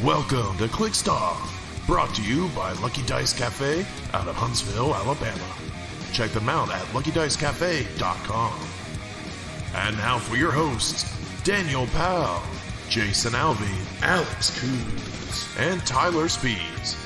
Welcome to Clixed Off, brought to you by Lucky Dice Cafe out of Huntsville, Alabama. Check them out at LuckyDiceCafe.com. And now for your hosts, Daniel Powell, Jason Alvey, Alex Coons, and Tylor Spees.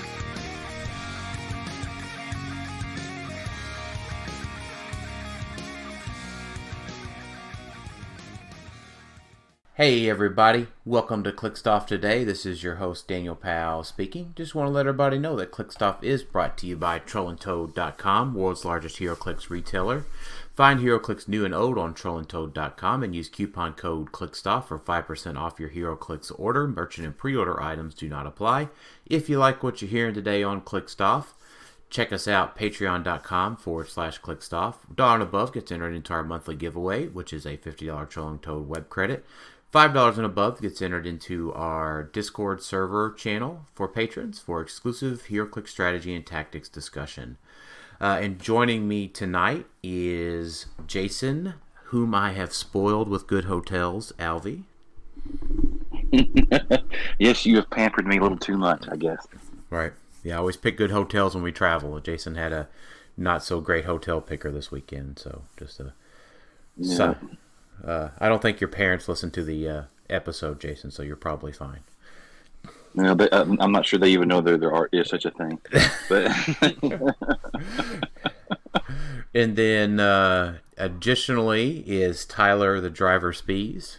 Hey everybody, welcome to Clixed Off today. This is your host Daniel Powell speaking. Just want to let everybody know that Clixed Off is brought to you by TrollandToad.com, world's largest HeroClix retailer. Find HeroClix new and old on TrollandToad.com and use coupon code CliXedOff for 5% off your HeroClix order. Merchant and pre-order items do not apply. If you like what you're hearing today on Clixed Off, check us out, patreon.com/CliXedOff. $1 and above gets entered into our monthly giveaway, which is a $50 Trolling Toad web credit. $5 and above gets entered into our Discord server channel for patrons for exclusive HeroClix strategy and tactics discussion. And joining me tonight is Jason, whom I have spoiled with good hotels, Alvey. Yes, you have pampered me a little too much, I guess. Right. Yeah, I always pick good hotels when we travel. Jason had a not so great hotel picker this weekend, so just a... Yeah. I don't think your parents listened to the episode, Jason, so you're probably fine. No, I'm not sure they even know there is such a thing. But And then additionally is Tylor the Driver Spees.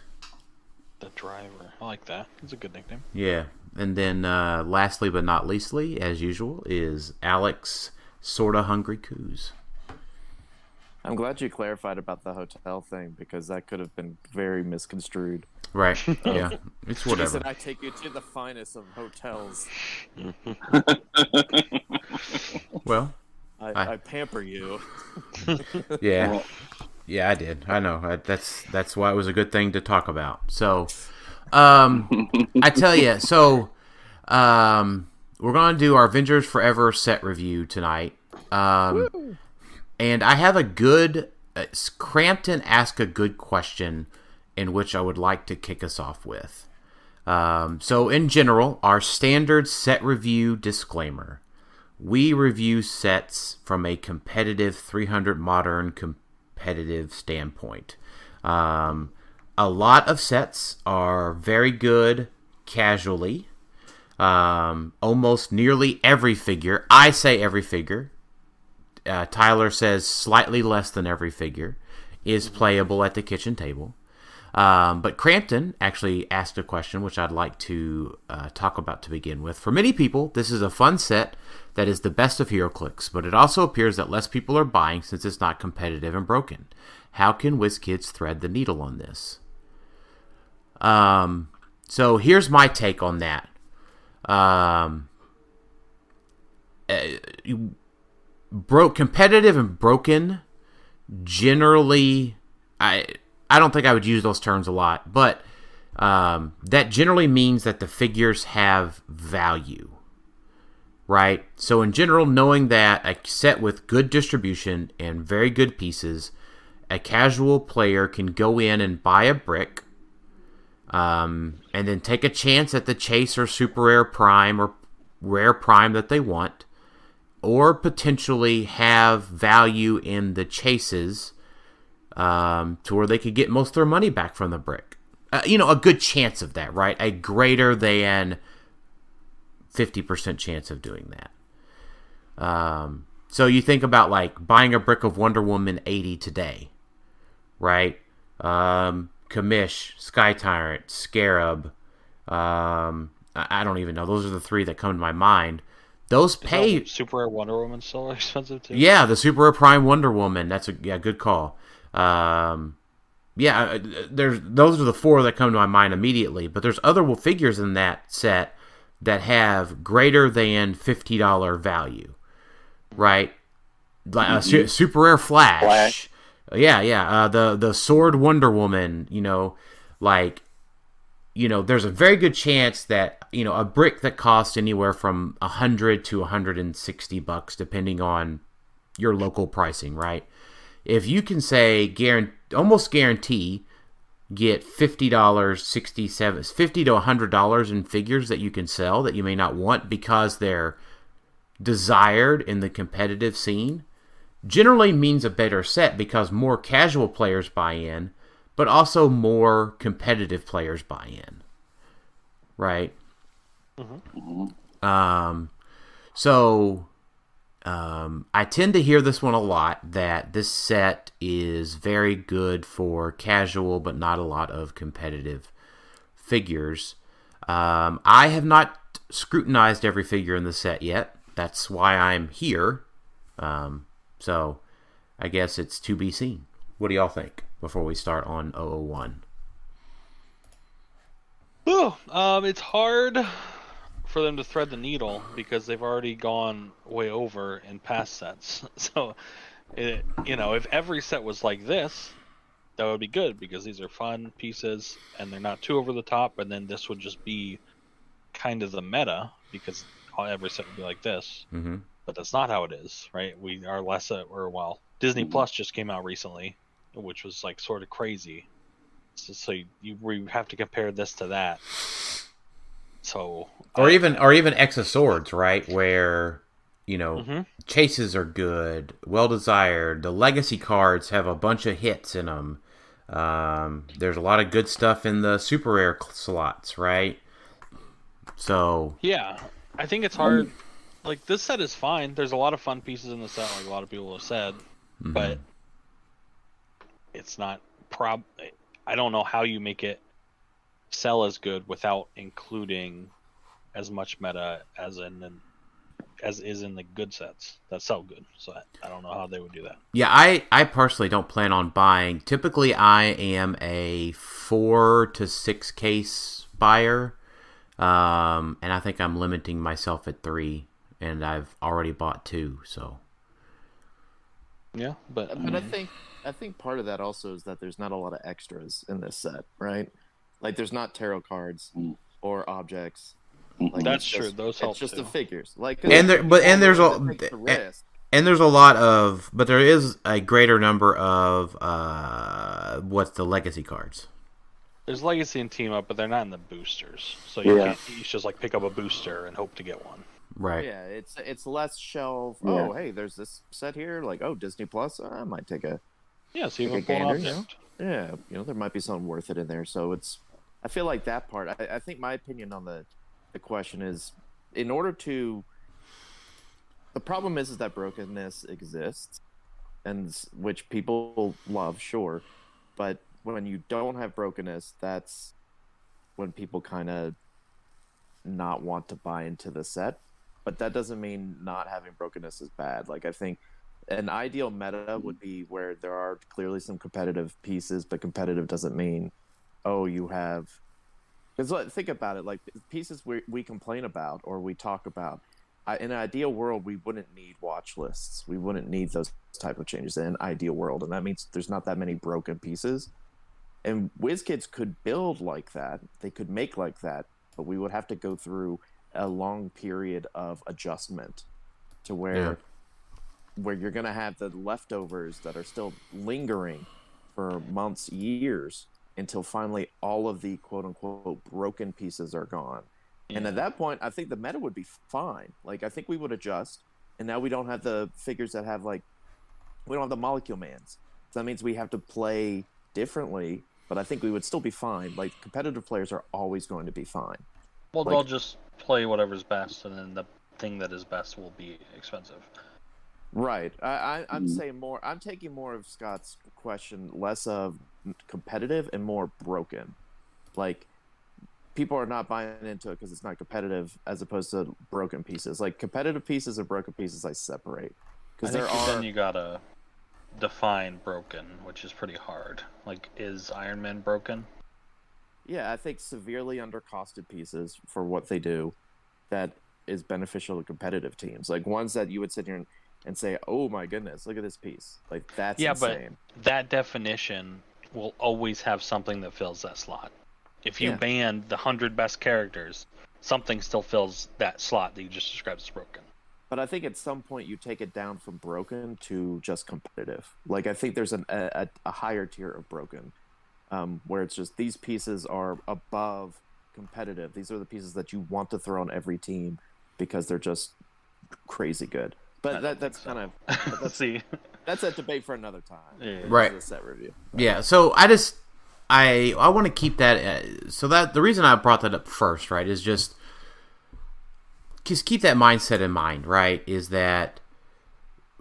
The Driver. I like that. It's a good nickname. Yeah. And then lastly but not leastly, as usual, is Alex Sorta Hungry Coos. I'm glad you clarified about the hotel thing because that could have been very misconstrued. Right. Yeah. It's whatever. Jason, I take you to the finest of hotels. Well, I pamper you. Yeah. Yeah, I did. I know. That's why it was a good thing to talk about. So, I tell you, so we're going to do our Avengers Forever set review tonight. And I have a good... Crampton asked a good question in which I would like to kick us off with. So in general, our standard set review disclaimer. We review sets from a competitive 300 modern competitive standpoint. A lot of sets are very good casually. Almost nearly every figure. I say every figure. Tylor says slightly less than every figure is playable at the kitchen table. But Crampton actually asked a question which I'd like to talk about to begin with. For many people, this is a fun set that is the best of HeroClix, but it also appears that less people are buying since it's not competitive and broken. How can WizKids thread the needle on this? So here's my take on that. Competitive and broken, generally, I don't think I would use those terms a lot, but that generally means that the figures have value, right? So in general, knowing that a set with good distribution and very good pieces, a casual player can go in and buy a brick, and then take a chance at the chase or super rare prime or rare prime that they want, or potentially have value in the chases to where they could get most of their money back from the brick. A good chance of that, right? A greater than 50% chance of doing that. So you think about like buying a brick of Wonder Woman 80 today, right? Kamish, Sky Tyrant, Scarab. I don't even know. Those are the three that come to my mind. Those pay... Super Rare Wonder Woman still expensive too? Yeah, the Super Rare Prime Wonder Woman. That's a good call. Those are the four that come to my mind immediately. But there's other figures in that set that have greater than $50 value, right? Like Super Rare Flash. Yeah. The Sword Wonder Woman. There's a very good chance that a brick that costs anywhere from $100 to $160, depending on your local pricing, right? If you can say almost guarantee get $50, $50 to $100 in figures that you can sell that you may not want because they're desired in the competitive scene, generally means a better set because more casual players buy in, but also more competitive players buy in. Right? I tend to hear this one a lot, that this set is very good for casual but not a lot of competitive figures. I have not scrutinized every figure in the set yet. That's why I'm here. So I guess it's to be seen. What do y'all think before we start on 001? It's hard for them to thread the needle because they've already gone way over in past sets. So, if every set was like this, that would be good because these are fun pieces and they're not too over the top. And then this would just be kind of the meta because every set would be like this. Mm-hmm. But that's not how it is, right? We are Disney Plus just came out recently, which was like sort of crazy. So we have to compare this to that. So or even X of Swords, right? Where chases are good, well desired. The legacy cards have a bunch of hits in them. There's a lot of good stuff in the super rare slots, right? So yeah, I think it's hard. Like this set is fine. There's a lot of fun pieces in the set, like a lot of people have said, but it's not I don't know how you make it sell as good without including as much meta as is in the good sets that sell good. So I don't know how they would do that. Yeah, I personally don't plan on buying. Typically, I am a 4 to 6 case buyer, and I think I'm limiting myself at 3, and I've already bought 2. So yeah, but I think part of that also is that there's not a lot of extras in this set, right? Like there's not tarot cards or objects. Like that's true. Those help. It's just too. the figures. Like there is a greater number of what's the legacy cards. There's legacy and team up, but they're not in the boosters. So you just like pick up a booster and hope to get one. Right. Yeah, it's less shelf. Yeah. Oh, hey, there's this set here. Like, oh, Disney Plus. I might take a see if take a I pull an gander. object. Yeah, there might be something worth it in there. So I feel like that part. I think my opinion on the question is, in order to, the problem is that brokenness exists, and which people love, sure, but when you don't have brokenness, that's when people kind of not want to buy into the set. But that doesn't mean not having brokenness is bad. Like I think an ideal meta would be where there are clearly some competitive pieces, but competitive doesn't mean, oh, you have. Because think about it, like pieces we complain about or we talk about. In an ideal world, we wouldn't need watch lists. We wouldn't need those type of changes in an ideal world, and that means there's not that many broken pieces. And WizKids could build like that. They could make like that, but we would have to go through a long period of adjustment to where you're going to have the leftovers that are still lingering for months, years, until finally all of the quote-unquote broken pieces are gone. Yeah. And at that point, I think the meta would be fine. Like, I think we would adjust, and now we don't have the figures that have, like, we don't have the Molecule Mans. So that means we have to play differently, but I think we would still be fine. Like, competitive players are always going to be fine. Well, they'll just play whatever's best, and then the thing that is best will be expensive. Right. I'm saying more. I'm taking more of Scott's question, less of competitive and more broken. Like, people are not buying into it because it's not competitive, as opposed to broken pieces. Like, competitive pieces and broken pieces, I separate. Because then you gotta define broken, which is pretty hard. Like, is Iron Man broken? Yeah, I think severely undercosted pieces for what they do that is beneficial to competitive teams. Like, ones that you would sit here and say, oh my goodness, look at this piece. Like, that's insane. But that definition will always have something that fills that slot. If you ban the 100 best characters, something still fills that slot that you just described as broken. But I think at some point you take it down from broken to just competitive. Like, I think there's a higher tier of broken. where it's just these pieces are above competitive. These are the pieces that you want to throw on every team because they're just crazy good. But that's kind of see. That's a debate for another time. Yeah. Right. The set review. Yeah, so I want to keep that. So that the reason I brought that up first, right, is just keep that mindset in mind, right? Is that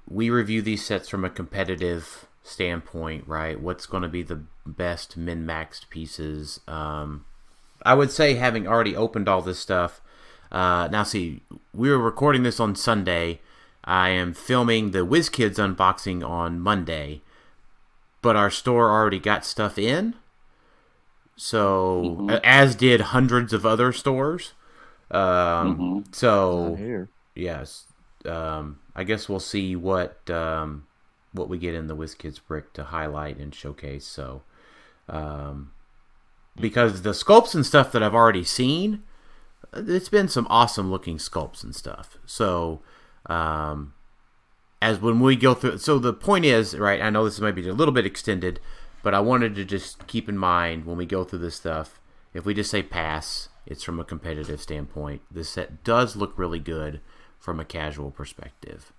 we review these sets from a competitive standpoint, right? What's going to be the best min-maxed pieces? I would say, having already opened all this stuff. Now, see, we were recording this on Sunday. I am filming the WizKids unboxing on Monday, but our store already got stuff in. So, as did hundreds of other stores. So, Here. yes, I guess we'll see what we get in the WizKids brick to highlight and showcase. So, because the sculpts and stuff that I've already seen, it's been some awesome looking sculpts and stuff. So, as when we go through, so the point is, right, I know this might be a little bit extended, but I wanted to just keep in mind when we go through this stuff, if we just say pass, it's from a competitive standpoint. This set does look really good from a casual perspective.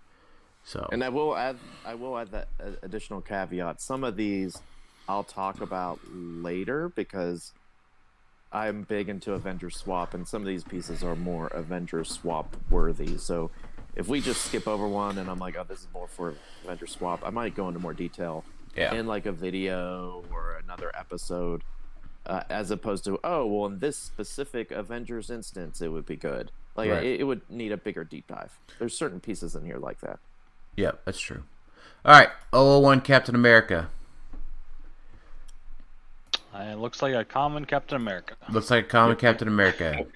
So, And I will add that additional caveat. Some of these I'll talk about later because I'm big into Avengers Swap, and some of these pieces are more Avengers Swap worthy. So if we just skip over one and I'm like, oh, this is more for Avengers Swap, I might go into more detail in like a video or another episode, as opposed to, oh, well, in this specific Avengers instance, it would be good. Like, Right. it would need a bigger deep dive. There's certain pieces in here like that. yeah, that's true. All right, 001 Captain America. It looks like a common Captain America. Looks like a common Captain America.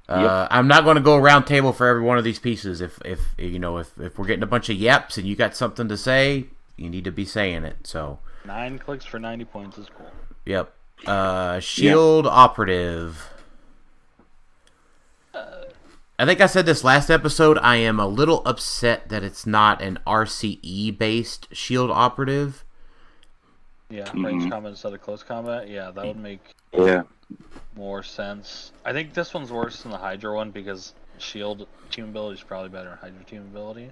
I'm not going to go around table for every one of these pieces. If we're getting a bunch of yaps and you got something to say, you need to be saying it. So 9 clicks for 90 points is cool. Yep. Shield Operative. I think I said this last episode. I am a little upset that it's not an RCE based Shield Operative. Yeah, range combat instead of close combat. Yeah, that would make more sense. I think this one's worse than the Hydra one because Shield team ability is probably better than Hydra team ability.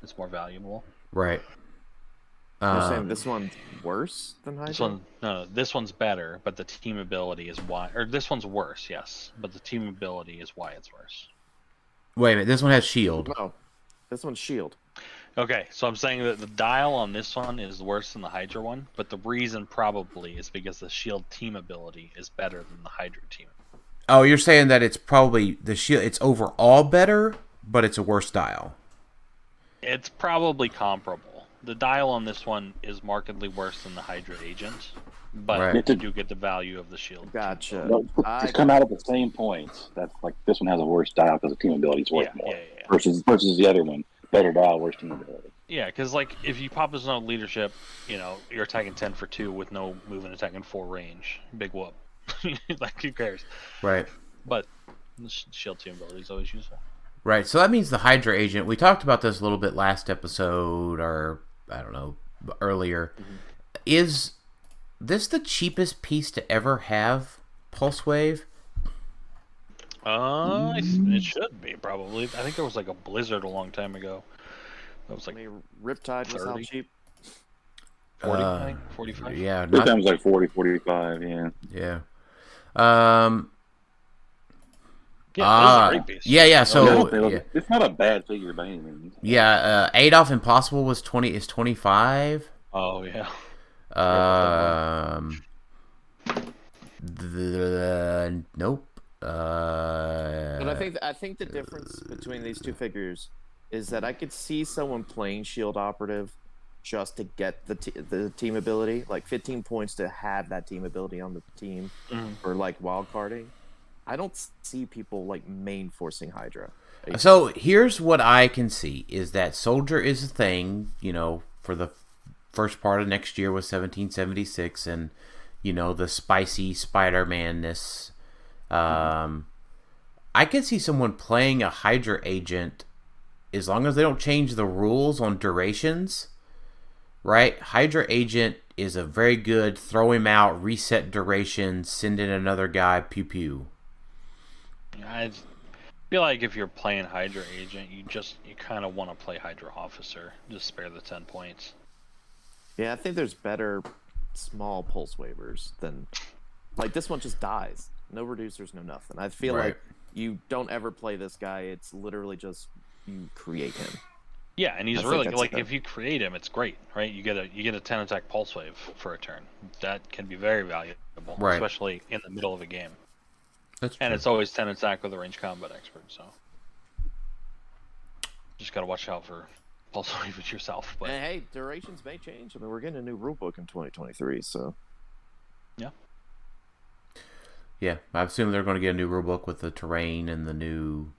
It's more valuable. Right. You're saying this one's worse than Hydra? This one's better, but the team ability is why. Or this one's worse, yes, but the team ability is why it's worse. Wait a minute. This one has Shield. No, this one's Shield. Okay, so I'm saying that the dial on this one is worse than the Hydra one, but the reason probably is because the Shield team ability is better than the Hydra team. Oh, you're saying that it's probably the Shield. It's overall better, but it's a worse dial. It's probably comparable. The dial on this one is markedly worse than the Hydra agent, but Right. you do get the value of the Shield. Gotcha. No, it's come out at the same points. That's like this one has a worse dial because the team ability is worth more versus the other one. Better dial, worse team ability. Yeah, because like if you pop this on leadership, you're attacking 10 for 2 with no move and attacking 4 range. Big whoop. Like who cares? Right. But the Shield team ability is always useful. Right. So that means the Hydra agent. We talked about this a little bit last episode, or I don't know, earlier. Is this the cheapest piece to ever have Pulse Wave? It should be probably. I think there was like a Blizzard a long time ago. That was like Riptide was how 30? cheap? 40, I think 45. Yeah. This time was like 40, 45, yeah. Yeah. Yeah, that was a great piece. Yeah. So It's not a bad figure by any means. yeah, Adolf Impossible was 25. Oh yeah. Nope. But I think the difference between these two figures is that I could see someone playing Shield Operative just to get the team ability, like 15 points to have that team ability on the team for like wild carding. I don't see people like main forcing Hydra. So here's what I can see is that Soldier is a thing, for the first part of next year was 1776 and, the spicy Spider-Man-ness. I could see someone playing a Hydra agent as long as they don't change the rules on durations, right? Hydra agent is a very good throw him out, reset duration, send in another guy, pew pew. I feel like if you're playing Hydra Agent, you kind of want to play Hydra Officer. Just spare the 10 points. Yeah, I think there's better small pulse waivers than like this one just dies. No reducers, no nothing. I feel like you don't ever play this guy. It's literally just you create him. Yeah, and he's really like if you create him, it's great, right? You get a 10 attack pulse wave for a turn. That can be very valuable, especially in the middle of a game. That's and true. It's always 10 attack with a range combat expert, so just gotta watch out for pulse wave it yourself. But and hey, durations may change. I mean, we're getting a new rulebook in 2023, so yeah. Yeah, I assume they're going to get a new rulebook with the terrain and the new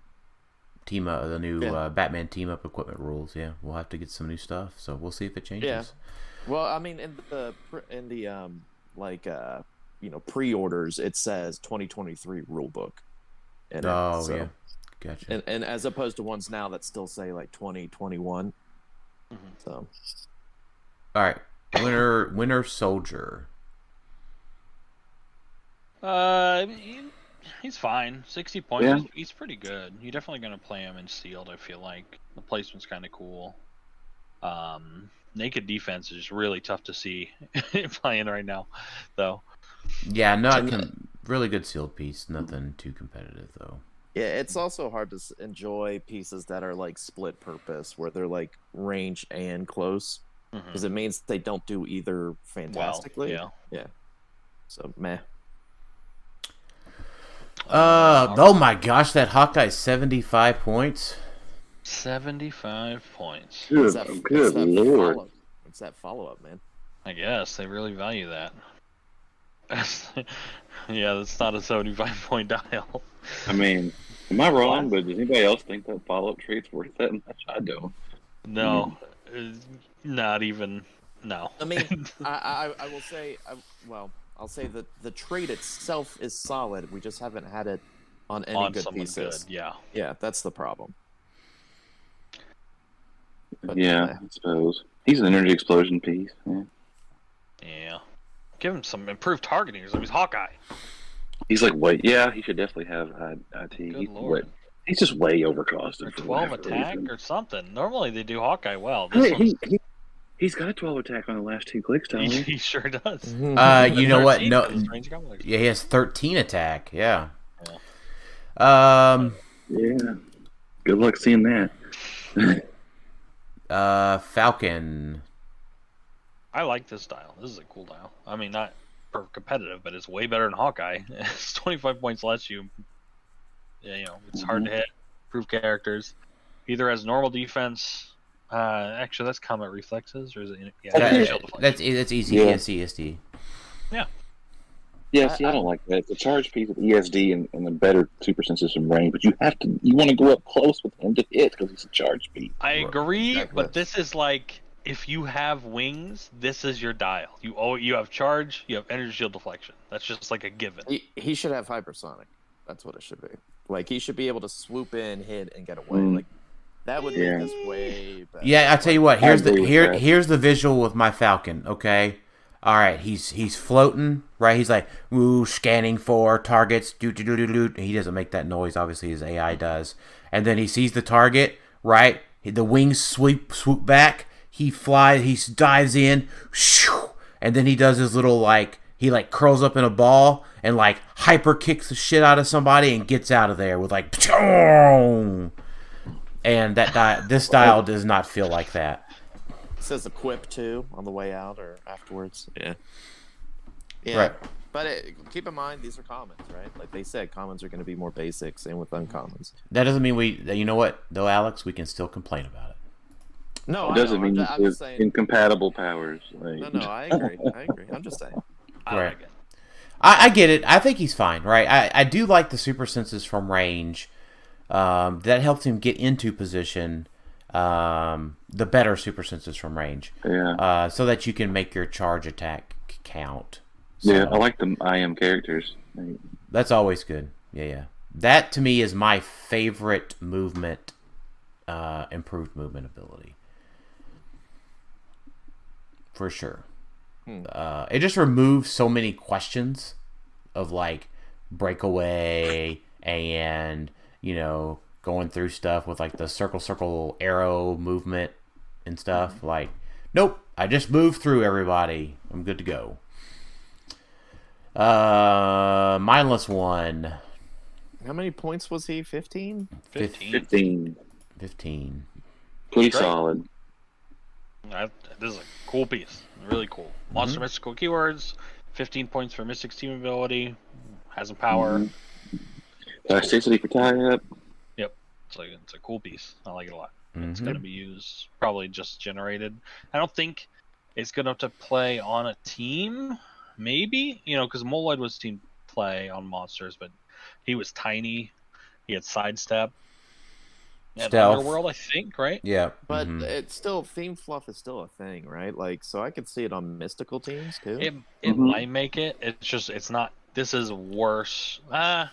Batman team up equipment rules. Yeah, we'll have to get some new stuff. So we'll see if it changes. Yeah. Well, I mean, in the pre-orders, it says 2023 rulebook. Yeah, gotcha. And as opposed to ones now that still say like 2021. Mm-hmm. So, all right, Winter Soldier. He's fine. 60 points. Yeah. He's pretty good. You're definitely going to play him in sealed, I feel like. The placement's kind of cool. Naked defense is really tough to see playing right now, though. Yeah, really good sealed piece. Nothing too competitive, though. Yeah, it's also hard to enjoy pieces that are like split purpose, where they're like range and close, because it means they don't do either fantastically. Well, yeah. So, meh. Oh my gosh, that Hawkeye 75 points. 75 points. Good lord. What's that follow-up, man? I guess they really value that. Yeah, that's not a 75-point dial. I mean, am I wrong? But does anybody else think that follow-up trait's worth that much? I don't. No, not even. No. I mean, I will say, I'll say that the trait itself is solid. We just haven't had it on any good pieces. Good, yeah. Yeah, that's the problem. But, I suppose. He's an energy explosion piece. Yeah. Give him some improved targeting. He's Hawkeye. He's like, he should definitely have IT. Good lord. He's just way overcosted. 12 attack or something. Normally they do Hawkeye well. He's got a 12 attack on the last 2 clicks, Tyler. He sure does. You know what? No, yeah, he has 13 attack. Yeah. Yeah. Good luck seeing that. Falcon. I like this dial. This is a cool dial. I mean, not for competitive, but it's way better than Hawkeye. It's 25 points less. It's hard to hit. Proof characters. Either has normal defense. Actually, that's combat reflexes, or is it? That's easy. ESD. Yeah. Yeah, see, I don't like that. It's a charge piece with ESD and a better super senses from range, but you want to go up close with him to hit because he's a charge piece. I agree, but this is like if you have wings, this is your dial. You have charge, you have energy shield deflection. That's just like a given. He should have hypersonic. That's what it should be. Like he should be able to swoop in, hit, and get away. Like that would make this way better. Yeah, I tell you what. Here's the visual with my Falcon. Okay. All right, he's floating, right? He's like, scanning for targets, He doesn't make that noise, obviously, his AI does. And then he sees the target, right? The wings swoop back. He flies, he dives in, and then he does his little, he curls up in a ball and, hyper kicks the shit out of somebody and gets out of there with, and this style does not feel like that. Says equip too on the way out or afterwards. Yeah. Right. But keep in mind these are commons, right? Like they said, commons are going to be more basic. Same with uncommons. That doesn't mean you know what though, Alex? We can still complain about it. No, it doesn't mean I'm just saying incompatible powers. No, I agree. I'm just saying. Right. Like it. I get it. I think he's fine, right? I do like the super senses from range. That helps him get into position. The better super senses from range, so that you can make your charge attack count. So, yeah, I like the IM characters. That's always good. Yeah. That to me is my favorite movement, improved movement ability, for sure. It just removes so many questions of like breakaway and going through stuff with like the circle arrow movement and stuff. Like, nope, I just moved through everybody. I'm good to go. Mindless one. How many points was he? 15? 15. Great. Pretty solid. This is a cool piece. Really cool. Monster mystical keywords. 15 points for Mystic's team ability. Has a power. Elasticity for tie-up. Yep. It's a cool piece. I like it a lot. It's going to be used, probably just generated. I don't think it's good enough to play on a team. Maybe, because Moloid was team play on monsters, but he was tiny. He had sidestep. And Stealth. Underworld, I think, right? Yeah. But it's still, theme fluff is still a thing, right? Like, so I could see it on mystical teams too. It might make it. It's not. This is worse. Well,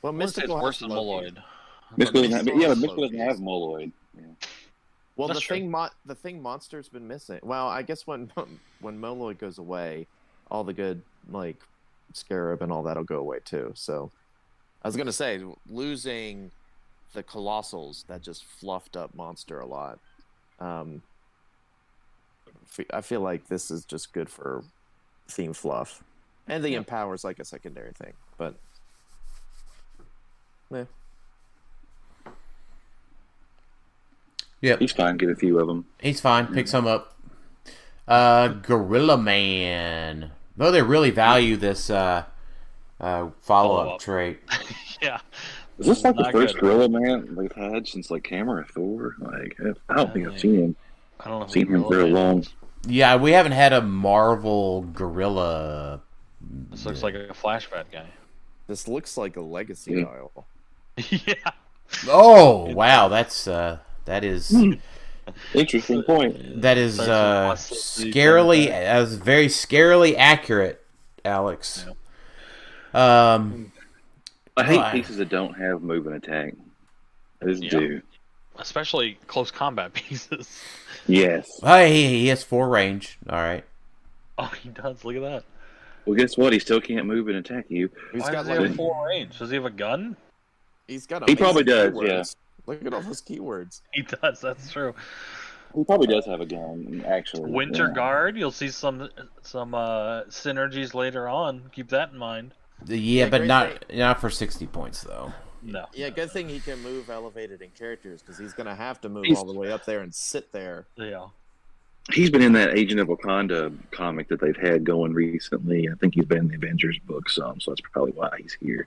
Mystical mystical worse has than low Moloid. Mystical doesn't have, Mystical has Mystical low doesn't have keys. Moloid. Yeah. Well, That's the thing Monster's been missing. Well, I guess when Moloid goes away, all the good like Scarab and all that'll go away too. So I was gonna say losing the Colossals that just fluffed up Monster a lot. I feel like this is just good for theme fluff, and the Empower's like a secondary thing. But yeah. Yep. He's fine. Get a few of them. He's fine. Pick some up. Gorilla Man. No, they really value this follow-up trait. Yeah. Is this like the Not first good. Gorilla Man they've had since like Camera Thor? Like, I don't think I've seen him. I don't know. Seen him for a long. Yeah, we haven't had a Marvel Gorilla. This looks like a flashback guy. This looks like a legacy dial. Yeah. Oh wow, that is Interesting point. that is scarily very scarily accurate, Alex. I hate pieces that don't have move and attack. I just do. Especially close combat pieces. Yes. Hey, he has 4 range. All right. Oh, he does. Look at that. Well, guess what? He still can't move and attack you. Why does he have 4 range? Does he have a gun? He's got. He probably does. Keywords. Yeah. Look at all those keywords. He does. That's true. He probably does have a gun, actually. Winter Yeah. Guard. You'll see some synergies later on. Keep that in mind. Yeah, but great not for 60 points though. No. Yeah, good thing he can move elevated in characters because he's gonna have to move He's- all the way up there and sit there. Yeah. He's been in that Agent of Wakanda comic that they've had going recently. I think he's been in the Avengers book some, so that's probably why he's here.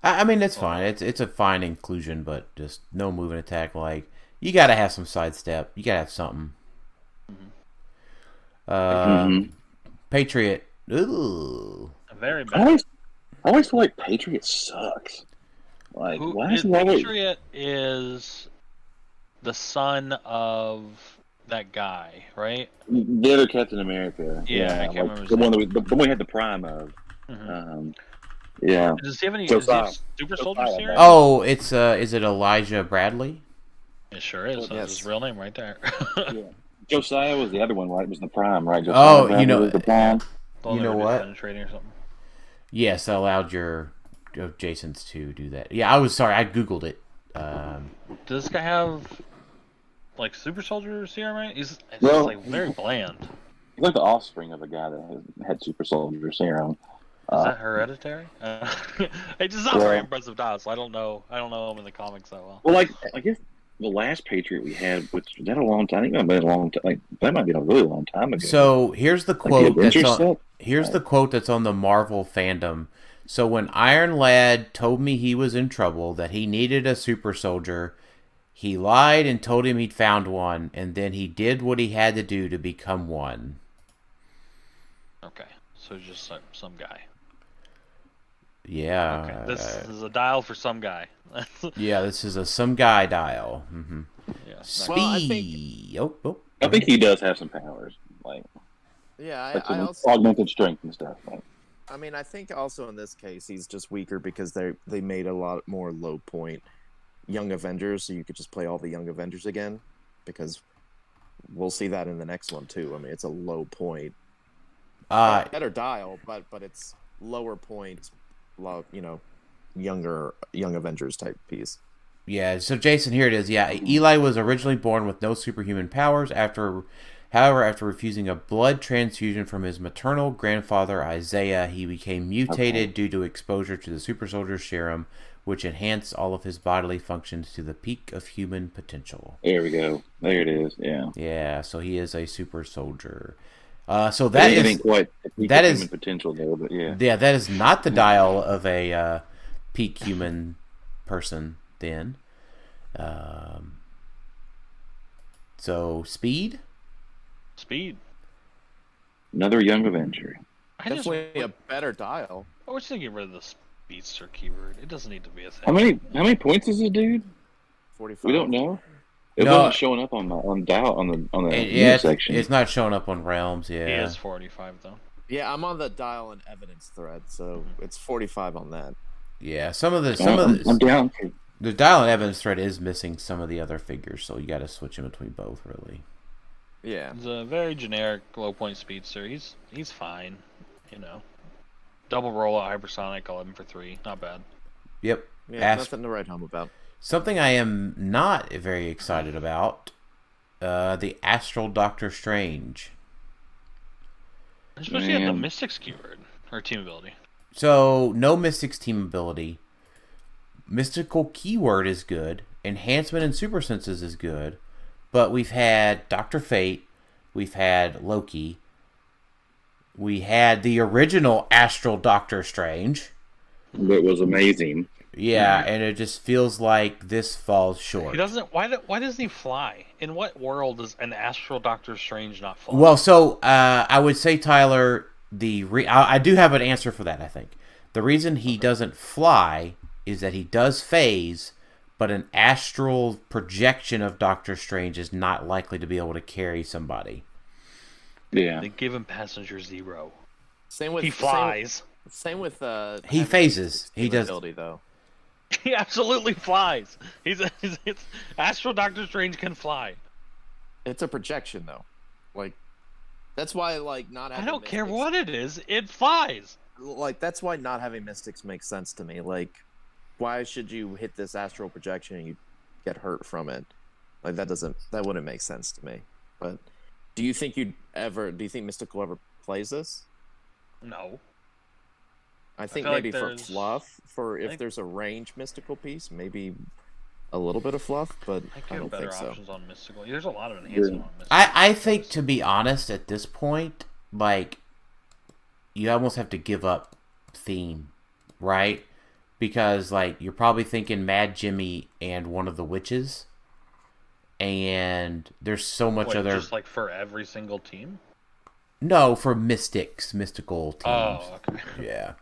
I mean, it's fine. It's a fine inclusion, but just no move and attack. Like, you got to have some sidestep. You got to have something. Patriot. Ooh. Very I bad. always feel like Patriot sucks. Like, why is he always... Patriot is the son of that guy, right? The other Captain America. Yeah, I can't remember his the one name. the one we had the prime of. Yeah. Does he have any Josiah. super soldier Josiah, series? Oh, it's is it Elijah Bradley? It sure is. That's Yes. his real name right there. Yeah. Josiah was the other one, right? It was the prime, right? Oh, Josiah you know- was the prime. Well, You they know were what? Penetrating or something. Yes, I allowed your Jason's to do that. Yeah, I was sorry. I googled it. Does this guy have like super soldier serum? Right? It's Well, just like very bland. He's like the offspring of a guy that had super soldier serum. Is that hereditary? It's just not very impressive dial, so I don't know him in the comics that well. Well, like, I guess the last Patriot we had, which was that a long time? I think that might have been a long time. Like, that might be a really long time ago. So here's the Like the quote that's Avengers on. set? Here's the quote that's on the Marvel fandom. So when Iron Lad told me he was in trouble, that he needed a super soldier, he lied and told him he'd found one, and then he did what he had to do to become one. Okay, so just like some guy. Yeah. Okay, this is a dial for some guy. Yeah, this is a some guy dial. Yeah. Well, I Speed. Oh. I think he does have some powers, like Yeah, like I some also. augmented strength and stuff. Like, I mean, I think also in this case he's just weaker because they made a lot more low point Young Avengers, so you could just play all the Young Avengers again, because we'll see that in the next one too. I mean, it's a low point better dial, but it's lower point, young Avengers type piece. Yeah, so Jason, here it is. Yeah, Eli was originally born with no superhuman powers. However, after refusing a blood transfusion from his maternal grandfather Isaiah, he became mutated due to exposure to the super soldier serum, which enhanced all of his bodily functions to the peak of human potential. There we go. There it is. Yeah. Yeah, so he is a super soldier. So that is ain't quite a peak that of is human potential though, but yeah. Yeah, that is not the dial of a peak human person. Then, so speed. Another young Avenger. Definitely a better dial. I wish they get rid of the speedster keyword. It doesn't need to be a thing. How many points is this dude? 45. We don't know. It No. wasn't showing up on the Yeah, news section. it's not showing up on Realms. He Yeah, is 45 though. Yeah, I'm on the dial and evidence thread, so it's 45 on that. yeah. Some of I'm down. the dial and evidence thread is missing some of the other figures, so you got to switch in between both, really. Yeah. He's a very generic low point speedster. He's fine, Double roll at hypersonic, 11 for 3, not bad. Yep. Yeah, nothing to write home about. Something I am not very excited about, the Astral Doctor Strange. Especially at the Mystics keyword or team ability. So no Mystics team ability. Mystical keyword is good. Enhancement and super senses is good. But we've had Dr. Fate. We've had Loki. We had the original Astral Doctor Strange. That was amazing. Yeah, and it just feels like this falls short. He doesn't. Why doesn't he fly? In what world does an Astral Doctor Strange not fly? Well, so I would say, Tyler, I do have an answer for that, I think. The reason he doesn't fly is that he does phase, but an astral projection of Doctor Strange is not likely to be able to carry somebody. Yeah. They give him passenger 0. Same with He flies. Same with He phases. He does. ability though. He absolutely flies. It's Astral Doctor Strange can fly. It's a projection though. Like that's why not having I don't care Mystics- what it is. It flies. That's why not having Mystics makes sense to me. Like why should you hit this astral projection and you get hurt from it? Like that wouldn't make sense to me. But do you think Mystical ever plays this? No. I think feel like maybe for there's- fluff, if there's a range Mystical piece, maybe a little bit of fluff, but I I could don't have better think so. options on Mystical. There's a lot of enhancement on Mystical. I think, to be honest, at this point, you almost have to give up theme, right? Because, you're probably thinking Mad Jimmy and one of the witches, and there's so much Wait, other... just for every single team? No, for mystical teams. Oh, okay. Yeah.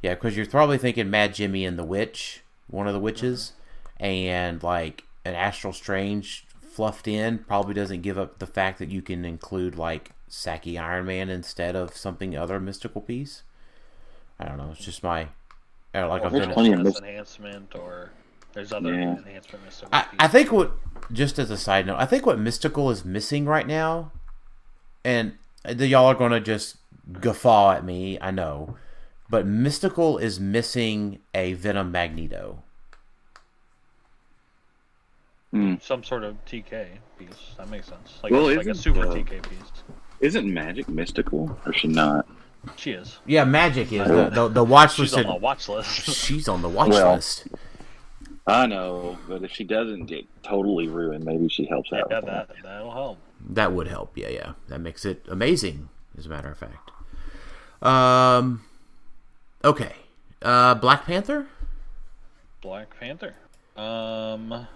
Yeah, because you're probably thinking Mad Jimmy and the witch, one of the witches, and, an Astral Strange fluffed in probably doesn't give up the fact that you can include, Saki Iron Man instead of something other mystical piece. I don't know. It's just my... there's plenty of enhancement, or there's other enhancement mystical I think just as a side note, I think what Mystical is missing right now, and y'all are going to just guffaw at me, I know, but Mystical is missing a Venom Magneto. some sort of TK piece. That makes sense. Like a Well, super TK piece. Isn't Magic mystical, or is she not? She is. Yeah, Magic is. The watch list. She's on the watch list. She's on the watch list. I know, but if she doesn't get totally ruined, maybe she helps out. Yeah, with that. that'll help. That would help. Yeah. That makes it amazing, as a matter of fact. Okay. Black Panther? Black Panther. Well,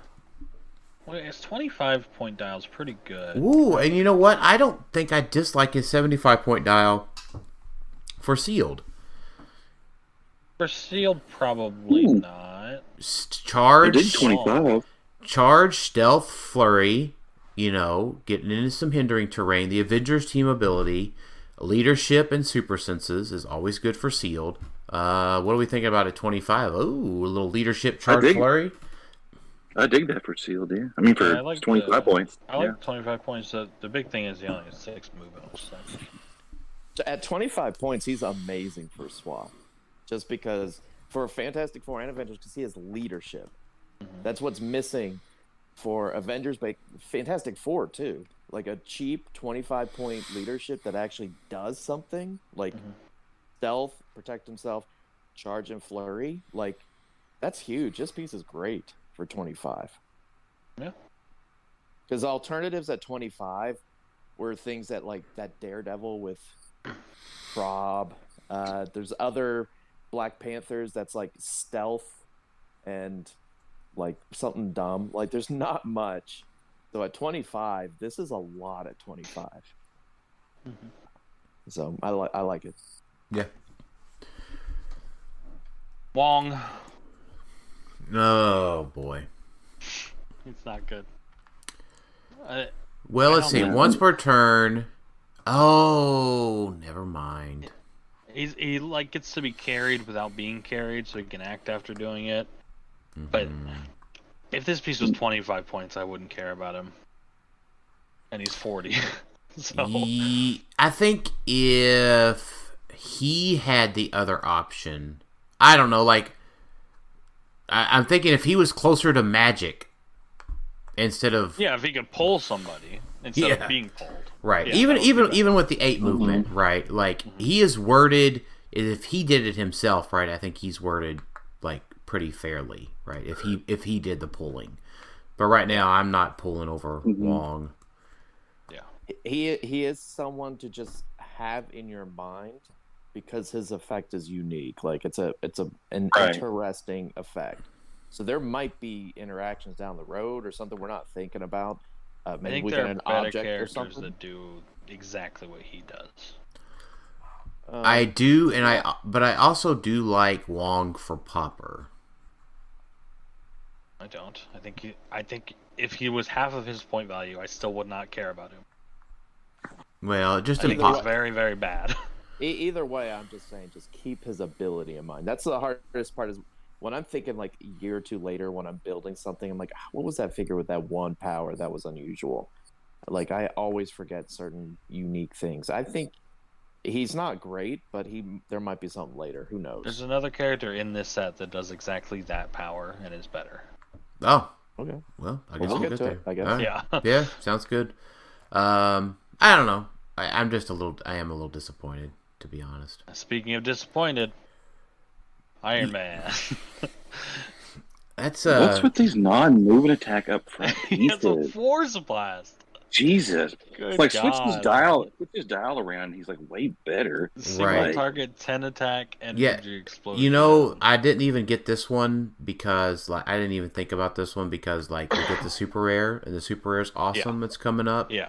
his 25-point dial is pretty good. Ooh, and you know what? I don't think I dislike his 75-point dial for sealed. For sealed, probably not. I did 25. Charge, stealth, flurry, getting into some hindering terrain. The Avengers team ability, leadership, and super senses is always good for sealed. What do we think about at 25? Ooh, a little leadership, charge, flurry. I dig that for sealed, yeah. I mean, for 25 points. I like 25 points. The big thing is he only has 6 movement. So. At 25 points, he's amazing for swap. Just because for Fantastic Four and Avengers, because he has leadership. That's what's missing for Avengers, but Fantastic Four too. Like a cheap 25-point leadership that actually does something, like stealth, protect himself, charge and flurry. Like that's huge. This piece is great for 25. Yeah. Because alternatives at 25 were things that like that Daredevil with Prob. There's other Black Panthers that's like stealth and like something dumb. Like there's not much. So at 25, this is a lot at 25. So I like it. Yeah. Wong. Oh boy. It's not good. Well, let's see. Once per turn. Oh, never mind. He like gets to be carried without being carried, so he can act after doing it. But if this piece was 25 points, I wouldn't care about him. And he's 40. So I think if he had the other option, I don't know, like I'm thinking if he was closer to Magic instead of if he could pull somebody instead of being pulled. Right. Yeah, even with the 8 movement, right? Like he is worded if he did it himself, right? I think he's worded like pretty fairly, right? If he did the pulling. But right now I'm not pulling over Wong. Yeah. He is someone to just have in your mind because his effect is unique. Like it's an interesting effect. So there might be interactions down the road or something we're not thinking about. Maybe I think we there get are an better object or characters something. that do exactly what he does. I do, but I also do like Wong for Popper. I don't. I think if he was half of his point value, I still would not care about him. Well, just I think he's very, very bad. Either way, I'm just saying, just keep his ability in mind. That's the hardest part. Is when I'm thinking like a year or two later, when I'm building something, I'm like, what was that figure with that one power that was unusual? Like I always forget certain unique things. I think he's not great, but there might be something later. Who knows? There's another character in this set that does exactly that power and is better. Oh, okay. Well, I guess we'll we'll get to there. it. I guess. Right. Yeah. Yeah, sounds good. I don't know. I am a little disappointed, to be honest. Speaking of disappointed, Iron Man. That's What's with these non-moving attack up front pieces? It's a Force Blast. Jesus. Good It's like God. switch his dial around. He's like way better. Single Right. target, 10 attack, energy explosion. You know, I didn't even get this one because like I didn't even think about this one because like we get the super rare and the super rare is awesome. It's coming up. Yeah.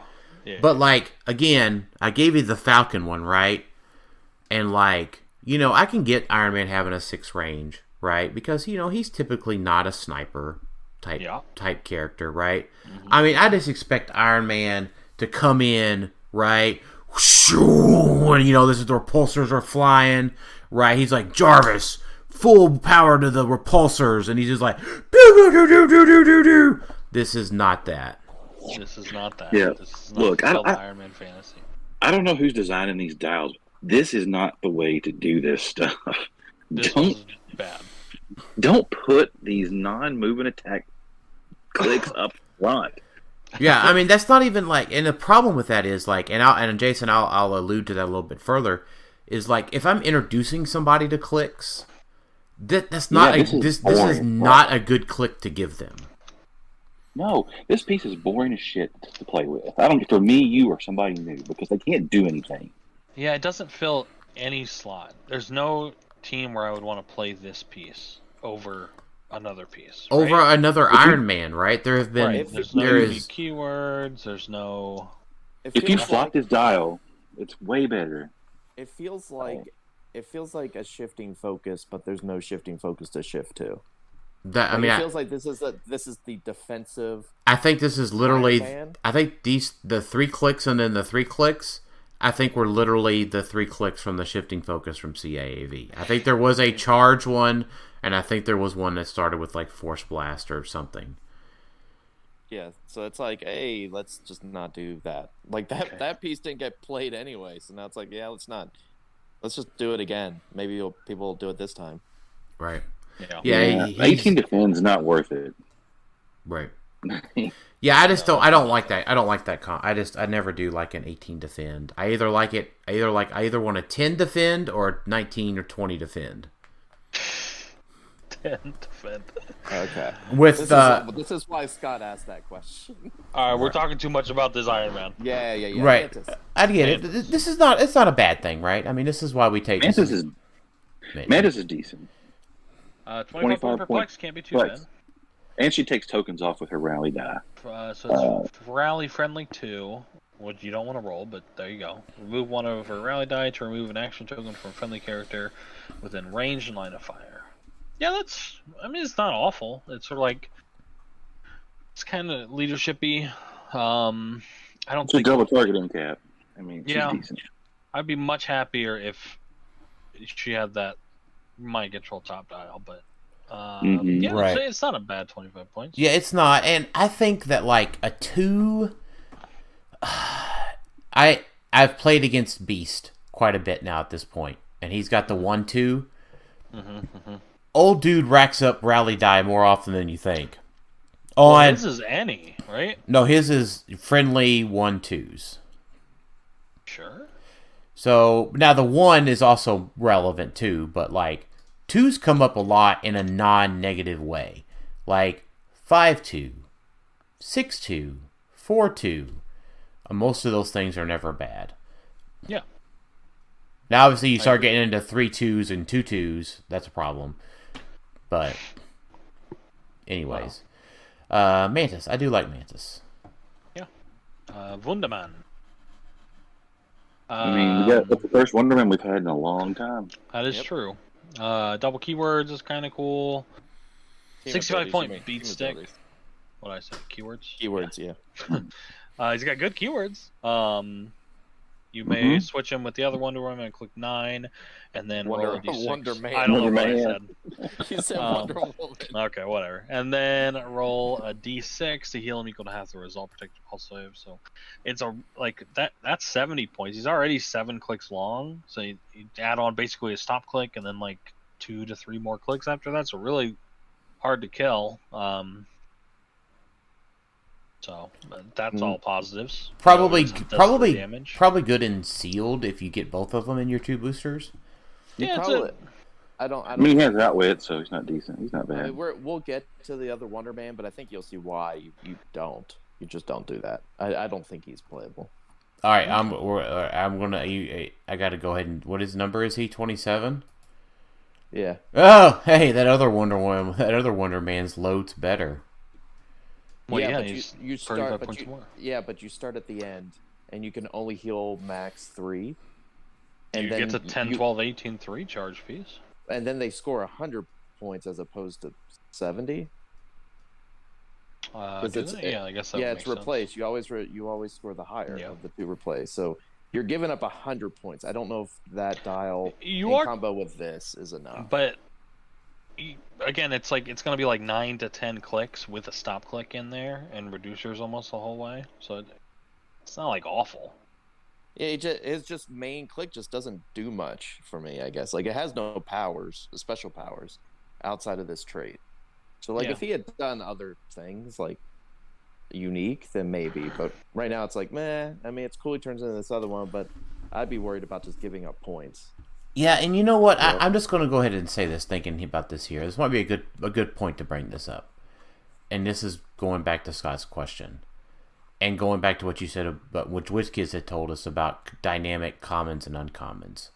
But like again, I gave you the Falcon one, right? And like, you know, I can get Iron Man having a 6 range, right? Because you know, he's typically not a sniper type character, right? I mean, I just expect Iron Man to come in, right? And you know, this is the repulsors are flying, right? He's like, Jarvis, full power to the repulsors, and he's just like, do. This is not that. This is not that. Yeah. This is not Look, Iron Man fantasy. I don't know who's designing these dials. This is not the way to do this stuff. This is bad. Don't put these non-moving attack clicks up front. Yeah, I mean that's not even like, and the problem with that is like, and Jason, I'll allude to that a little bit further, is like if I'm introducing somebody to clicks, that's not this is not a good click to give them. No, this piece is boring as shit to play with. I don't for me, you, or somebody new because they can't do anything. Yeah, it doesn't fill any slot. There's no team where I would want to play this piece over another piece. Right? Over another Iron Man, right? There have been There's no unique keywords. There's no. If you flop this dial, it's way better. It feels like a shifting focus, but there's no shifting focus to shift to. That, I mean, it feels like this is the defensive. I think this is literally. Iron Man. I think the 3 clicks and then the 3 clicks. I think were literally the 3 clicks from the shifting focus from CAAV. I think there was a charge one, and I think there was one that started with like Force Blast or something. Yeah, so it's like, hey, let's just not do that. Like that piece didn't get played anyway, so now it's like, yeah, let's just do it again. Maybe people will do it this time. Right. Yeah. 18 defends not worth it. Right. Yeah, I don't like that. I don't like that I never do like an 18 defend. I either want a 10 defend or 19 or 20 defend. 10 defend. Okay. This is why Scott asked that question. All right, we're talking too much about this Iron Man. Yeah. Right. I get it. This is not. It's not a bad thing, right? I mean, this is why we take. Mantis is decent. 25 points per flex can't be too bad. And she takes tokens off with her rally die. So it's rally friendly 2, which you don't want to roll, but there you go. Remove one of her rally die to remove an action token from a friendly character within range and line of fire. Yeah, it's not awful. It's sort of like, it's kind of leadership-y. I don't think... double targeting cap. I mean, she's decent. I'd be much happier if she had that mind control top dial, but yeah, right. It's not a bad 25 points. Yeah, it's not, and I think that like a 2. I've played against Beast quite a bit now at this point, and he's got the 1/2. Old dude racks up rally die more often than you think. His is any, right? No, his is friendly 1/2s. Sure. So now the 1 is also relevant too, but like 2s come up a lot in a non-negative way, like 5/2, 6/2, 4/2. Most of those things are never bad. Yeah. Now, obviously, you start getting into 3/2s and 2/2s. That's a problem. But, anyways, Mantis. I do like Mantis. Yeah. Wunderman. I mean, that's the first Wonderman we've had in a long time. That is true. Double keywords is kind of cool. 65-point beat stick. What did I say? Keywords? Keywords, yeah. He's got good keywords. You may switch him with the other Wonder Woman and click 9, and then roll a d6. Wonder Man. I don't know what I said. You said Wonder Woman. Okay, whatever. And then roll a d6 to heal him equal to half the result protected pulse save. So it's that's 70 points. He's already 7 clicks long, so you add on basically a stop click and then like 2 to 3 more clicks after that. So really hard to kill. So that's all positives. Probably damage. Probably good and sealed if you get both of them in your 2 boosters. I don't. I mean, he has outwit, so he's not decent. He's not bad. We'll get to the other Wonder Man, but I think you'll see why you don't. You just don't do that. I don't think he's playable. All right, I'm gonna. I gotta go ahead and. What his number is he? 27. Yeah. Oh, hey, that other Wonder Man's loads better. Well, yeah, but you start, but you start at the end, and you can only heal max 3. And you then get to 10, 12, 18, 3 charge piece. And then they score 100 points as opposed to 70. I guess that it's replaced. Sense. You always score the higher of the 2 replaced. So you're giving up 100 points. I don't know if that dial combo with this is enough. But again, it's going to be like 9 to 10 clicks with a stop click in there and reducers almost the whole way. So it's not like awful. Yeah, his just main click just doesn't do much for me, I guess. Like, it has no powers, special powers, outside of this trait. So, like, if he had done other things, like, unique, then maybe. But right now it's like, meh. I mean, it's cool he turns into this other one, but I'd be worried about just giving up points. Yeah, and you know what? I'm just going to go ahead and say this, thinking about this here. This might be a good point to bring this up. And this is going back to Scott's question. And going back to what you said about what WizKids had told us about dynamic commons and uncommons.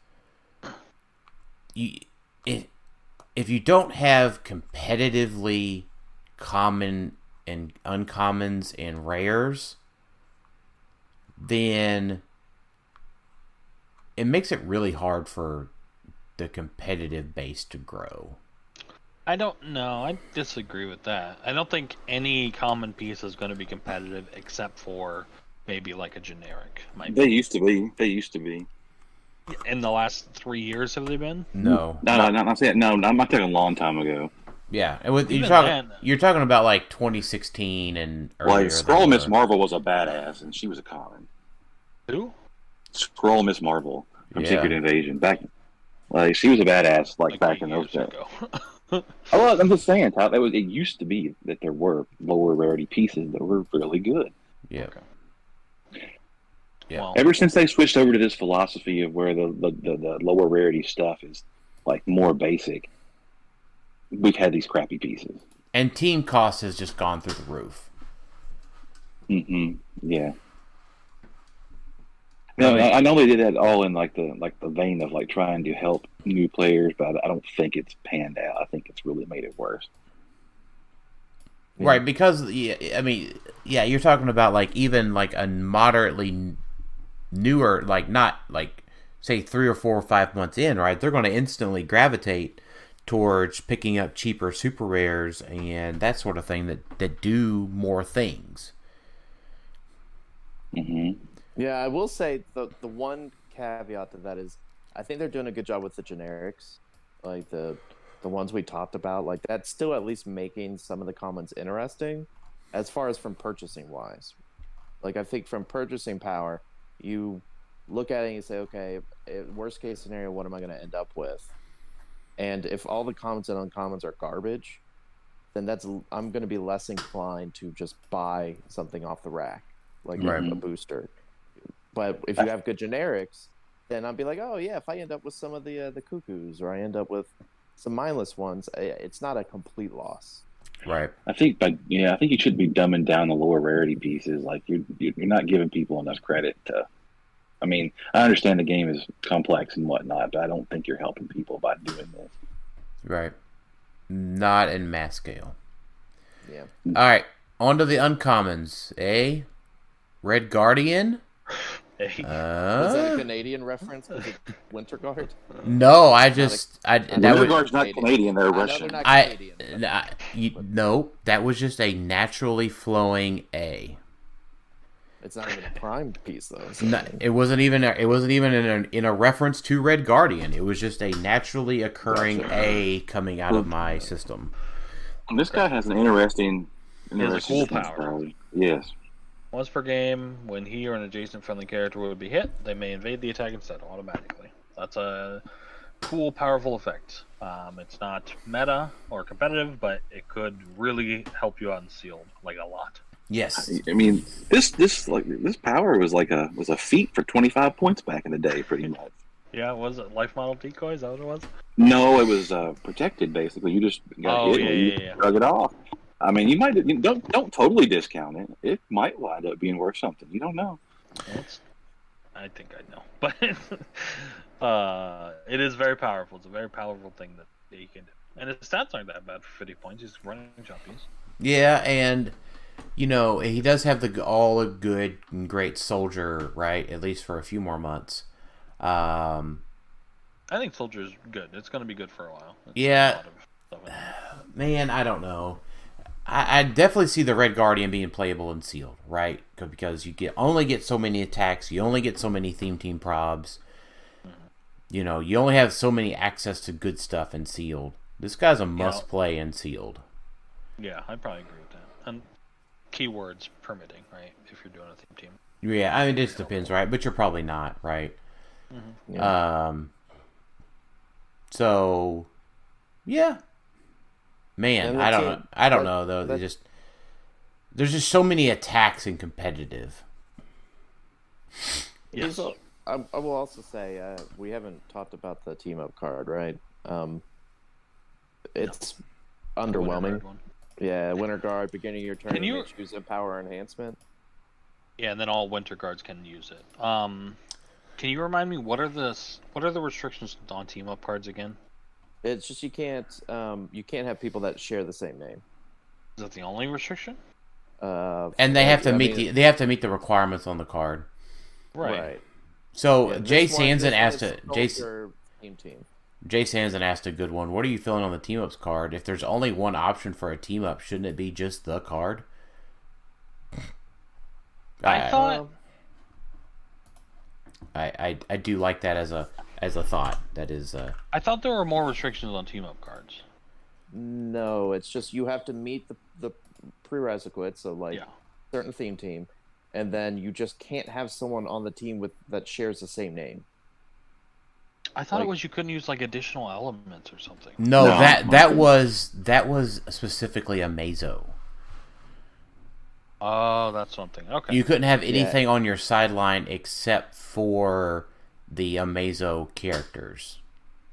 If you don't have competitively common and uncommons and rares, then it makes it really hard for the competitive base to grow. I don't know. I disagree with that. I don't think any common piece is going to be competitive except for maybe like a generic. They used to be. In the last 3 years, have they been? No. No, I'm not saying. No, I'm not talking a long time ago. Yeah, and you're talking about like 2016 and earlier. Like Scroll Miss Marvel was a badass, and she was a common. Who? Scroll Miss Marvel from Yeah. Secret Invasion. She was a badass Like back in those days. ago. Oh, I'm just saying, Todd. It used to be that there were lower rarity pieces that were really good. Yeah. Okay. Yeah. Well, Ever since they switched over to this philosophy of where the lower rarity stuff is like more basic, we've had these crappy pieces. And team cost has just gone through the roof. Yeah. No, I know they did that all in like the vein of like trying to help new players, but I don't think it's panned out. I think it's really made it worse. Right, because you're talking about like even like a moderately newer, like not like say 3 or 4 or 5 months in, right? They're going to instantly gravitate towards picking up cheaper super rares and that sort of thing that do more things. Yeah, I will say the one caveat to that is I think they're doing a good job with the generics, like the ones we talked about. Like that's still at least making some of the commons interesting, as far as from purchasing wise. Like I think from purchasing power, you look at it and you say, okay, worst case scenario, what am I going to end up with? And if all the commons and uncommons are garbage, then I'm going to be less inclined to just buy something off the rack, like a booster. But if you have good generics, then I'll be like, oh yeah, if I end up with some of the cuckoos or I end up with some mindless ones, it's not a complete loss. Right. I think you should be dumbing down the lower rarity pieces. Like you're not giving people enough credit to. I mean, I understand the game is complex and whatnot, but I don't think you're helping people by doing this. Right. Not in mass scale. Yeah. All right. On to the uncommons. Red Guardian. Was that a Canadian reference? Was it Winter Guard? No, Winter Guard's not Canadian. They're Russian. They're not Canadian. No, that was just a naturally flowing A. It's not even a prime piece though. So. No, it wasn't even in a reference to Red Guardian. It was just a naturally occurring A coming out of my system. This guy has an interesting cool power. Yes. Once per game, when he or an adjacent friendly character would be hit, they may invade the attack instead automatically. That's a cool, powerful effect. It's not meta or competitive, but it could really help you out in sealed, like a lot. Yes. I mean, this power was a feat for 25 points back in the day, pretty much. Yeah, was it life model decoy? Is that what it was? No, it was protected. Basically, you just got hit and you drug it off. I mean, you might don't totally discount it. It might wind up being worth something. You don't know. I think I know, but it is very powerful. It's a very powerful thing that he can do, and his stats aren't that bad for 50 points. He's running jumpies. Yeah, and he does have all a good and great soldier, right? At least for a few more months. I think soldier's good. It's going to be good for a while. Man, I don't know. I definitely see the Red Guardian being playable and sealed, right? Because you only get so many attacks, you only get so many theme team probs. You only have so many access to good stuff in sealed. This guy's a must play in sealed. Yeah, I probably agree with that. And keywords permitting, right? If you're doing a theme team. Yeah, I mean it just depends, right? But you're probably not, right? Yeah. So, yeah. Man, I don't know though. There's just so many attacks in competitive. Yes. I will also say we haven't talked about the team up card, right? It's underwhelming. Yeah, Winter Guard, beginning of your turn, you choose a power enhancement. Yeah, and then all Winter Guards can use it. Can you remind me what are the restrictions on team up cards again? It's just you can't have people that share the same name. Is that the only restriction? And they have to meet the requirements on the card. Right. So Jay Sanson asked a good one. What are you feeling on the team ups card? If there's only one option for a team up, shouldn't it be just the card? I thought. I do like that as a thought. That is. I thought there were more restrictions on team up cards. No, it's just you have to meet the prerequisites, so like Yeah. certain theme team, and then you just can't have someone on the team that shares the same name. I thought it was you couldn't use like additional elements or something. No, No. that was specifically a Mazo. Oh, that's something. Okay. You couldn't have anything on your sideline except for the Amazo characters.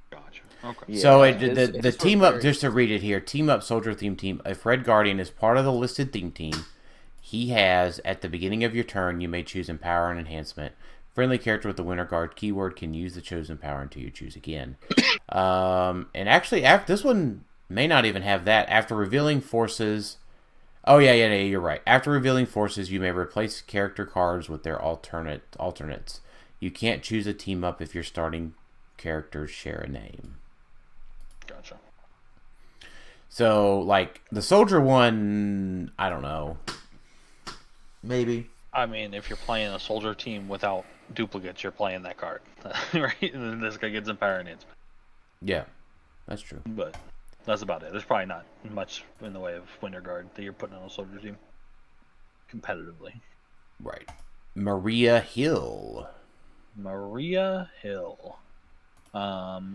Gotcha. Okay. Yeah, So it's the for team up, very- just to read it here, team up soldier theme team. If Red Guardian is part of the listed theme team, he has, at the beginning of your turn, you may choose Empower and Enhancement. Friendly character with the Winter Guard keyword can use the chosen power until you choose again. And actually, this one may not even have that. After revealing forces... Oh, yeah, you're right. After revealing forces, you may replace character cards with their alternates. You can't choose a team up if your starting characters share a name. Gotcha. So, like, the soldier one, I don't know. Maybe. I mean, if you're playing a soldier team without duplicates, you're playing that card, right? And then this guy gets Empower Enhancement. Yeah, that's true. But that's about it. There's probably not much in the way of Winter Guard that you're putting on a soldier team competitively. Right. Maria Hill. Maria Hill.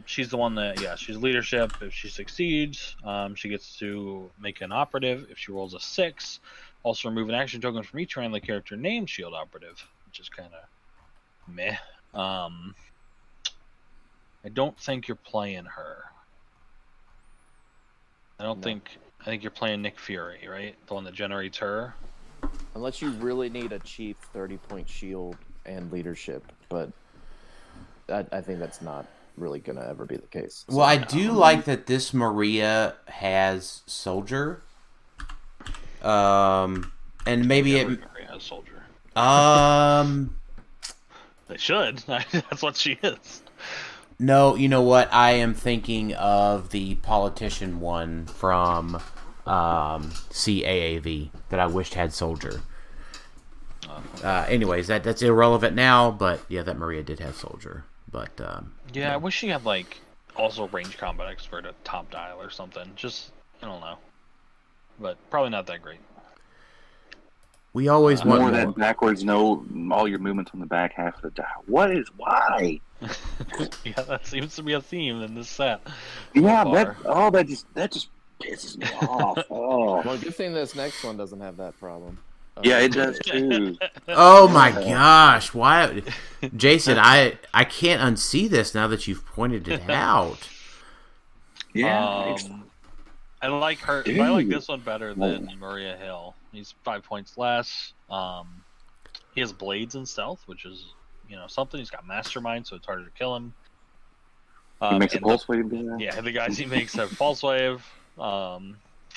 She's the one that, she's leadership. If she succeeds, she gets to make an operative. If she rolls a 6, also remove an action token from each friendly character named Shield Operative, which is kind of meh. I don't think you're playing her. I think you're playing Nick Fury, right? The one that generates her. Unless you really need a cheap 30-point shield and leadership, but I think that's not really going to ever be the case. Well, I do like that this Maria has soldier. And maybe Maria has soldier. They should. That's what she is. No, you know what? I am thinking of the politician one from CAAV that I wished had soldier. Anyways, that's irrelevant now, but yeah, that Maria did have soldier. But I wish she had like also range combat expert at top dial or something. Just I don't know, but probably not that great. we always want More more. that backwards, no, all your movements on the back half of the dial. Why? Yeah, that seems to be a theme in this set. Yeah, So that just pisses me off. Oh, Well, good thing this next one doesn't have that problem. yeah, it does too. Oh my gosh! Why, Jason? I can't unsee this now that you've pointed it out. Yeah, I like her. Dude. I like this one better than Maria Hill. He's 5 points less. He has blades and stealth, which is something. He's got mastermind, so it's harder to kill him. he makes a and pulse wave. Do that? Yeah, the guys he makes have pulse wave,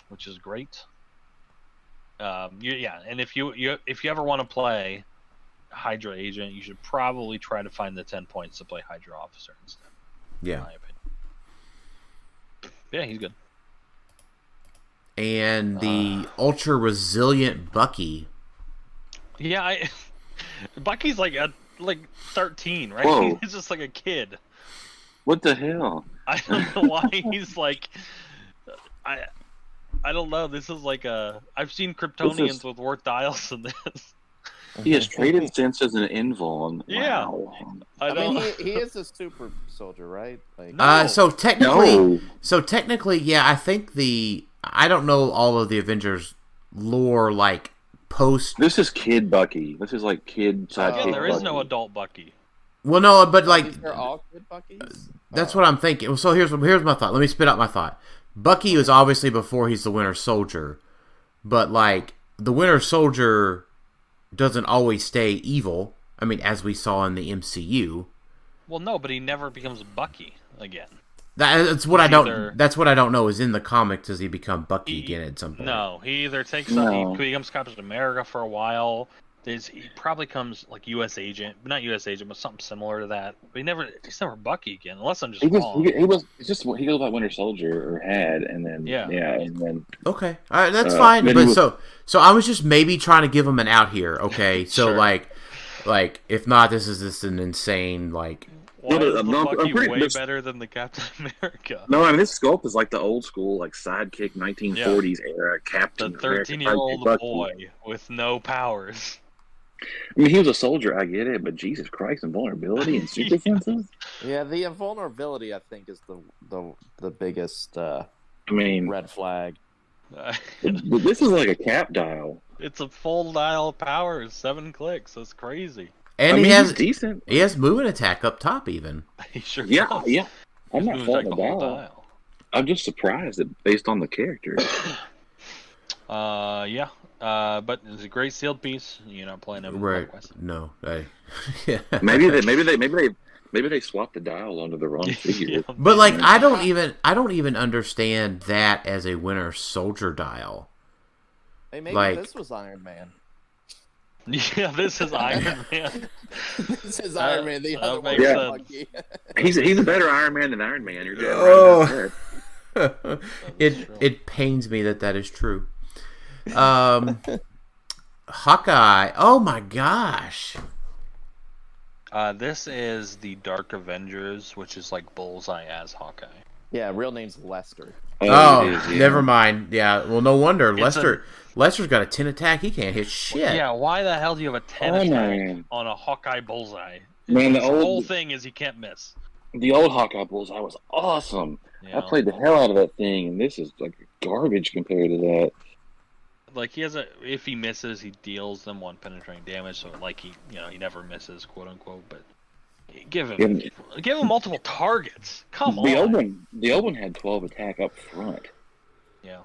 which is great. And if you ever want to play Hydra agent, you should probably try to find the 10 points to play Hydra officer instead. In Yeah, my opinion. Yeah, he's good. and the ultra resilient Bucky. Yeah, Bucky's like 13, right? Whoa. He's just like a kid. What the hell? I don't know why he's like. I don't know. This is like I've seen Kryptonians with work dials in this. He has traded senses and invuln. Yeah. Wow. I I mean, know. he is a super soldier, right? Like, No. So technically, No. yeah, I think I don't know all of the Avengers lore, like post. This is Kid Bucky. This is like Kid sidekick. Again, there is Bucky. no adult Bucky. Well, no, but like these are all good Buckies. that's what I'm thinking. So here's my thought. Let me spit out my thought. Bucky was obviously before he's the Winter Soldier, but like the Winter Soldier doesn't always stay evil. I mean, as we saw in the MCU. Well, no, but he never becomes Bucky again. That's what He's I don't. either- That's what I don't know. Is in the comics, does he become Bucky again at some point? No, he either takes No. he becomes Captain America for a while. He probably comes like U.S. agent, but not U.S. agent, but something similar to that. But he's never Bucky again, unless I'm just He wrong. goes by Winter Soldier or had, and then and then Okay, all right, that's fine. then But he was- so I was just maybe trying to give him an out here. Okay, so Sure. like if not, this is just an insane like Why No, is the no, I'm Bucky pretty- way this- better than the Captain America? No, I mean this sculpt is like the old school, like sidekick 1940s era The Captain America 13-year-old Bucky. boy with no powers. I mean, he was a soldier, I get it, but Jesus Christ, invulnerability and super senses. Yeah, the invulnerability I think is the biggest I mean, red flag. this is like a cap dial. It's a full dial of powers, 7 clicks. That's crazy. And I mean, he has he's decent. he has moving attack up top even. He sure Yeah, does. yeah. I'm He's not moving faulting like the the whole dial. I'm just surprised that based on the character. Yeah. But it's a great sealed piece. You're not playing him Right? likewise. No. Yeah. maybe they swapped the dials onto the wrong figure. Yeah. But like, I don't even understand that as a Winter Soldier dial. Hey, maybe Like- this was Iron Man. Yeah, this is Iron Man. This is Iron Man. The that other one makes was sense. Bucky. He's a better Iron Man than Iron Man. You're dead Oh. right about that. It pains me that is true. Hawkeye. Oh my gosh. This is the Dark Avengers, which is like Bullseye as Hawkeye. Yeah, real name's Lester. Oh, it is, yeah. never mind. Yeah, well, no wonder. It's Lester's got a 10 attack. He can't hit shit. Yeah, why the hell do you have a 10 Oh, attack man. on a Hawkeye Bullseye? Man, the The whole old thing is he can't miss. Hawkeye Bullseye was awesome. You I know? played the hell out of that thing, and this is like garbage compared to that. Like if he misses, he deals them 1 penetrating damage. So like he never misses, quote unquote. But give him multiple targets. Come The on. old one had 12 attack up front. Yeah.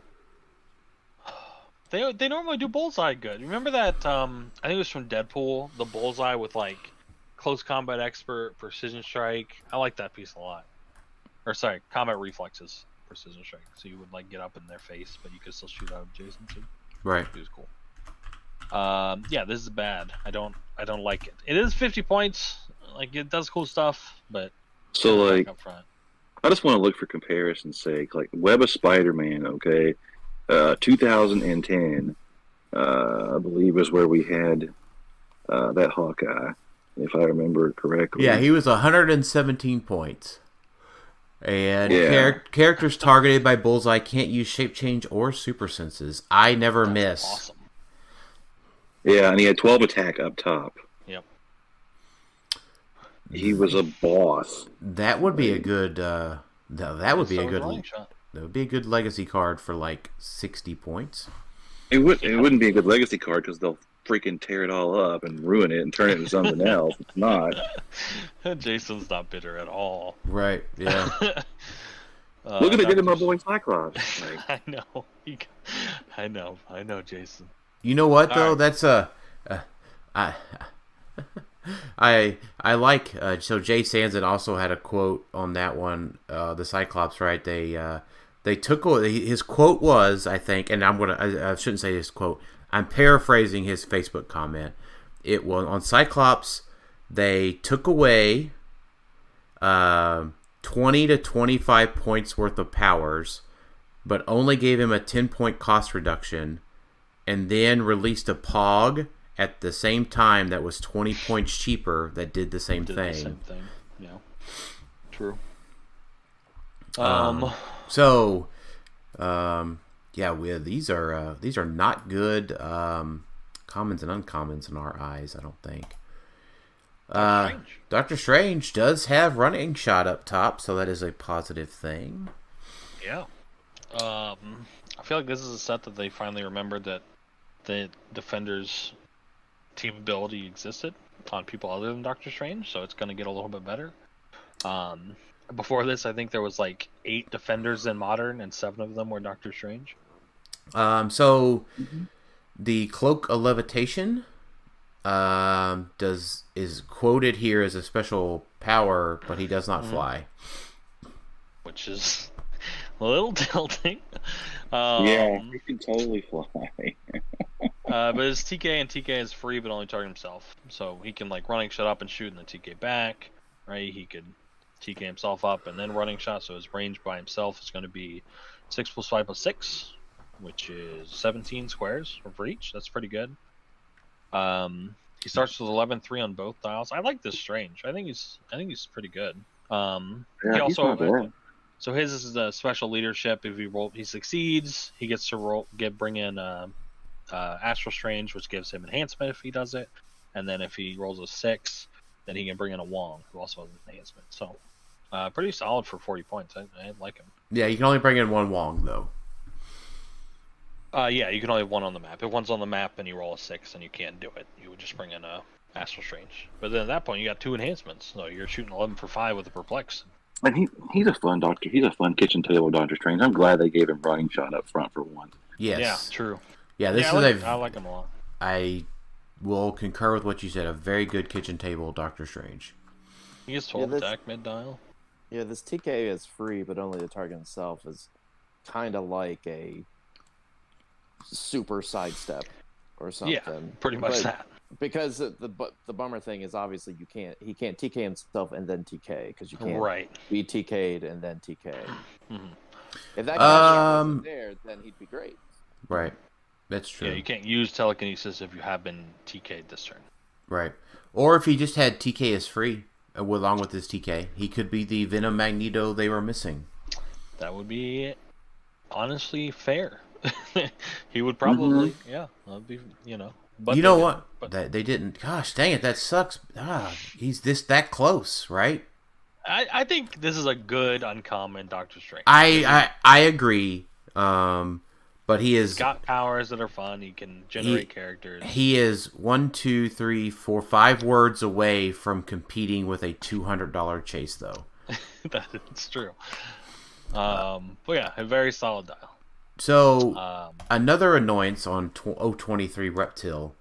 They normally do Bullseye good. Remember that? I think it was from Deadpool. The Bullseye with like close combat expert, precision strike. I like that piece a lot. Or sorry, combat reflexes, precision strike. So you would like get up in their face, but you could still shoot out adjacent to. Right. It was cool. Yeah, this is bad. I don't like it. It is 50 points. Like it does cool stuff, but So like, up front. I just want to look for comparison's sake. Like Web of Spider-Man, okay, 2010, I believe is where we had that Hawkeye, if I remember correctly. Yeah, he was 117 points. And Yeah. characters targeted by Bullseye can't use shape change or super senses. I never miss. Awesome. Yeah, and he had 12 attack up top. Yep. He was a boss. That would be a good. That would be So a is good. Rolling Shot. That would be a good legacy card for like 60 points. It wouldn't be a good legacy card because they'll freaking tear it all up and ruin it and turn it into something else. It's not. Jason's not bitter at all. Right. Yeah. Look at they did to my Doctor- boy Cyclops. Like, I know. I know, Jason. You know what though? Alright. That's I like so Jay Sanson also had a quote on that one, the Cyclops, right? They took his quote was, I think, and I shouldn't say his quote. I'm paraphrasing his Facebook comment. It was on Cyclops. They took away 20 to 25 points worth of powers, but only gave him a 10-point cost reduction, and then released a POG at the same time that was 20 points cheaper that did the same Did thing. the same thing. Yeah. True. So, yeah, these are not good commons and uncommons in our eyes, I don't think. Strange. Doctor Strange does have running shot up top, so that is a positive thing. Yeah. I feel like this is a set that they finally remembered that the Defenders team ability existed on people other than Doctor Strange, so it's going to get a little bit better. Before this, I think there was like 8 Defenders in Modern, and 7 of them were Doctor Strange. The Cloak of Levitation is quoted here as a special power, but he does not fly. Which is a little tilting. yeah, he can totally fly. But it's TK, and TK is free, but only target himself. So he can like running shot up and shoot, and then TK back. Right? He could TK himself up and then running shot. So his range by himself is going to be 6 + 5 + 6, which is 17 squares for each. That's pretty good. He starts with 11-3 on both dials. I like this Strange. I think he's pretty good. He he's not bad. So his is the special leadership. If he succeeds, he gets to bring in Astral Strange, which gives him enhancement if he does it. And then if he rolls a 6, then he can bring in a Wong, who also has enhancement. So pretty solid for 40 points. I like him. Yeah, you can only bring in one Wong though. Yeah, you can only have one on the map. If one's on the map and you roll a 6, then you can't do it. You would just bring in a Astral Strange. But then at that point, you got 2 enhancements. So you're shooting 11 for 5 with a Perplex. And he's a fun doctor. He's a fun kitchen table Doctor Strange. I'm glad they gave him running shot up front for one. Yes. Yeah, true. Yeah, I like him a lot. I will concur with what you said. A very good kitchen table Doctor Strange. He gets 12 attack mid-dial. Yeah, this TK is free, but only the target itself is kind of like a super sidestep or something. Yeah, pretty much that. Because the bummer thing is obviously he can't TK himself and then TK because you can't be TK'd and then TK. Mm-hmm. If that guy wasn't there, then he'd be great. Right, that's true. Yeah, you can't use telekinesis if you have been TK'd this turn. Right, or if he just had TK as free along with his TK, he could be the Venom Magneto they were missing. That would be honestly fair. He would probably, that'd be, But you know what? But they didn't. Gosh, dang it, that sucks. He's that close, right? I think this is a good uncommon Doctor Strange. I agree. But he's got powers that are fun. He can generate characters. He is 1, 2, 3, 4, 5 words away from competing with a $200 chase, though. That's true. But yeah, a very solid dial. So, another annoyance on 023 Reptile.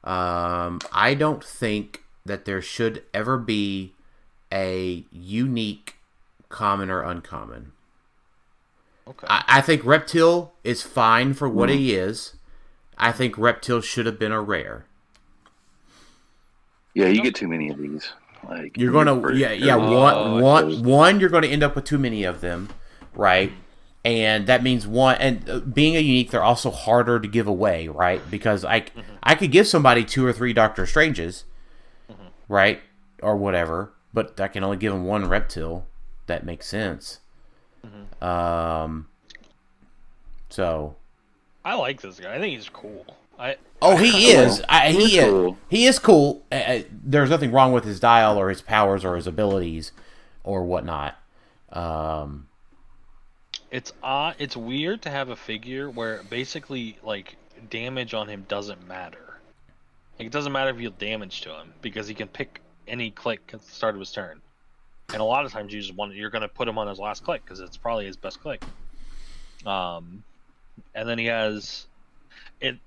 I don't think that there should ever be a unique common or uncommon. Okay. I think Reptile is fine for what he is. I think Reptile should have been a rare. Yeah, you get too many of these. Like you're gonna one you're gonna end up with too many of them, right? And that means one, and being a unique, they're also harder to give away, right? Because I could give somebody 2 or 3 Doctor Stranges, right, or whatever, but I can only give them 1 Reptile. That makes sense. So I like this guy. I think he's cool. He is. He is cool. There's nothing wrong with his dial or his powers or his abilities or whatnot. It's weird to have a figure where basically like damage on him doesn't matter. Like it doesn't matter if you deal damage to him because he can pick any click at the start of his turn. And a lot of times you're going to put him on his last click because it's probably his best click. And then he has it.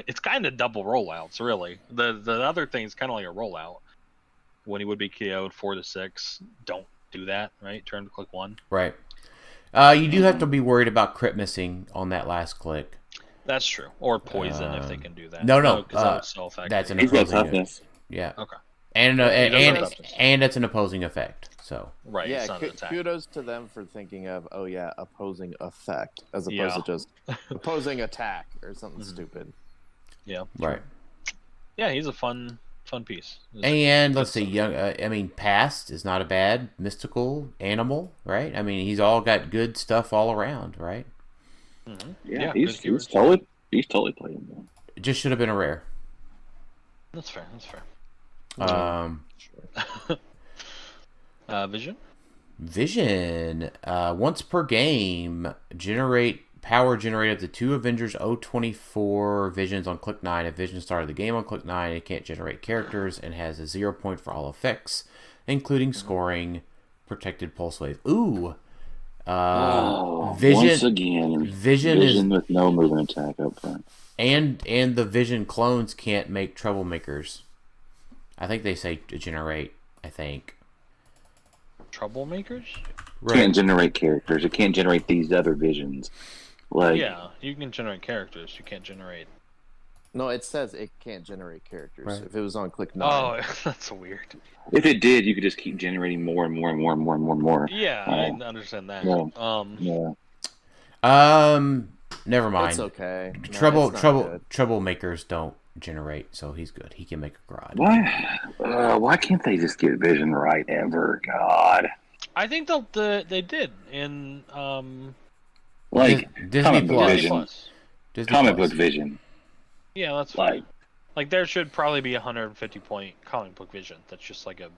It's kind of double rollouts, really. The other thing is kind of like a rollout. When he would be KO'd 4 to 6, don't do that, right? Turn to click 1. Right. You do have to be worried about crit missing on that last click. That's true. Or poison if they can do that. No. Because that that's an He's got opposing toughness. Yeah. Okay. And it's an opposing effect. So right. Yeah. It's not an attack. Kudos to them for thinking of opposing effect as opposed to just opposing attack or something stupid. Yeah. Right. Yeah, he's a fun piece. And let's see, Past is not a bad mystical animal, right? I mean, he's all got good stuff all around, right? Mm-hmm. Yeah, he's totally playing. It just should have been a rare. That's fair. Vision. Once per game, power generate up to 2 Avengers 024 visions on click 9. If vision started the game on click 9, it can't generate characters and has a 0 point for all effects, including scoring, protected pulse wave. Ooh. Vision, once again, Vision is with no movement attack up front. And the Vision clones can't make troublemakers. I think they say to generate, I think. Troublemakers? Right. Can't generate characters. It can't generate these other visions. Like, yeah, you can generate characters. You can't generate. No, it says it can't generate characters. Right. If it was on click 9. Oh, that's weird. if it did, you could just keep generating more and more and more and more and more and more. Yeah, I understand that. Yeah. Never mind. It's okay. No, Troublemakers don't generate, so he's good. He can make a garage. Why can't they just get vision right ever? God. I think they did in Disney comic book Plus. vision. Disney Comic Plus. book vision. Yeah, that's fine. Like there should probably be 150 point comic book vision. That's just like a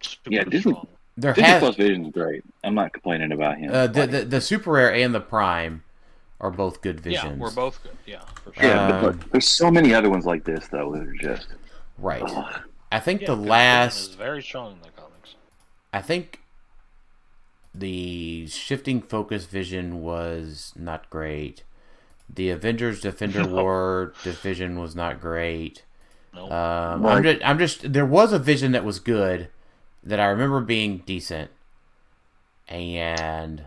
super strong. Disney Plus Vision is great. I'm not complaining about him. The Super Rare and the Prime are both good visions. Yeah, we're both good. Yeah, for sure. Yeah, but there's so many other ones like this though that are just right. I think the Vision last is very strong in the comics. I think the shifting focus vision was not great. The Avengers Defender War division was not great. Nope. I'm just there was a vision that was good that I remember being decent, and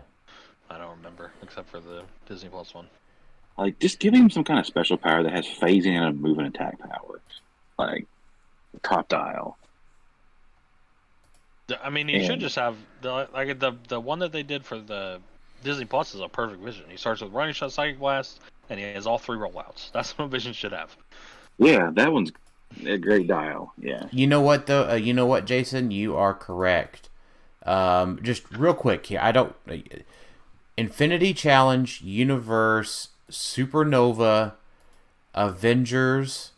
I don't remember except for the Disney Plus one. like just give him some kind of special power that has phasing and a move and attack power, like top dial. I mean, he should just have the one that they did for the Disney Plus is a perfect vision. He starts with running shot, psychic blast, and he has all 3 rollouts. That's what vision should have. Yeah, that one's a great dial. Yeah. you know what though? You know what, Jason? You are correct. Just real quick here. I don't. Infinity Challenge, Universe, Supernova, Avengers,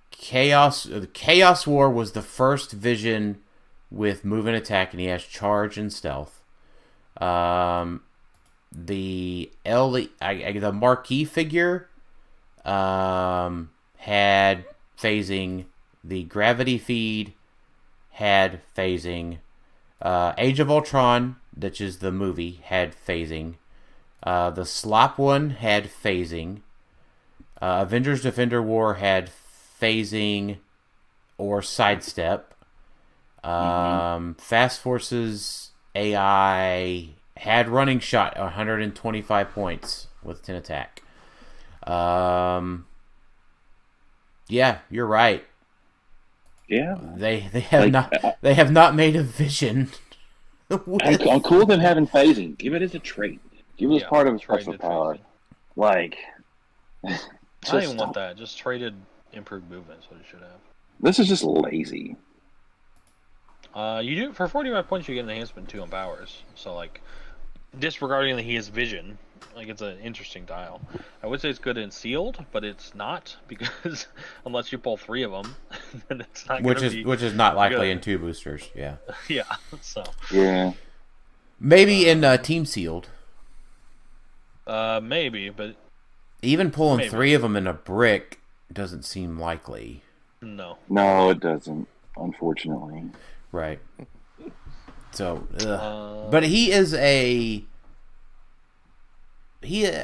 Chaos. Chaos War was the first vision with move and attack, and he has charge and stealth. The marquee figure had phasing. The gravity feed had phasing. Age of Ultron, which is the movie, had phasing. The slop one had phasing. Avengers Defender War had phasing or sidestep. Fast Forces AI had running shot, 125 points with 10 attack. Yeah, you're right. Yeah. They have not made a vision. I'm cool with them having phasing. Give it as a trait. Give it as part of a special power. Like, I don't even want that. Just traded improved movement is what it should have. This is just lazy. You do for 45 points. You get an enhancement 2 on powers. So like, disregarding that he has vision, like it's an interesting dial. I would say it's good in sealed, but it's not because unless you pull 3 of them, then it's not. Which is not likely good. In 2 boosters. Yeah. Yeah. So. Yeah. Maybe in team sealed. Maybe, but even pulling 3 of them in a brick doesn't seem likely. No. No, it doesn't. Unfortunately. Right. So, but he is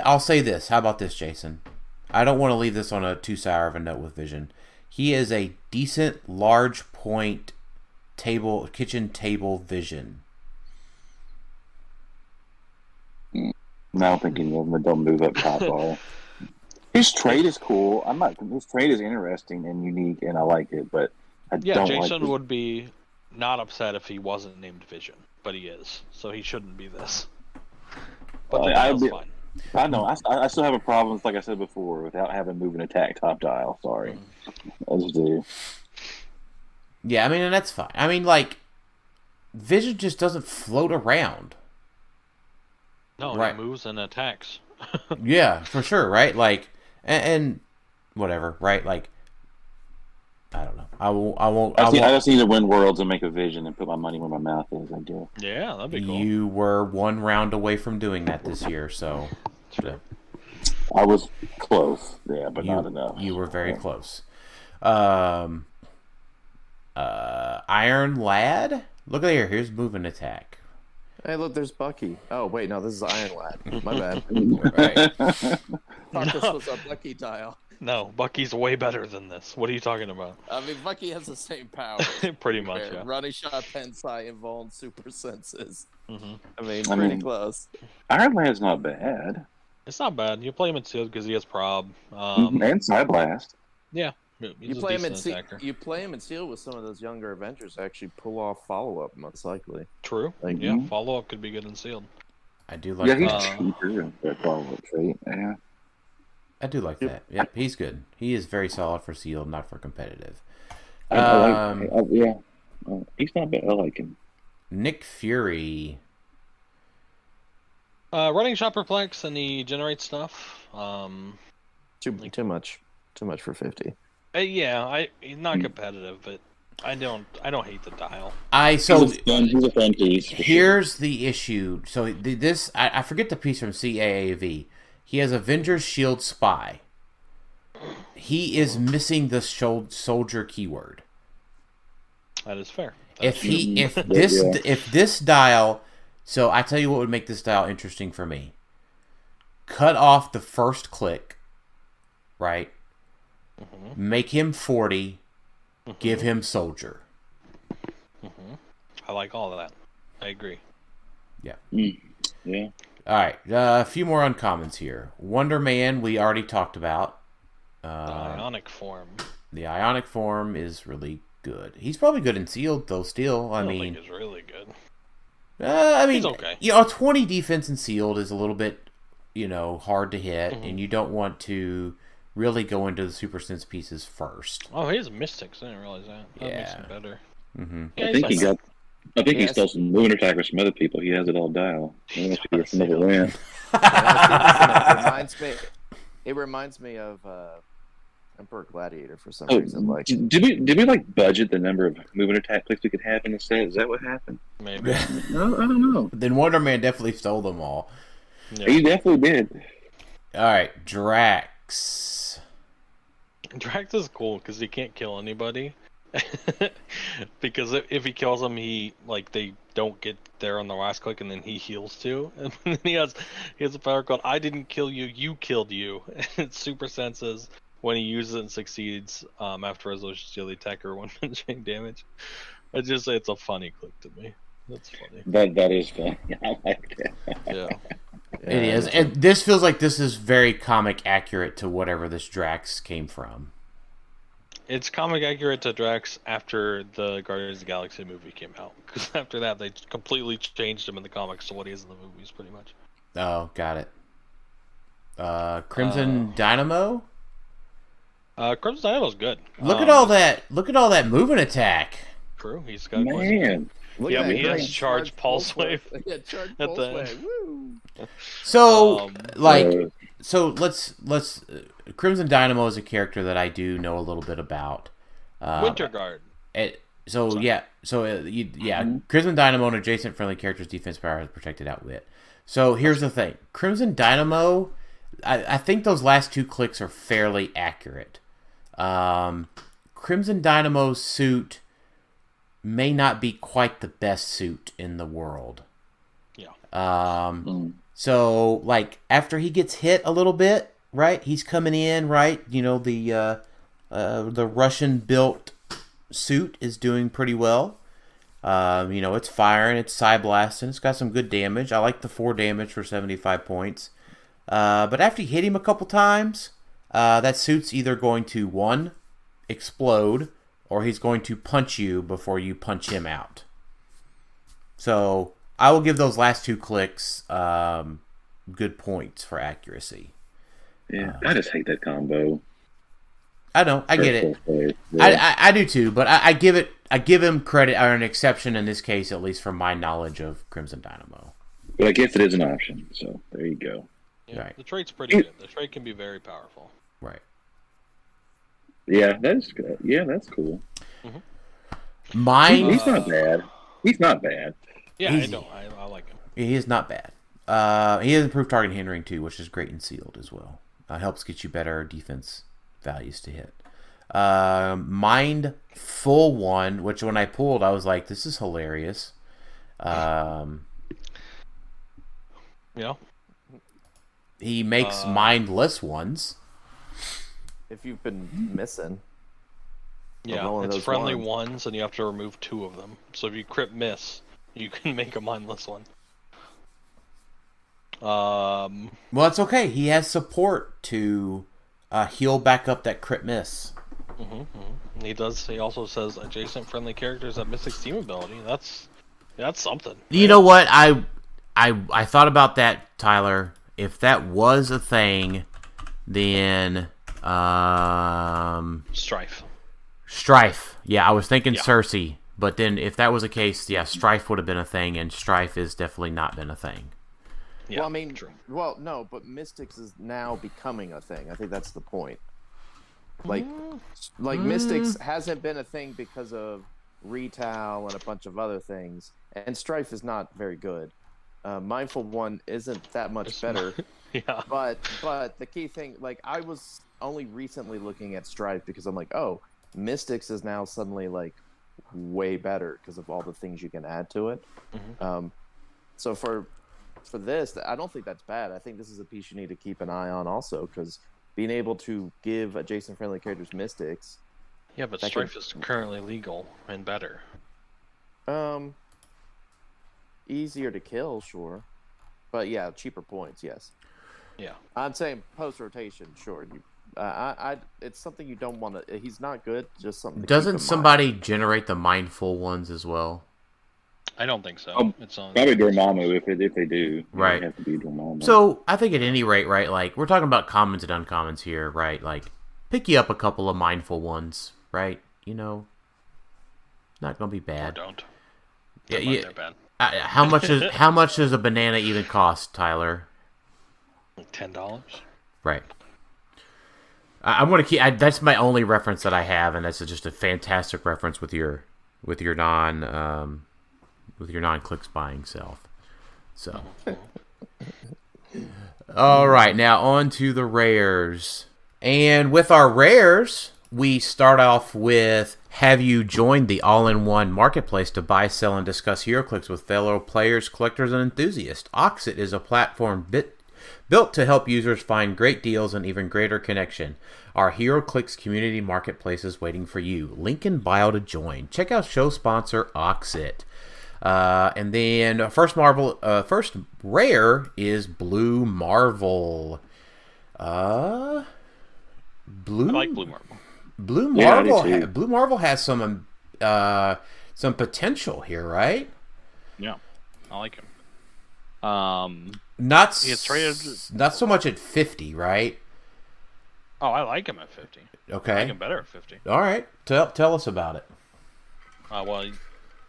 I'll say this. How about this, Jason? I don't want to leave this on a too sour of a note with vision. He is a decent large point kitchen table vision. Now thinking of him, don't move up top ball. His trade is cool. His trade is interesting and unique, and I like it. But Jason would be not upset if he wasn't named Vision, but he is, so he shouldn't be this. But that's fine. I know. I still have a problem, like I said before, without having move and attack top dial. Sorry, I just do. Yeah, I mean, and that's fine. I mean, like, Vision just doesn't float around. No, right. He moves and attacks. Yeah, for sure, right? Like, and whatever, right? Like, I don't know. I just need to win Worlds and make a Vision and put my money where my mouth is. I do. Yeah, that'd be cool. You were 1 round away from doing that this year, so. I was close, yeah, but not enough. You were very close. Iron Lad? Look at here. Here's move and attack. Hey, look, there's Bucky. Oh, wait, no, this is Iron Lad. My bad. Right. Thought this was a Bucky dial. No, Bucky's way better than this. What are you talking about? I mean, Bucky has the same power. Pretty much, yeah. Running shot, Tensai, Invuln, super senses. Mm-hmm. I mean, pretty close. Iron Lad's not bad. It's not bad. You play him in sealed because he has prob. And Side Blast. Yeah. You play him in sealed with some of those younger Avengers actually pull off follow-up, most likely. True. Like, yeah, follow-up could be good in sealed. I do like he's cheaper in that follow-up trait. Yeah. I do like that. Yep, he's good. He is very solid for sealed, not for competitive. Yeah. He's not bad. I like him. Nick Fury. Running shot perplex, and he generates stuff. Too much for 50. He's not competitive, but I don't hate the dial. He's a fun piece. Here's the issue. So this, I forget the piece from CAAV. He has Avengers Shield Spy. He is missing the soldier keyword. That is fair. If this dial, so I tell you what would make this dial interesting for me. Cut off the first click, right? Mm-hmm. Make him 40. Mm-hmm. Give him soldier. Mm-hmm. I like all of that. I agree. Yeah. Yeah. All right. A few more uncommons here. Wonder Man, we already talked about. The Ionic form. The Ionic form is really good. He's probably good in sealed, though. Still, I mean, think he's really good. He's okay. 20 defense in sealed is a little bit, hard to hit, and you don't want to really go into the super sense pieces first. Oh, he has mystics. I didn't realize that. That makes him better. Mm-hmm. Yeah, I think he stole some lunar attackers from other people. He has it all dialed. It reminds me of Emperor Gladiator for some reason. Like, did we budget the number of movement attack clicks we could have in the set? Is that what happened? Maybe. No, I don't know. Then Wonder Man definitely stole them all. Yeah. He definitely did. All right, Drax. Drax is cool because he can't kill anybody. Because if he kills them, they don't get there on the last click, and then he heals too. And then he has a power called "I didn't kill you, you killed you." And it's super senses when he uses it and succeeds after resolution steal the attacker 1 chain damage. It's a funny click to me. That's funny. That is funny. I like that. Yeah. It is, and this feels like this is very comic accurate to whatever this Drax came from. It's comic accurate to Drax after the Guardians of the Galaxy movie came out. Because after that, they completely changed him in the comics to what he is in the movies, pretty much. Oh, got it. Crimson Dynamo? Crimson Dynamo's good. Look at all that! Look at all that movement attack. True, he's got man. He has charge pulse wave. Yeah, charge pulse wave. Woo! So, let's Crimson Dynamo is a character that I do know a little bit about. Winter Guard. Crimson Dynamo and adjacent friendly characters' defense power is protected out wit. So here's the thing: Crimson Dynamo, I think those last two clicks are fairly accurate. Crimson Dynamo's suit may not be quite the best suit in the world. Yeah. So, after he gets hit a little bit, right? He's coming in, right? The Russian-built suit is doing pretty well. It's firing, it's side blasting, it's got some good damage. I like the 4 damage for 75 points. But after you hit him a couple times, that suit's either going to, 1, explode, or he's going to punch you before you punch him out. So I will give those last 2 clicks good points for accuracy. Yeah, I just hate that combo. I know, I get it. Yeah. I do too, but I give him credit, or an exception in this case, at least from my knowledge of Crimson Dynamo. But I guess it is an option, so there you go. Yeah, right. The trait's pretty good. The trait can be very powerful. Right. Yeah, that's good. Yeah, that's cool. Mm-hmm. Mine. He's not bad. He's not bad. Yeah, I like him. He is not bad. He has improved target hindering too, which is great in sealed as well. Helps get you better defense values to hit. Mind full 1, which when I pulled, I was like, "This is hilarious." Yeah. He makes mindless ones. If you've been missing. Yeah, it's friendly ones, and you have to remove 2 of them. So if you crit miss, you can make a mindless one. Well, it's okay. He has support to heal back up that crit miss. Mm-hmm. He does. He also says adjacent friendly characters have Mystic Steam ability. That's something. You know what? I thought about that, Tyler. If that was a thing, Then Strife. Strife. Yeah, I was thinking Yeah. Cersei, but then if that was the case, yeah, Strife would have been a thing, and Strife has definitely not been a thing. Yeah, well, I mean, true. well, no, but Mystics is now becoming a thing. I think that's the point. Like Mystics hasn't been a thing because of Retail and a bunch of other things, and Strife is not very good. Mindful One isn't that much better. Yeah. But the key thing, like, I was only recently looking at Strife because I'm like, oh, Mystics is now suddenly like way better because of all the things you can add to it. So for this, I don't think that's bad. I think this is a piece you need to keep an eye on also, because being able to give adjacent friendly characters Mystics. Yeah, but Strife is currently legal and better. Easier to kill, sure. But yeah, cheaper points, yes. Yeah. I'm saying post rotation, sure. It's something you don't want to. He's not good. Just something. Doesn't somebody generate the mindful ones as well? I don't think so. It's on Probably Dormammu if they do. Right. It have to be Dormammu. So I think at any rate, right? Like we're talking about commons and uncommons here, right? Like pick you up a couple of mindful ones, right? You know, not gonna be Or bad. don't. Yeah, They're bad. How much does a banana even cost, Tyler? Like $10. Right. I'm gonna keep. That's my only reference that I have, and that's just a fantastic reference with your non Clixed buying self. So. All right, now on to the rares, and with our rares, we start off with: have you joined the all-in-one marketplace to buy, sell, and discuss HeroClix with fellow players, collectors, and enthusiasts? Auxxit is a platform built to help users find great deals and even greater connection. Our HeroClix Community Marketplace is waiting for you. Link in bio to join. Check out show sponsor Auxxit. And then first rare is Blue Marvel. I like Blue Marvel. Blue Yeah, I do Marvel. too. Blue Marvel has some potential here, right? Yeah, I like him. Not He gets traded. not so much at 50, right? Oh, I like him at 50. I Okay. like him better at 50. All right. Tell us about it. Well, he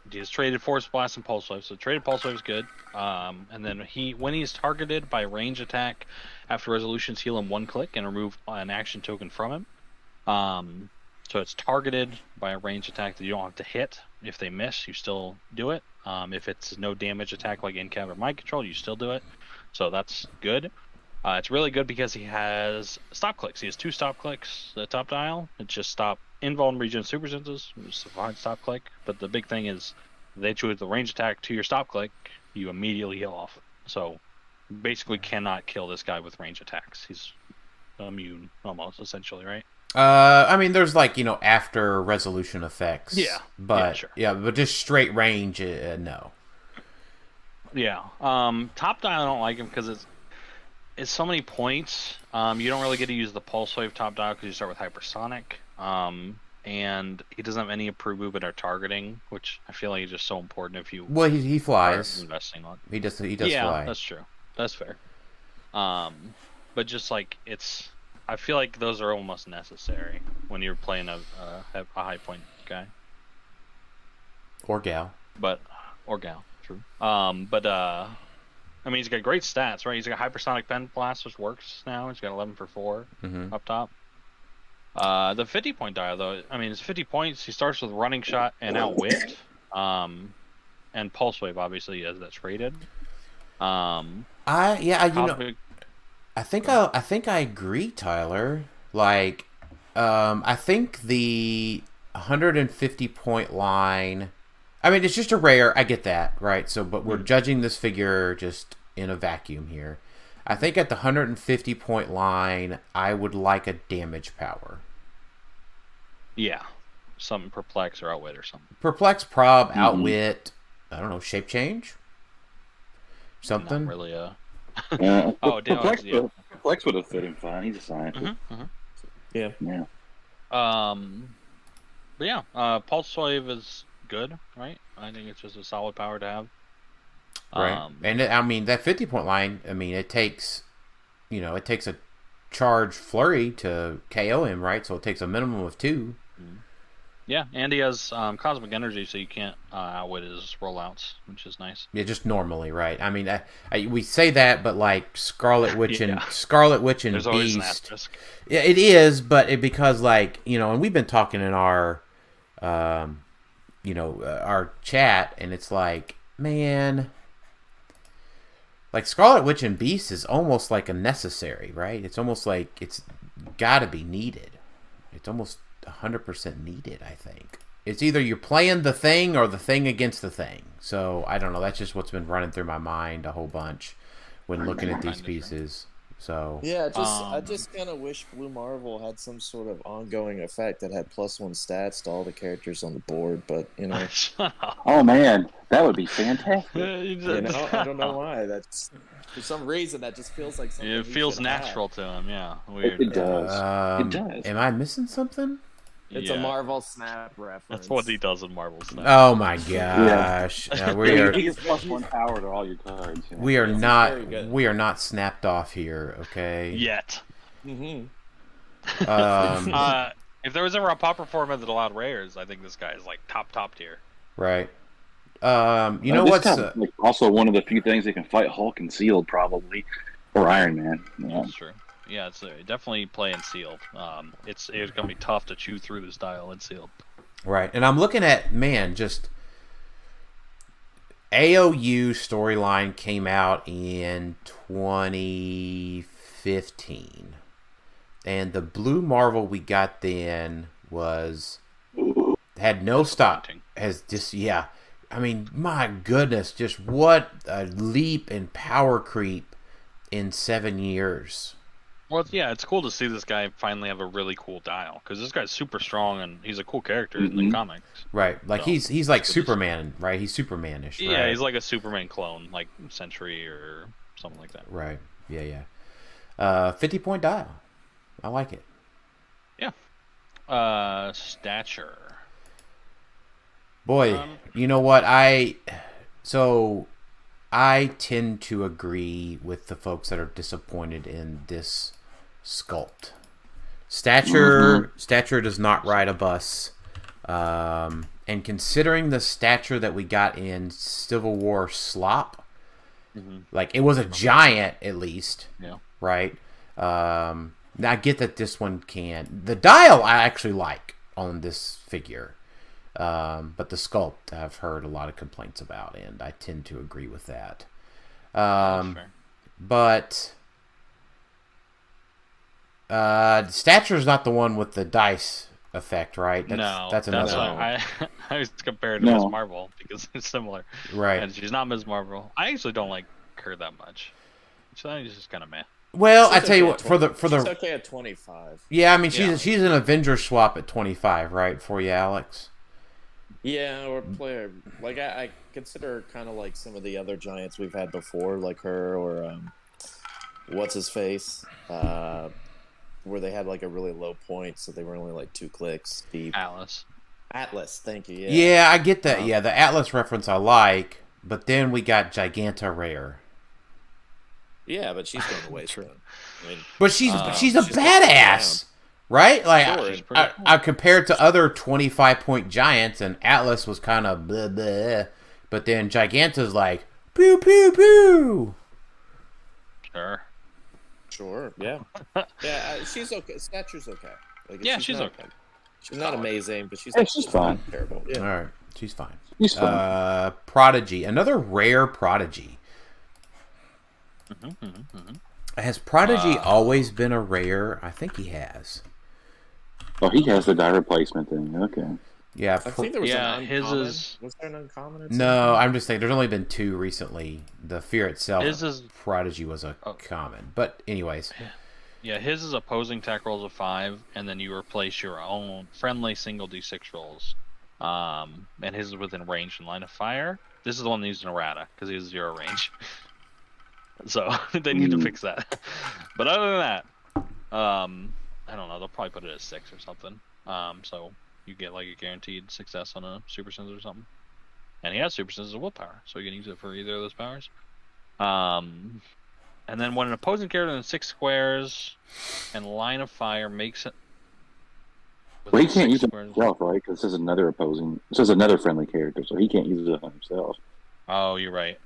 just traded Force Blast and Pulse Wave, so traded Pulse Wave is good. And then when he's targeted by range attack, after resolutions heal him 1 click and remove an action token from him. So it's targeted by a range attack that you don't have to hit. If they miss, you still do it. If it's no damage attack like in-cab or mind control, you still do it. So that's good. It's really good because he has stop clicks. He has 2 stop clicks. The top dial, it's just stop invuln, regen, super senses. It's a fine stop click. But the big thing is, they choose the range attack to your stop click, you immediately heal off. So basically cannot kill this guy with range attacks. He's immune almost, essentially, right? I mean, there's after resolution effects. Yeah. But Yeah, sure. but just straight range, no. Yeah. Top dial I don't like him because it's so many points. You don't really get to use the pulse wave top dial because you start with hypersonic. And he doesn't have any improved movement or targeting, which I feel like is just so important if you Well, he are flies. investing on. He does Yeah, fly. that's true. That's fair. But just like I feel like those are almost necessary when you're playing a high point guy. Or gal. Or gal, true. I mean, he's got great stats, right? He's got hypersonic pen blast, which works now. He's got 11 for 4 up top. The 50 point dial, though, I mean, it's 50 points. He starts with running shot and outwit, and pulse wave, obviously, as that's rated. I think I agree, Tyler. Like, I think the 150 point line. I mean, it's just a rare. I get that, right? So, but we're judging this figure just in a vacuum here. I think at the 150 point line, I would like a damage power. Yeah, something perplex or outwit or something. Perplex, prob, outwit. I don't know, shape change. Something. Not really a. Oh, Perplex, yeah. Perplex would have fit him fine. He's a scientist. Yeah. Yeah. But yeah, pulse wave is good, right? I think it's just a solid power to have. Right. And I mean that 50 point line. I mean it takes a charge flurry to KO him, right? So it takes a minimum of 2. Yeah, and he has cosmic energy, so you can't outwit his rollouts, which is nice. Yeah, just normally, right? I mean, we say that, but like Scarlet Witch and There's always an Beast. asterisk. Yeah, it is, but because like and we've been talking in our, our chat, and it's like, man, like Scarlet Witch and Beast is almost like a necessary, right? It's almost like it's got to be needed. It's almost 100% needed, I think. It's either you're playing the thing or the thing against the thing. So, I don't know. That's just what's been running through my mind a whole bunch when looking at these pieces. So yeah, I just kind of wish Blue Marvel had some sort of ongoing effect that had +1 stats to all the characters on the board, but Oh man, that would be fantastic. I don't know why. That's for some reason that just feels like something. It feels natural to him. Yeah, weird. It does. It does. Am I missing something? It's a Marvel Snap reference. That's what he does in Marvel Snap. Oh my gosh! We are. He gets +1 power to all your cards. We are not. We are not snapped off here. Okay. Yet. Mm-hmm. If there was ever a popper format that allowed rares, I think this guy is like top tier. Right. You know what's like also one of the few things that can fight Hulk and Sealed, probably, or Iron Man. Yeah. That's true. Yeah, it's definitely playing Sealed. It's gonna be tough to chew through this dial in Sealed. Right, and I'm looking at just AOU storyline came out in 2015, and the Blue Marvel we got then had no stop. Has just I mean, my goodness, just what a leap in power creep in 7 years. Well, yeah, it's cool to see this guy finally have a really cool dial, because this guy's super strong and he's a cool character in the comics. Right, like so, he's like Superman, right? He's Superman-ish, right? Yeah, he's like a Superman clone, like Sentry or something like that. Right, yeah. 50-point dial. I like it. Yeah. Stature. Boy, you know what? I tend to agree with the folks that are disappointed in this sculpt. Stature does not ride a bus. And considering the stature that we got in Civil War Slop, like it was a giant at least. Yeah. Right? Now I get that this one can. The dial I actually like on this figure. But the sculpt I've heard a lot of complaints about, and I tend to agree with that. But Stature is not the one with the dice effect, right? That's another one. I was compared to Ms. Marvel because it's similar. Right. And she's not Ms. Marvel. I actually don't like her that much. So I think it's just kind of meh. Well, I tell you what, for the she's okay at 25. Yeah, I mean she's an Avengers swap at 25, right? For you, Alex. Yeah, or player like I consider her kind of like some of the other giants we've had before, like her or what's his face, where they had like a really low point, so they were only like 2 clicks deep. Atlas, thank you. Yeah, I get that. Yeah, the Atlas reference I like, but then we got Giganta Rare. Yeah, but she's going away soon. I mean, but she's a badass. Right? Like, sure, I compared to other 25-point giants, and Atlas was kind of blah, blah. But then Giganta's like, pew, pew, pew. Sure, yeah. Yeah, she's okay. Stature's okay. Like, yeah, she's okay. She's not amazing, but she's fine. Terrible. Yeah. All right, she's fine. She's fine. Prodigy, another rare Prodigy. Has Prodigy always been a rare? I think he has. Oh, he has the die replacement thing. Okay. Yeah, I think there was an uncommon. Was there an uncommon? No, I'm just saying there's only been 2 recently. The Fear itself, Prodigy was a common. But anyways. Yeah, his is opposing attack rolls of 5, and then you replace your own friendly single d6 rolls. And his is within range and line of fire. This is the one that used in errata, because he has 0 range. So they need to fix that. But other than that, I don't know. They'll probably put it at 6 or something. So you get like a guaranteed success on a super sense or something. And he has super sense of willpower, so you can use it for either of those powers. And then when an opposing character in 6 squares and line of fire makes it. Well, he can't use it himself, right? Because this is another friendly character, so he can't use it on himself. Oh, you're right.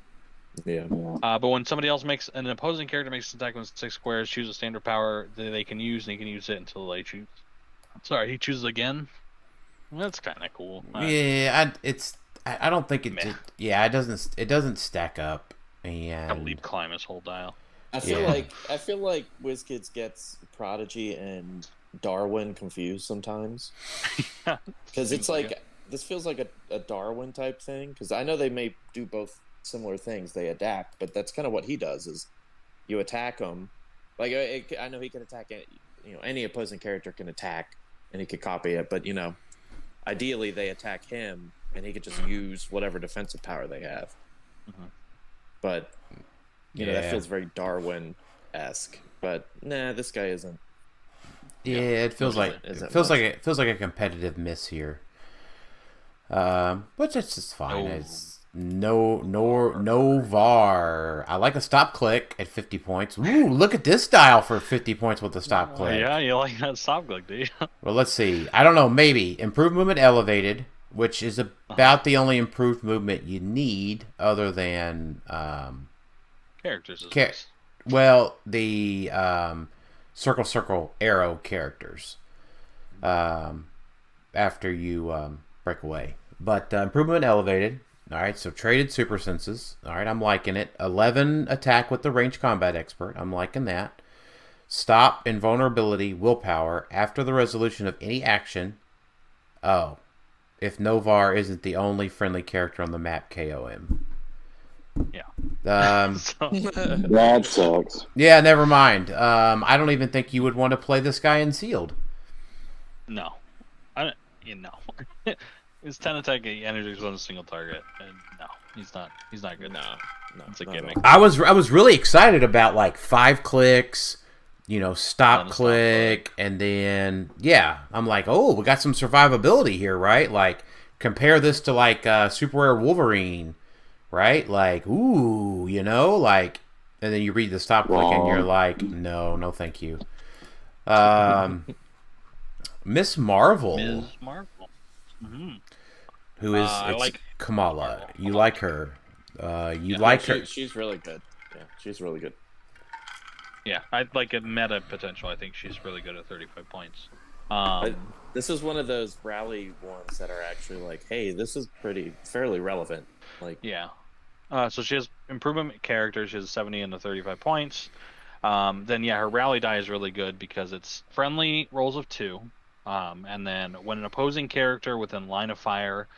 Yeah. But when somebody else makes an opposing character makes an attack with 6 squares, choose a standard power that they can use, and he can use it until they choose. Sorry, he chooses again. That's kind of cool. Yeah, I don't think it. It doesn't stack up. And I'll leap climb his whole dial. I feel like WizKids gets Prodigy and Darwin confused sometimes. Because it's like this feels like a Darwin type thing. Because I know they may do both similar things. They adapt, but that's kind of what he does. Is you attack him. Like I know he can attack. Any opposing character can attack, and he could copy it. But ideally they attack him, and he could just use whatever defensive power they have. Mm-hmm. But that feels very Darwin-esque. But nah, this guy isn't. Yeah, it feels like a competitive miss here. But it's just fine. It's no VAR. I like a stop click at 50 points. Ooh, look at this dial for 50 points with the stop click. Yeah, you like that stop click, do you? Well, let's see. I don't know. Maybe improved movement elevated, which is about the only improved movement you need, other than characters. Well, the circle arrow characters. After you break away, but improvement elevated. All right, so traded super senses. All right, I'm liking it. 11 attack with the range combat expert. I'm liking that. Stop, invulnerability, willpower after the resolution of any action. Oh, if Novar isn't the only friendly character on the map, KO him. Yeah. That sucks. Yeah, never mind. I don't even think you would want to play this guy in sealed. No. His 10 attack energies on a single target. And no, he's not good. No, it's a gimmick. I was really excited about like 5 clicks, stop click, and then I'm like, oh, we got some survivability here, right? Like compare this to like Super Rare Wolverine, right? Like, ooh, like, and then you read the stop click and you're like, no, thank you. Miss Marvel. Mm-hmm. Who is Kamala? You like her? Like her? She's really good. Yeah, she's really good. Yeah, I'd like a meta potential. I think she's really good at 35 points. This is one of those rally ones that are actually like, hey, this is fairly relevant. Like, yeah. So she has improvement character. She has 70 and 35 points. Then her rally die is really good because it's friendly rolls of 2. And then when an opposing character within line of fire,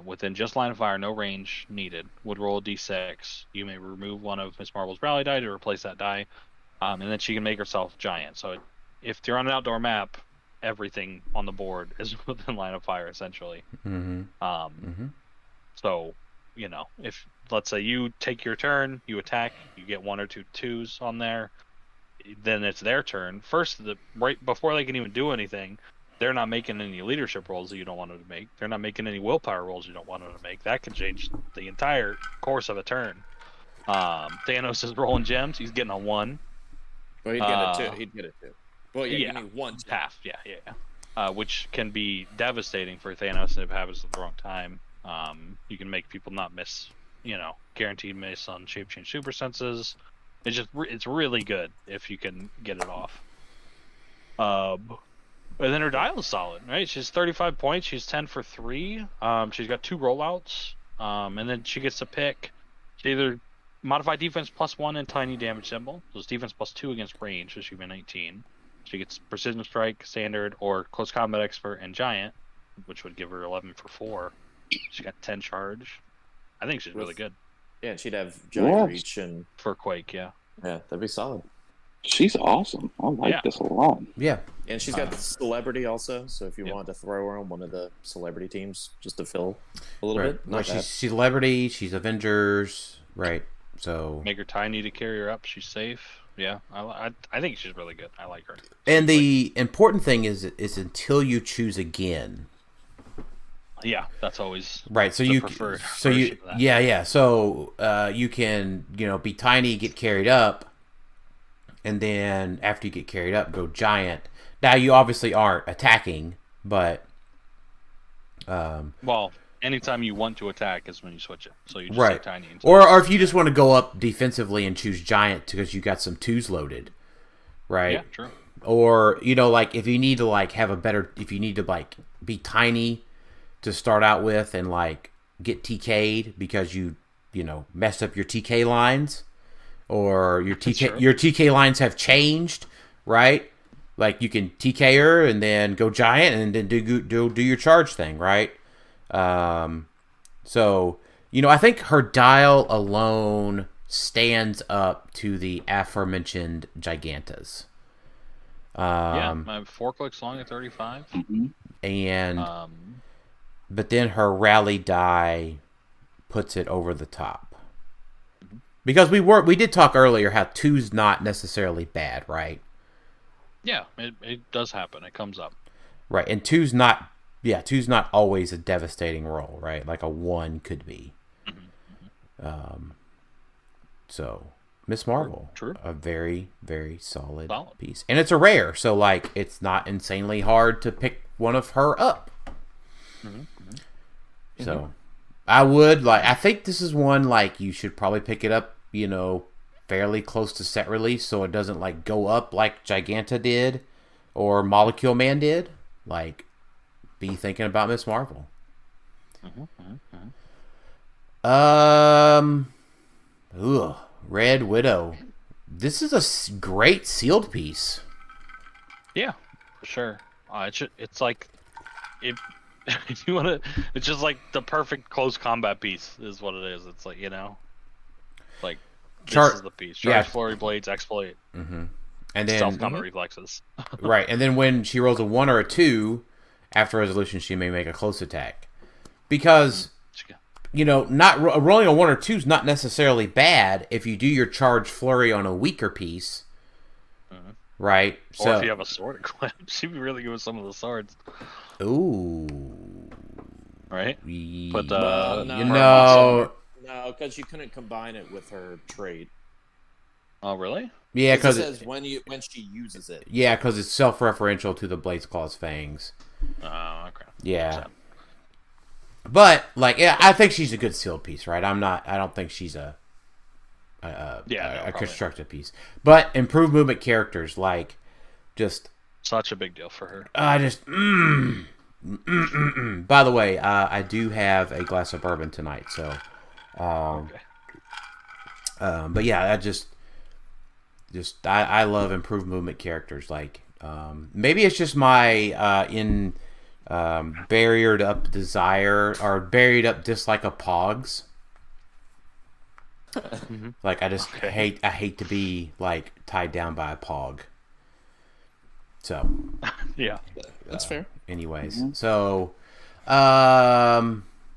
within just line of fire, no range needed, would roll a d6, you may remove one of Miss Marvel's rally die to replace that die, and then she can make herself giant. So if you're on an outdoor map, everything on the board is within line of fire, essentially. Mm-hmm. So, if, let's say you take your turn, you attack, you get 1 or 2 2s on there, then it's their turn. First, right before they can even do anything, they're not making any leadership rolls that you don't want them to make. They're not making any willpower rolls you don't want them to make. That can change the entire course of a turn. Thanos is rolling gems. He's getting a 1. Well, he'd get a 2. He'd get a 2. Well, yeah, you need 1. Half, yeah. Which can be devastating for Thanos if it happens at the wrong time. You can make people not miss, guaranteed miss on shape change super senses. It's really good if you can get it off. And then her dial is solid, right? She's 35 points. She's 10 for 3. She's got 2 rollouts. And then she gets to pick either modify defense +1 and tiny damage symbol. So it's defense +2 against range, so she'd be 19. She gets precision strike, standard, or close combat expert and giant, which would give her 11 for 4. She's got 10 charge. I think she's really good. Yeah, and she'd have giant reach and for Quake, yeah. Yeah, that'd be solid. She's awesome. I like this a lot. Yeah. And she's got celebrity also, so if you wanted to throw her on one of the celebrity teams just to fill a little bit. Well, she's celebrity, she's Avengers, right? So make her tiny to carry her up. She's safe. Yeah, I think she's really good. I like her. And the important thing is until you choose again. Yeah, that's always right. So So you can be tiny, get carried up, and then after you get carried up, go giant. Now you obviously aren't attacking, but well, anytime you want to attack is when you switch it. So you just right. say tiny. Or if you just want to go up defensively and choose giant because you got some 2s loaded, right? Yeah, true. Or like if you need to like have a better, if you need to like be tiny to start out with and like get TK'd because you messed up your TK lines, or your TK lines have changed, right? Like you can TK her and then go giant and then do your charge thing, right? So I think her dial alone stands up to the aforementioned Gigantas. My 4 clicks long at 35. And but then her rally die puts it over the top. Because we did talk earlier how 2's not necessarily bad, right? Yeah, it does happen. It comes up. Right, and 2's not always a devastating roll, right? Like a 1 could be. So Miss Marvel, True. a very, very solid piece. And it's a rare, so like it's not insanely hard to pick one of her up. So I think this is one like you should probably pick it up, fairly close to set release so it doesn't like go up like Giganta did or Molecule Man did. Like be thinking about Miss Marvel. Red Widow. This is a great sealed piece. Yeah, for sure. It's like if you want to, it's just like the perfect close combat piece is what it is. It's like like this is the piece. Charge, flurry, blades, exploit, and then stealth, combat reflexes. Right, and then when she rolls a 1 or a 2 after resolution, she may make a close attack because. Not rolling a 1 or 2 is not necessarily bad if you do your charge flurry on a weaker piece, right? Or if you have a sword equipped, she'd be really good with some of the swords. Ooh, right? But no, because you couldn't combine it with her trait. Oh, really? Yeah, because it says when she uses it. Yeah, because it's self-referential to the Blade's Claw's Fangs. Oh, okay. Yeah. But I think she's a good sealed piece, right? I don't think she's a constructed piece. But improved movement characters, just such a big deal for her. By the way, I do have a glass of bourbon tonight, so. Okay. But yeah, I love improved movement characters. Maybe it's just my barriered up desire or buried up dislike of pogs. I hate to be tied down by a pog. So yeah, that's fair. Anyways, so Khazar.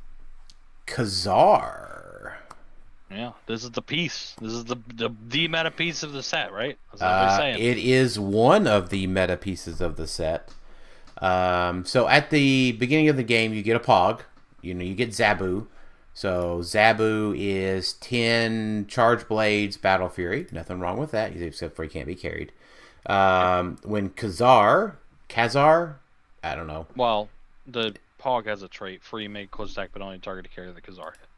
Yeah, this is the piece. This is the meta piece of the set, right? That's what they're saying. It is one of the meta pieces of the set. So at the beginning of the game, you get a Pog. You get Zabu. So Zabu is 10 Charge Blades, Battle Fury. Nothing wrong with that, except for he can't be carried. When Khazar, I don't know. Well, the Pog has a trait: free make close attack, but only target to carry the Khazar hit.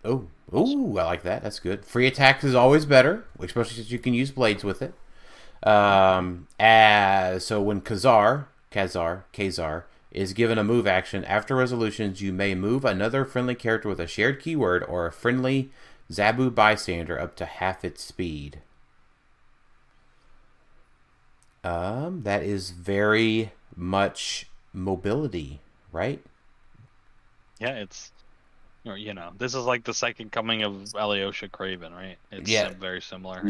Oh, I like that. That's good. Free attacks is always better, especially since you can use blades with it. So when Khazar is given a move action, after resolutions, you may move another friendly character with a shared keyword or a friendly Zabu bystander up to half its speed. That is very much mobility, right? Yeah, it's this is like the second coming of Alyosha Craven, right? It's very similar.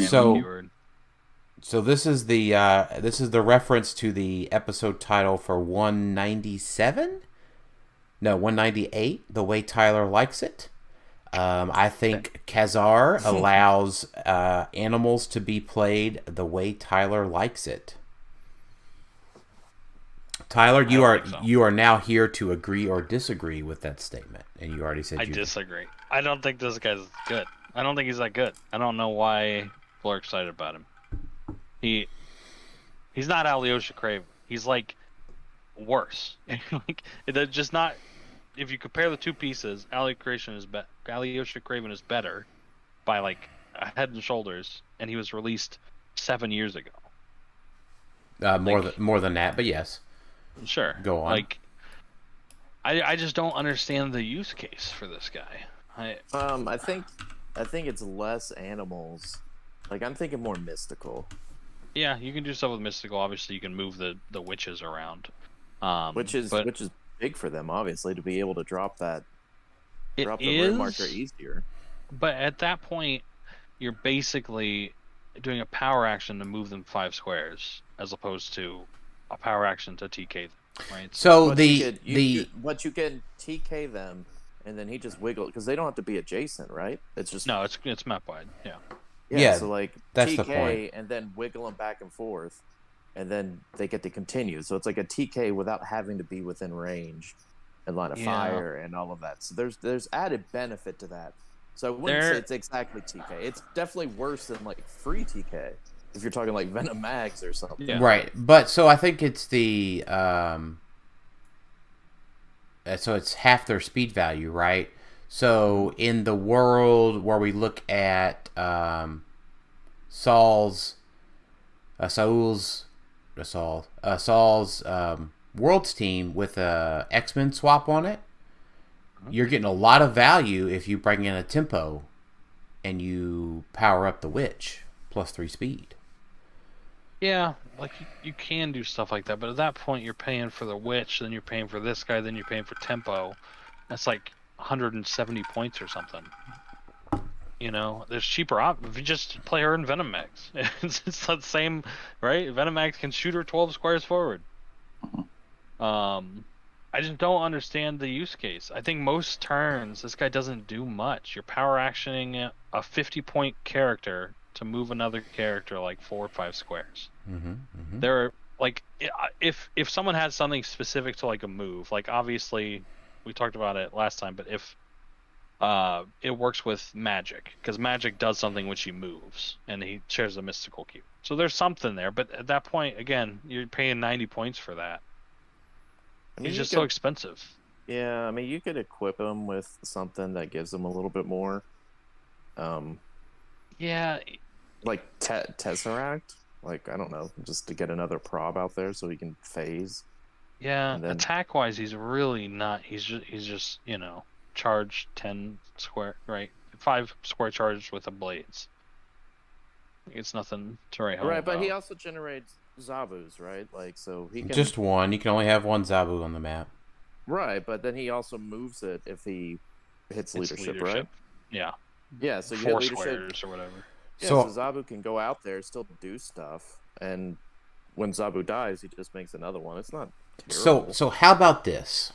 So this is the reference to the episode title for 197? No, 198, The Way Tylor Likes It. I think Khazar allows animals to be played the way Tylor likes it. Tyler, you are now here to agree or disagree with that statement, and you already said I disagree. I don't think this guy's good. I don't think he's that good. I don't know why people are excited about him. He's not Alyosha Craven. He's like worse. Like it's just not. If you compare the two pieces, Alyosha Craven is better by like a head and shoulders, and he was released 7 years ago. More than that, but yes. Sure. Go on. Like, I just don't understand the use case for this guy. I think it's less animals. Like I'm thinking more mystical. Yeah, you can do stuff with mystical. Obviously, you can move the witches around. Which is big for them, obviously, to be able to drop the rim marker easier. But at that point, you're basically doing a power action to move them 5 squares, as opposed to a power action to TK them, right? So but you can TK them, and then he just wiggle because they don't have to be adjacent, right? It's just it's map wide, yeah. Yeah, so like that's TK the point. and then wiggle them back and forth, and then they get to continue. So it's like a TK without having to be within range and line of fire and all of that. So there's added benefit to that. So I wouldn't say it's exactly TK. It's definitely worse than like free TK if you're talking like Venom Mags or something. Yeah. Right, but so I think it's the so it's half their speed value, right? So in the world where we look at Saul's Worlds team with a X-Men swap on it, you're getting a lot of value if you bring in a tempo and you power up the witch plus 3 speed. Yeah, like you can do stuff like that, but at that point you're paying for the witch, then you're paying for this guy, then you're paying for tempo. That's like 170 points or something. You know, there's cheaper if you just play her in Venom Max. It's the same, right? Venom Max can shoot her 12 squares forward. I just don't understand the use case. I think most turns this guy doesn't do much. You're power actioning a 50-point character to move another character like 4 or 5 squares. There are like if someone had something specific to like a move, like obviously we talked about it last time, but if it works with magic because magic does something which he moves and he shares a mystical cube. So there's something there, but at that point again, you're paying 90 points for that. I mean, he's just so expensive. Yeah, I mean, you could equip him with something that gives him a little bit more. Yeah. Like Tesseract? Like, I don't know, just to get another prob out there so he can phase. Yeah, attack-wise, he's really not... He's just, you know, charge 10 square, right? 5 square charge with the blades. It's nothing to write home about. But he also generates Zabus, right? Like, so he can... Just one. You can only have one Zabu on the map. Right, but then he also moves it if he hits leadership, right? Yeah. Yeah, so you 4 get squares or whatever. Yeah, so Zabu can go out there, still do stuff, and when Zabu dies, he just makes another one. It's not terrible. So how about this?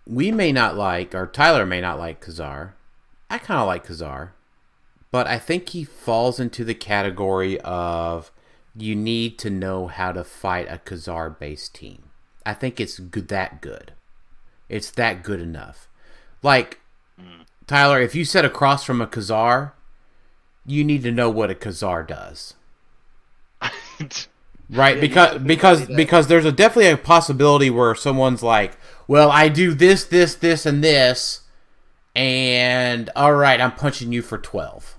We may not like, or Tylor may not like Khazar. I kind of like Khazar. But I think he falls into the category of you need to know how to fight a Khazar-based team. I think it's that good. It's that good enough. Like, Tylor, if you sit across from a Khazar, you need to know what a Khazar does. Right? Yeah, because there's definitely a possibility where someone's like, well, I do this, and this, and all right, I'm punching you for 12.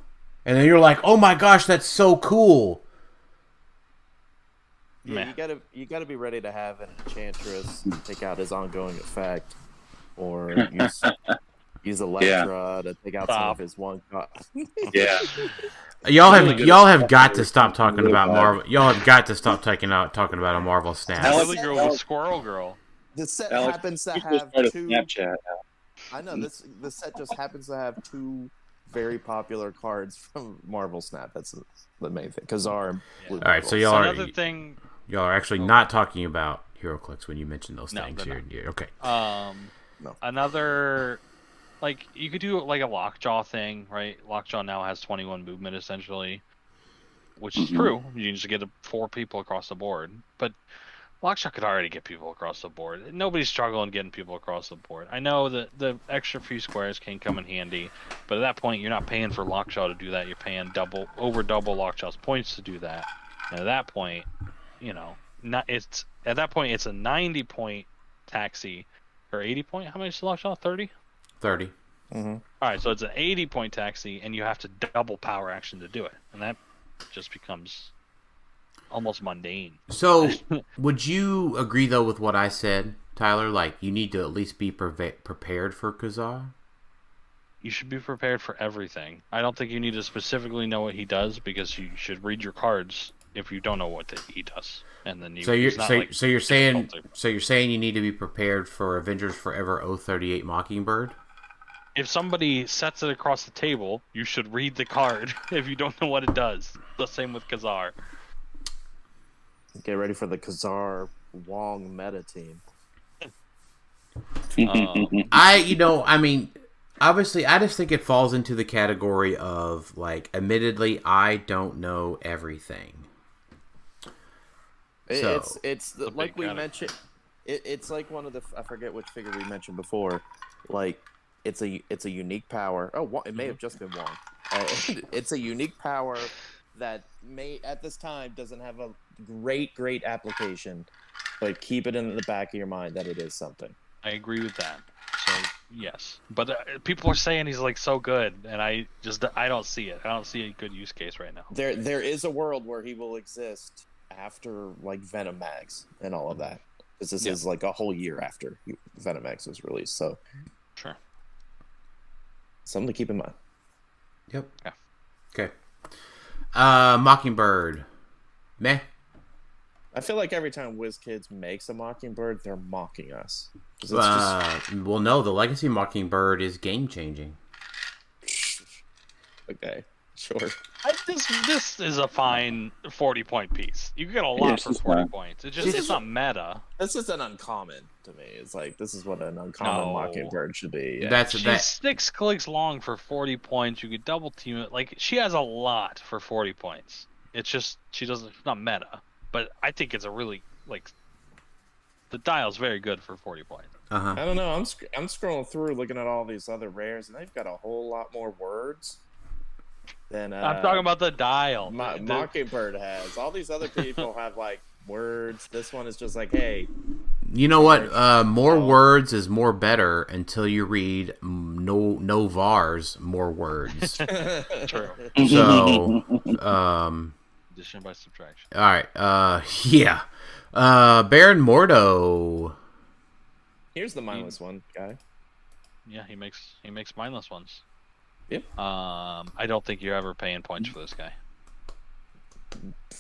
And then you're like, oh my gosh, that's so cool. Yeah, you gotta be ready to have an Enchantress take out his ongoing effect, or use Electra to take out some of his one. Yeah. Y'all have got to stop talking about Marvel. Y'all have got to stop talking about a Marvel snap. Silly Girl with Squirrel Girl. The set Alex, happens to you have just started two. Snapchat. I know the set just happens to have 2 very popular cards from Marvel Snap. That's the main thing. Khazar and Blue. All right, so Beetle. y'all are actually not talking about HeroClix when you mention those things here. Yeah, okay. No. Another, like, you could do like a Lockjaw thing, right? Lockjaw now has 21 movement essentially, which is true. You just get 4 people across the board. But Lockshot could already get people across the board. Nobody's struggling getting people across the board. I know that the extra few squares can come in handy, but at that point, you're not paying for Lockshot to do that. You're paying over double Lockshot's points to do that. And at that point, it's a 90-point taxi or 80-point. How much is Lockshot? 30. 30. Mm-hmm. All right, so it's an 80-point taxi, and you have to double power action to do it, and that just becomes almost mundane. So, would you agree though with what I said, Tyler? Like, you need to at least be prepared for Khazar. You should be prepared for everything. I don't think you need to specifically know what he does, because you should read your cards if you don't know what he does, and then you're saying you need to be prepared for Avengers Forever 038 Mockingbird. If somebody sets it across the table, you should read the card if you don't know what it does. The same with Khazar. Get ready for the Khazar Wong meta team. Obviously, I just think it falls into the category of, like, admittedly, I don't know everything. It's like we mentioned. It's like one of the, I forget which figure we mentioned before. Like, it's a unique power. Oh, it may have just been Wong. It's a unique power that at this time doesn't have a great application, but keep it in the back of your mind that it is something. I agree with that. So yes, but people are saying he's like so good, and I don't see it. I don't see a good use case right now. There is a world where he will exist after, like, Venom Mags and all of that, because this is like a whole year after Venom Mags was released. So sure, something to keep in mind. Yep. Yeah. Okay. Mockingbird. Meh. I feel like every time WizKids makes a Mockingbird, they're mocking us. Well, no, the Legacy Mockingbird is game changing. Okay, sure. This is a fine 40-point piece. You get a lot for 40 points. It's not meta. This is an uncommon to me. It's like, this is what an uncommon Mockingbird should be. Yeah. She's 6 clicks long for 40 points. You could double team it. Like, she has a lot for 40 points. It's just it's not meta. But I think it's a really, like, the dial's very good for 40 points. Uh-huh. I don't know. I'm scrolling through looking at all these other rares, and they've got a whole lot more words than I'm talking about the dial. Mockingbird has. All these other people have, like, words. This one is just like, hey. You know what? More words is more better until you read no VARs, more words. True. So, addition by subtraction. All right. Yeah. Baron Mordo. Here's the mindless one, guy. Yeah, he makes mindless ones. Yep. I don't think you're ever paying points for this guy.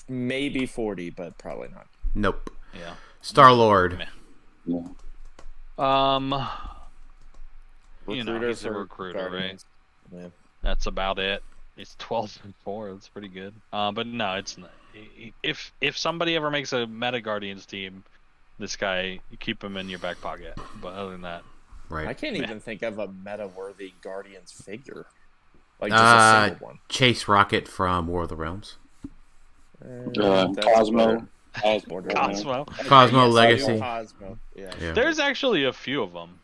Maybe 40, but probably not. Nope. Yeah. Star-Lord. Yeah. He's a recruiter, right? Yeah. That's about it. It's 12-4. That's pretty good. But no, it's not. If somebody ever makes a Meta Guardians team, this guy, you keep him in your back pocket. But other than that, right? I can't even think of a meta-worthy Guardians figure, like just a single one. Chase Rocket from War of the Realms. Cosmo. Cosmo Legacy. Cosmo. Yeah. There's actually a few of them.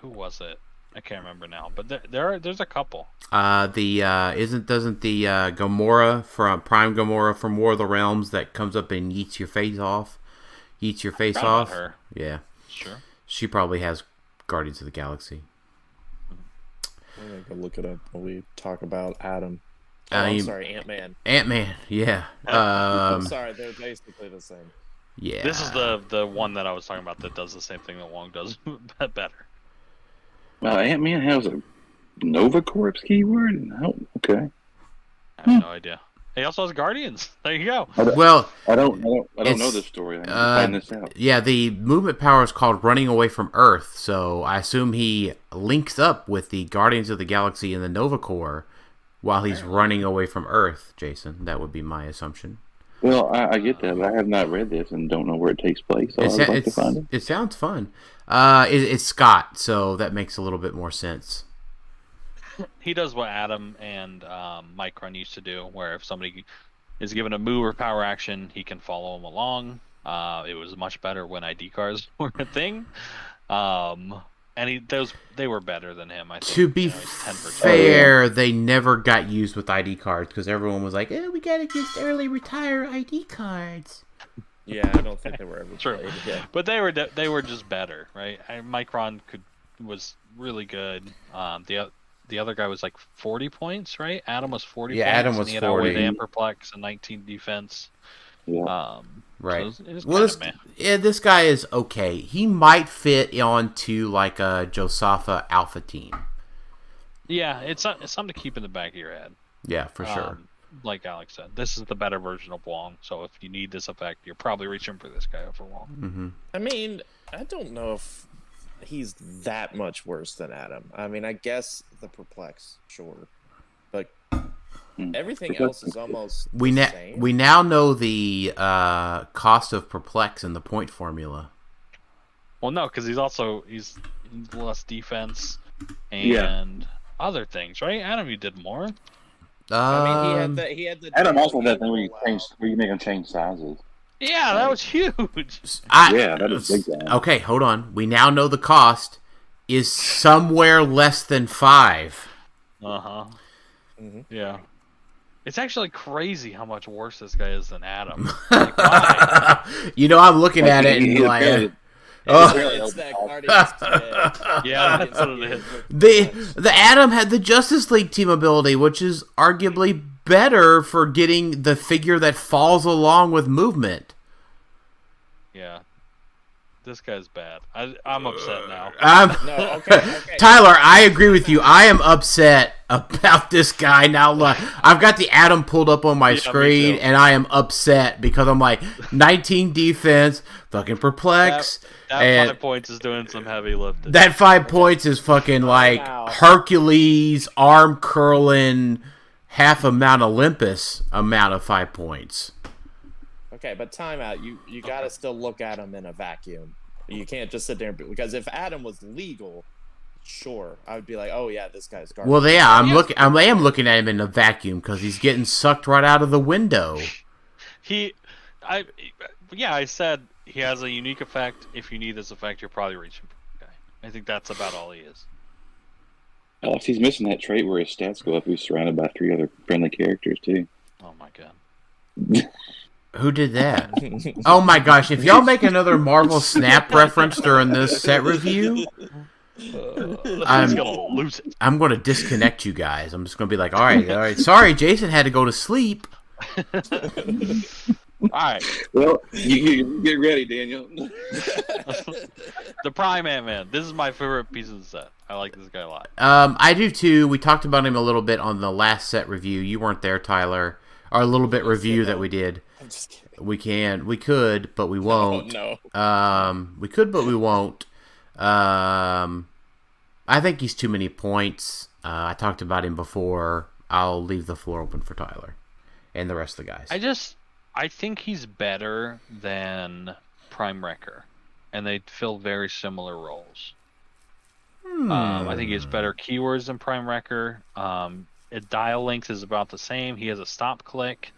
Who was it? I can't remember now, but there's a couple. Doesn't the Gamora from Prime Gamora from War of the Realms that comes up and yeets your face off? Her. Yeah. Sure. She probably has Guardians of the Galaxy. I'm gonna go look it up when we talk about Adam. I'm sorry, Ant-Man. Ant-Man, yeah. I'm sorry, they're basically the same. Yeah. This is the one that I was talking about that does the same thing that Wong does, but better. Ant-Man has a Nova Corps keyword? Oh, okay. I have no idea. He also has Guardians. There you go. I don't know this story. I'm find this out. Yeah, the movement power is called Running Away from Earth, so I assume he links up with the Guardians of the Galaxy and the Nova Corps while he's running away from Earth, Jason. That would be my assumption. Well, I get that, but I have not read this and don't know where it takes place, so I'd like to find it. It sounds fun. It's Scott, so that makes a little bit more sense. He does what Adam and Micron used to do, where if somebody is given a move or power action, he can follow him along. It was much better when ID cards were a thing. And they were better than him, I think. To be he's 10 for 10. fair, they never got used with ID cards because everyone was like, we gotta just early retire ID cards. Yeah, I don't think they were ever True. played. Yeah. But they were just better, right? Micron was really good. The other guy was like 40 points, right? Adam was 40 points. Adam was and he had 40. Outwit Amperplex and 19 defense. Yeah. Right. So it Well, was kinda meh. this guy is okay. He might fit onto like a Josafa alpha team. Yeah, it's something to keep in the back of your head. Yeah, for sure. Like Alex said, this is the better version of Wong. So if you need this effect, you're probably reaching for this guy over Wong. Mm-hmm. I mean, I don't know if he's that much worse than Adam. I mean, I guess the Perplex, sure, but everything else is almost the same. We now know the cost of Perplex in the point formula. Well, no, because he's less defense and other things, right? Adam, you did more. I mean, he had the. Adam also that thing where you make them change sizes. Yeah, that was huge. That is big time. Okay, hold on. We now know the cost is somewhere less than 5. Mm-hmm. Yeah. It's actually crazy how much worse this guy is than Adam. Like, why? I'm looking at it and like. It's that Guardians Yeah, that's what it is. The Adam had the Justice League team ability, which is arguably better for getting the figure that falls along with movement. Yeah. This guy's bad. I'm upset now. No, okay. Tylor, I agree with you. I am upset about this guy now. Look, I've got the Adam pulled up on my screen, and I am upset because I'm like 19 defense, fucking Perplex. That 5 points is doing some heavy lifting. That 5 points is fucking like Hercules arm curling half of Mount Olympus amount of 5 points. Okay, but time out. You got to still look at him in a vacuum. You can't just sit there because if Adam was legal, sure, I would be like, oh yeah, this guy's garbage. Well, yeah, I am looking at him in a vacuum because he's getting sucked right out of the window. I said he has a unique effect. If you need this effect, you're probably reaching for the guy. I think that's about all he is. Alex, he's missing that trait where his stats go up. He's surrounded by 3 other friendly characters too. Oh my god. Who did that? Oh my gosh, if y'all make another Marvel Snap reference during this set review, I'm gonna lose it. I'm gonna disconnect you guys. I'm just gonna be like, all right. Sorry, Jason had to go to sleep. Alright. Well, you get ready, Daniel. The Prime Ant-Man. This is my favorite piece of the set. I like this guy a lot. I do too. We talked about him a little bit on the last set review. You weren't there, Tylor. Our little bit review that we did. I'm just kidding. We could, but we won't. No. We could, but we won't. I think he's too many points. I talked about him before. I'll leave the floor open for Tylor and the rest of the guys. I think he's better than Prime Wrecker, and they fill very similar roles. I think he has better keywords than Prime Wrecker. Dial length is about the same. He has a stop click.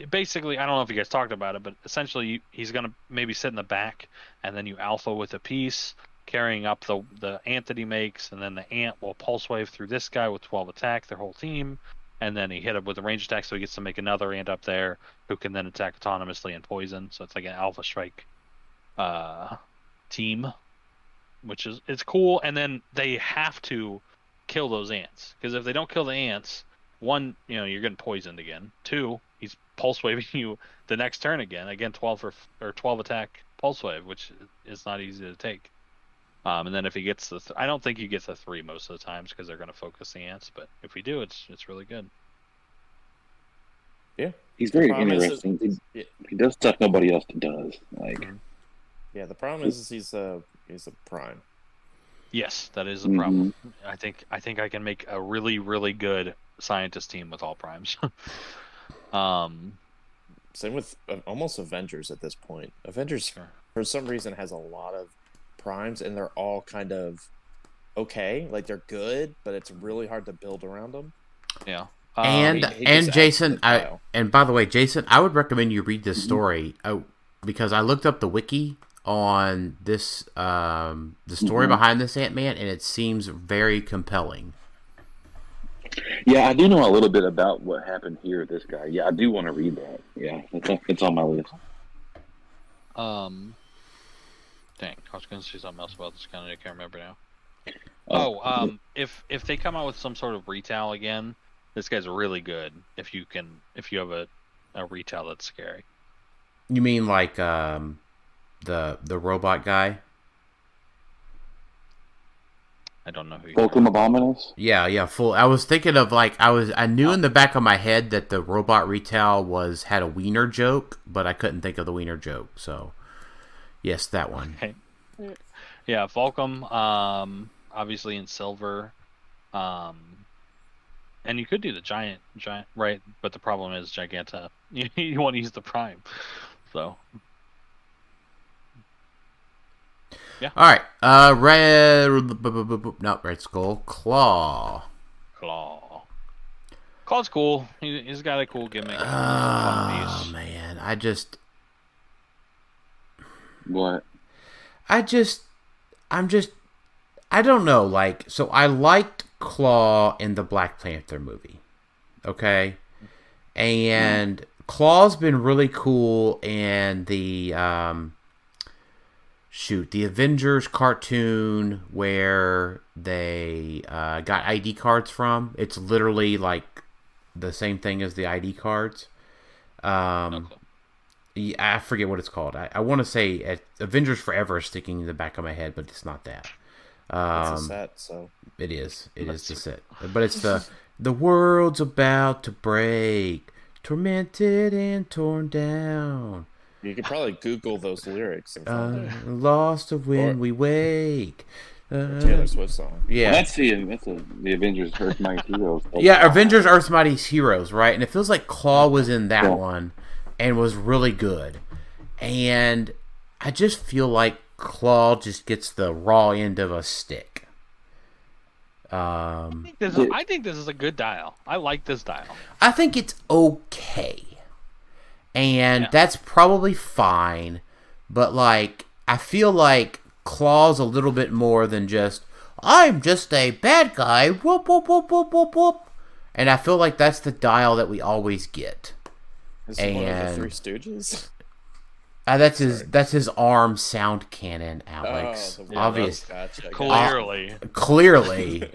Basically, I don't know if you guys talked about it, but essentially he's going to maybe sit in the back, and then you alpha with a piece, carrying up the ant that he makes, and then the ant will pulse wave through this guy with 12 attack, their whole team, and then he hit him with a range attack, so he gets to make another ant up there who can then attack autonomously and poison. So it's like an alpha strike team, which is it's cool. And then they have to kill those ants, because if they don't kill the ants, 1, you're getting poisoned again. 2, he's pulse waving you the next turn again 12 attack pulse wave, which is not easy to take. And then if he gets I don't think he gets the 3 most of the times because they're going to focus the ants. But if we do, it's really good. Yeah, he's very interesting. He does stuff nobody else does. Yeah, the problem is he's a prime. Yes, that is the problem. I think I can make a really, really good scientist team with all primes. Same with almost Avengers at this point. Avengers, for some reason, has a lot of primes, and they're all kind of okay. Like, they're good, but it's really hard to build around them. Yeah. And he just Jason, adds to the pile. and by the way, Jason, I would recommend you read this story because I looked up the wiki on this the story behind this Ant-Man, and it seems very compelling. Yeah, I do know a little bit about what happened here with this guy. Yeah, I do want to read that. Yeah, it's on my list. Dang, I was going to say something else about this guy. I can't remember now. If they come out with some sort of retail again, this guy's really good. If you have a retail that's scary. You mean like the robot guy? I don't know who you Welcome Abominus? Yeah, full. I was thinking of I knew in the back of my head that the robot retail had a wiener joke, but I couldn't think of the wiener joke. So, yes, that one. Okay. Yeah, Volcom, obviously in silver, and you could do the giant, right? But the problem is Giganta. You want to use the prime, so. Yeah. All right. Red Skull. Claw. Claw's cool. He's got a cool gimmick. Oh man, What? I don't know. Like, so I liked Claw in the Black Panther movie. Okay, and Claw's been really cool in the the Avengers cartoon where they got ID cards from. It's literally like the same thing as the ID cards. Yeah, I forget what it's called. I want to say Avengers Forever is sticking in the back of my head, but it's not that. It's a set, so it is. It is the set, but it's the world's about to break, tormented and torn down. you could probably Google those lyrics and find it. Lost of when we wake. Taylor Swift song. Yeah, Well, that's the Avengers Earth Mighty Heroes. yeah, Avengers Earth's Mighty Heroes, right? And it feels like Claw was in that one and was really good. And I just feel like Claw just gets the raw end of a stick. I think this is a good dial. I like this dial. I think it's okay. And that's probably fine. But, like, I feel like Claw's a little bit more than just, I'm just a bad guy. Whoop, whoop, whoop, whoop, whoop, whoop. And I feel like that's the dial that we always get. Is it one of the Three Stooges? That's his arm sound cannon, Alex. Obvious. Gotcha. Clearly. Clearly.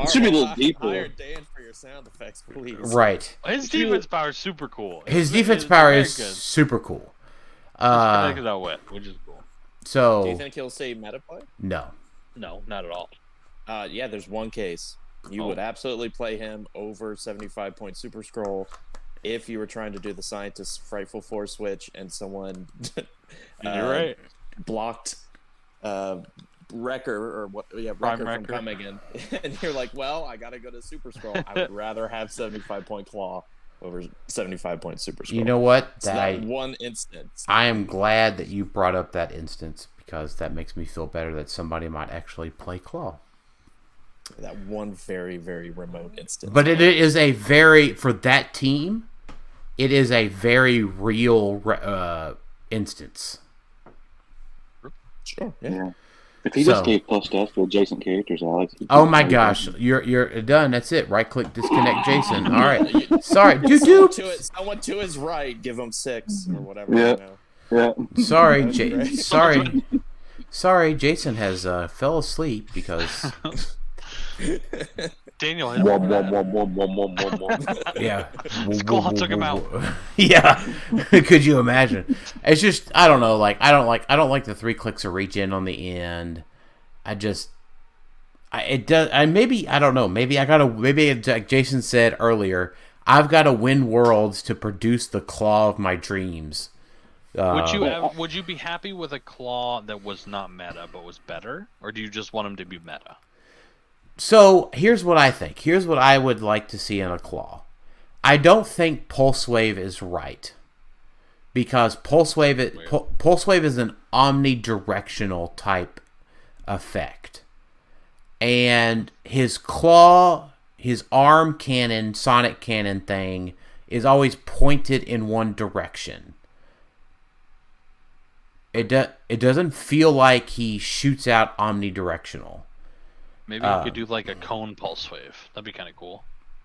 Should be a little deeper. Hire Dan for your sound effects, please. Right. His defense power is super cool. His defense power is good. super cool. Which is cool. So, do you think he'll say meta play? No. No, not at all. Yeah, there's one case. You would absolutely play him over 75-point Super Scroll if you were trying to do the Scientist's Frightful Force Switch and someone You're right. blocked Wrecker from coming in. And you're like, well, I got to go to Super Scroll. I would rather have 75-point Claw over 75-point Super Scroll. You know what? It's that one instance. I am glad that you brought up that instance because that makes me feel better that somebody might actually play Claw. That one very, very remote instance. But it is for that team, it is a very real instance. Sure, yeah. If he just gave plus death to adjacent characters, Alex. Oh my gosh, you're done. That's it. Right click, disconnect Jason. All right. Sorry. Someone to his right, give him 6 or whatever. Yeah. You know. Yeah. Sorry, sorry. Jason has fell asleep because. Daniel Yeah. Skull took him out. Yeah. Could you imagine? It's just I don't know, I don't like the 3 clicks of reach in on the end. Maybe like Jason said earlier, I've got to win worlds to produce the Claw of my dreams. Would you be happy with a Claw that was not meta but was better, or do you just want him to be meta? So, here's what I think. Here's what I would like to see in a Claw. I don't think Pulse Wave is right. Because Pulse Wave is an omnidirectional type effect. And his Claw his arm cannon, sonic cannon thing is always pointed in one direction. It doesn't feel like he shoots out omnidirectional. Maybe you could do like a cone pulse wave. That'd be kind of cool.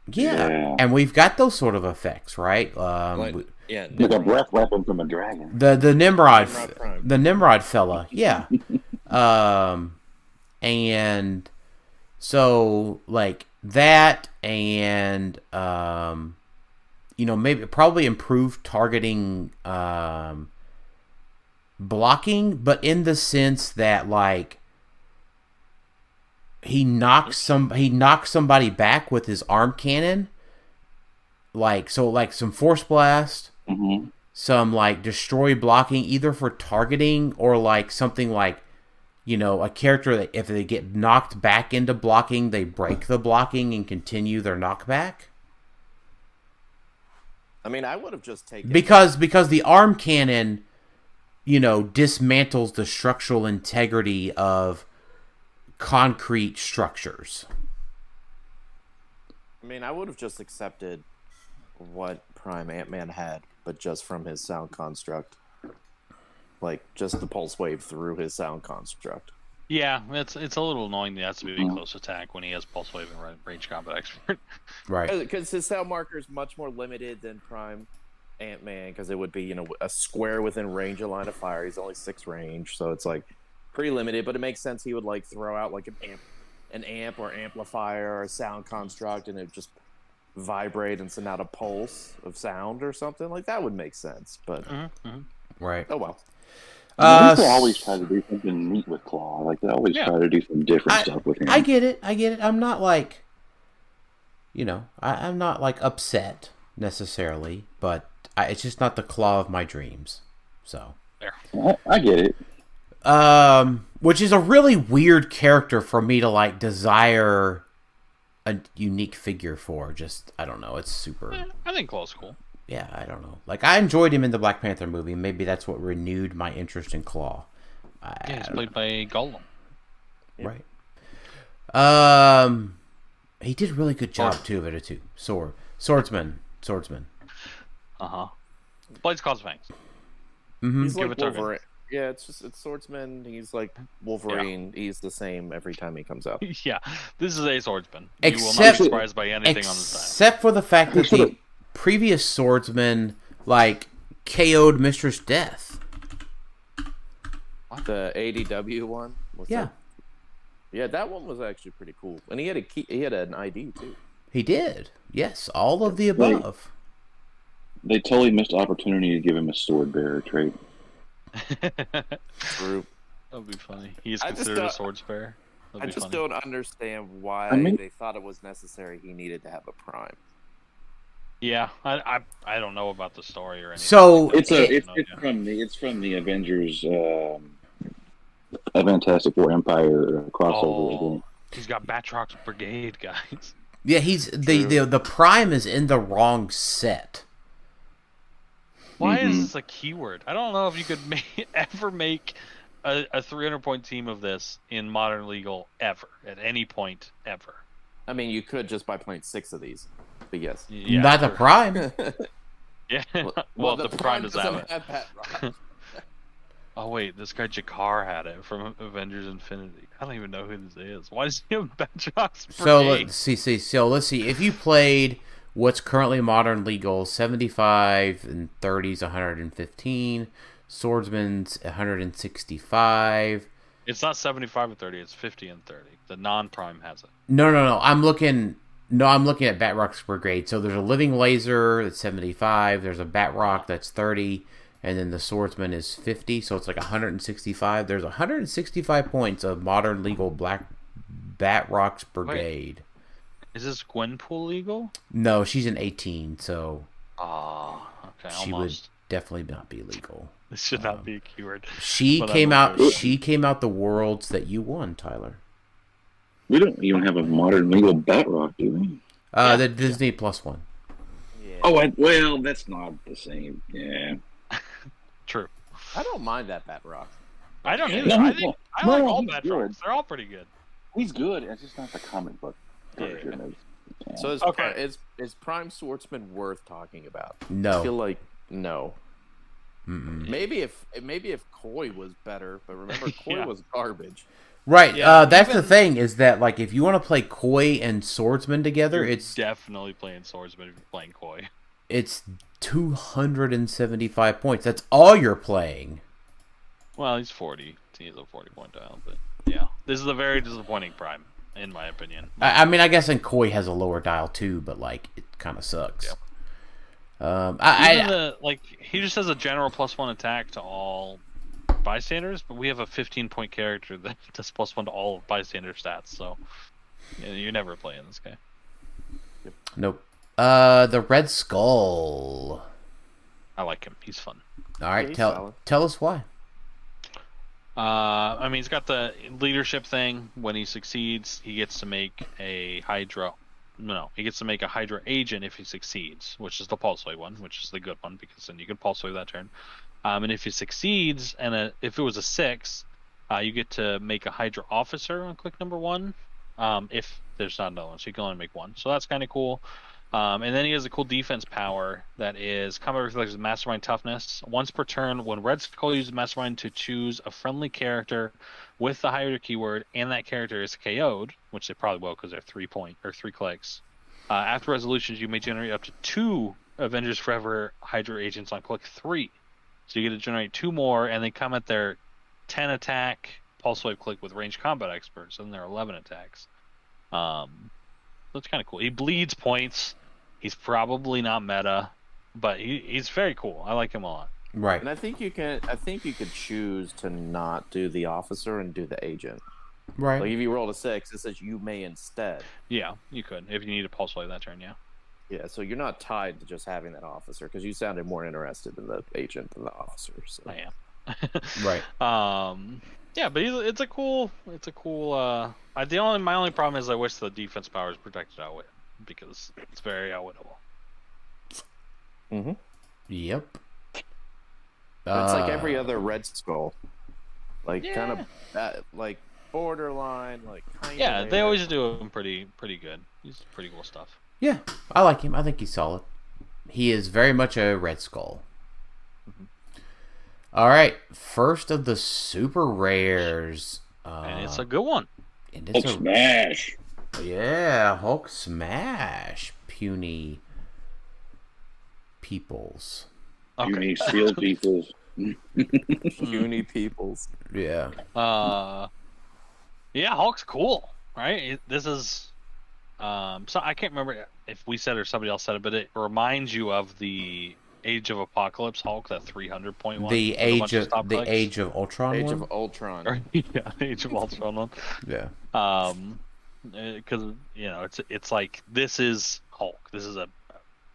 Yeah, and we've got those sort of effects, right? Like a breath weapon from a dragon. The Nimrod the Nimrod fella, yeah. And so like that, and maybe probably improve targeting, blocking, but in the sense that like he knocks somebody back with his arm cannon, like some force blast, some like destroy blocking, either for targeting or like something like, a character that if they get knocked back into blocking, they break the blocking and continue their knockback. I mean, I would have just taken because the arm cannon, dismantles the structural integrity of concrete structures. I mean, I would have just accepted what Prime Ant-Man had, but just from his sound construct. Like, just the pulse wave through his sound construct. Yeah, it's a little annoying that he has to be a close attack when he has pulse wave and range combat expert. Right. Because his sound marker is much more limited than Prime Ant-Man, because it would be, a square within range of line of fire. He's only 6 range, so it's like pretty limited, but it makes sense he would like throw out like an amp or amplifier or a sound construct, and it just vibrate and send out a pulse of sound or something. Like that would make sense, but right. Oh well. People always try to do something neat with Claw. Like they always try to do some different stuff with him. I get it. I'm not like, I'm not like upset necessarily, but it's just not the Claw of my dreams. So I get it. Which is a really weird character for me to like desire a unique figure for. Just I don't know. It's super. Yeah, I think Claw's cool. Yeah, I don't know. Like I enjoyed him in the Black Panther movie. Maybe that's what renewed my interest in Claw. He's played by Gollum. Right. He did a really good job too of it too. Swordsman. Blades cause fangs. He's like Wolverine. Yeah, it's Swordsman. He's like Wolverine. Yeah. He's the same every time he comes out. Yeah, this is a Swordsman. You will not be surprised by anything on this time. Except for the fact that the previous Swordsman like KO'd Mistress Death. The ADW one? Yeah, that one was actually pretty cool. And he had he had an ID too. He did. Yes, all of the above. They totally missed opportunity to give him a sword bearer trait. True. That'd be funny. He's considered a sword bearer. I just don't understand why they thought it was necessary he needed to have a prime. Yeah, I don't know about the story or anything. So it's from the Avengers Fantastic Four Empire crossover. He's got Batrock's Brigade, guys. Yeah, the prime is in the wrong set. Why is this a keyword? I don't know if you could ever make a 300-point team of this in Modern Legal ever, at any point ever. I mean, you could just by playing 6 of these, but yes. Yeah, not the prime. Yeah. Well, the prime doesn't have it. Oh, wait, this guy Jakar had it from Avengers Infinity. I don't even know who this is. Why does he have Batrock's Brigade? So let's see. If you played what's currently Modern Legal, 75 and 30's 115, Swordsman's 165. It's not 75 and 30, it's 50 and 30. The non-prime has it. No. I'm looking at Batrock's Brigade. So there's a Living Laser that's 75, there's a Batrock that's 30, and then the Swordsman is 50, so it's like 165. There's 165 points of Modern Legal Batrock's Brigade. Wait. Is this Gwenpool legal? No, she's an 18, so okay, she would definitely not be legal. This should not be a keyword. She came out the worlds that you won, Tyler. We don't even have a Modern Legal Batrock, do we? The Disney Plus one. Yeah. Oh, well, that's not the same. Yeah. True. I don't mind that Batrock. I don't either. I like all Batrocks. They're all pretty good. He's good. It's just not the comic book version. So Okay. is Prime Swordsman worth talking about? No. I feel like no. Maybe if Koi was better, but remember Koi Yeah. was garbage. Right. Yeah, That's the even- thing is that like if you want to play Koi and Swordsman together, You're it's definitely playing Swordsman if you're playing Koi. it's 275 points. That's all you're playing. Well, he's 40. He's a 40-point dial, but yeah. This is a very disappointing Prime, in my opinion. I mean, I guess and Koi has a lower dial too, but like it kind of sucks. Yep. He just has a general +1 attack to all bystanders, but we have a 15-point character that does +1 to all bystander stats, so you're never playing this guy. Nope. The Red Skull. I like him. He's fun. All right, he's tell solid. tell us why. I mean, he's got the leadership thing. When he succeeds, he gets to make a Hydra. No, he gets to make a Hydra agent if he succeeds, which is the Pulse Wave one, which is the good one because then you can Pulse Wave that turn. And if he succeeds, and if it was a 6, you get to make a Hydra officer on click number 1. If there's not another one, so you can only make 1. So that's kind of cool. And then he has a cool defense power that is combat reflexes Mastermind Toughness. Once per turn, when Red Skull uses Mastermind to choose a friendly character with the Hydra keyword, and that character is KO'd, which they probably will because they're 3 clicks. After resolutions, you may generate up to 2 Avengers Forever Hydra agents on click 3. So you get to generate 2 more, and they come at their 10 attack Pulse Wave click with ranged combat experts, and they're 11 attacks. That's kind of cool. He bleeds points. He's probably not meta, but he's very cool. I like him a lot. Right. And I think you could choose to not do the officer and do the agent. Right. Like if you rolled a 6, it says you may instead. Yeah, you could if you need a Pulse Wave that turn. Yeah. Yeah, so you're not tied to just having that officer because you sounded more interested in the agent than the officer. So. I am. Right. Yeah, but it's a cool. My only problem is I wish the defense power is protected outwit because it's very outwittable. Mm-hmm. Yep. It's like every other Red Skull, like Yeah. kind of like borderline, like kind Yeah, of. they always do him pretty good. He's pretty cool stuff. Yeah, I like him. I think he's solid. He is very much a Red Skull. All right, first of the super rares. And it's a good one. And Hulk smash. Yeah, Hulk smash. Puny peoples. Okay. Puny steel pieces. puny peoples. Yeah. Yeah, Hulk's cool, right? This is so I can't remember if we said or somebody else said it, but it reminds you of the Age of Apocalypse Hulk, that 300-point one. The Age of clicks. Age of Ultron. Age one? of Ultron. Or, yeah, Age of Ultron one. Yeah. Because it's like this is Hulk. This is a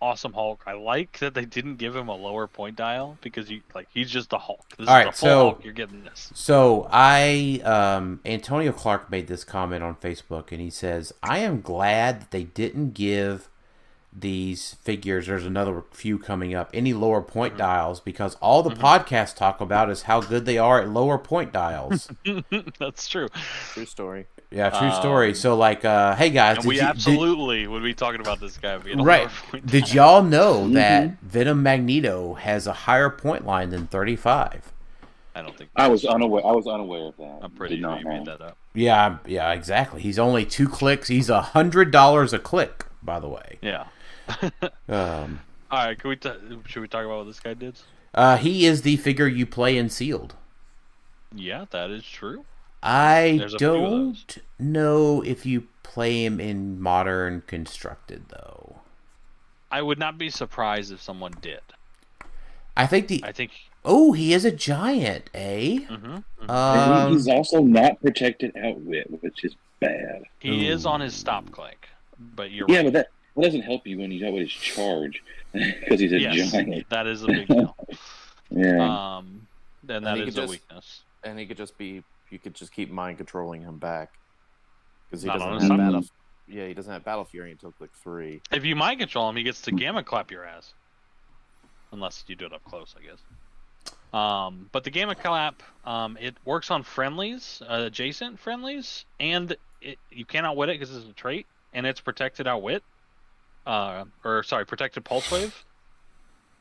awesome Hulk. I like that they didn't give him a lower point dial because he's just a Hulk. This All is right, the full so- Hulk. You're getting this. So Antonio Clark made this comment on Facebook, and he says, "I am glad that they didn't give these figures. There's another few coming up. Any lower point dials because all the podcasts talk about is how good they are at lower point dials." That's true. True story. Yeah, true story. So like, hey guys, And we absolutely would be talking about this guy being a right? lower point Did dial. y'all know that Venom Magneto has a higher point line than 35? I don't think I was unaware of that. I'm pretty Did sure not you know. made that up. Yeah, exactly. He's only 2 clicks. He's $100 a click, by the way. Yeah. All right, should we talk about what this guy did? He is the figure you play in Sealed. Yeah, that is true. I There's a few of don't know if you play him in Modern Constructed, though. I would not be surprised if someone did. I think Oh, he is a giant, eh? And he's also not protected outwit, which is bad. He is on his stop click, but you're Yeah, right. but that doesn't help you when he's outwit his charge because he's a giant. That is a big deal. Yeah. And that he is could a just- weakness. And he could just be. You could just keep mind controlling him back because he Not doesn't on have his side. battle. Yeah, he doesn't have battle fury until click 3. If you mind control him, he gets to gamma clap your ass. Unless you do it up close, I guess. But the gamma clap, it works on friendlies, adjacent friendlies, and you can't outwit it because it's a trait. and it's protected outwit, protected pulse wave.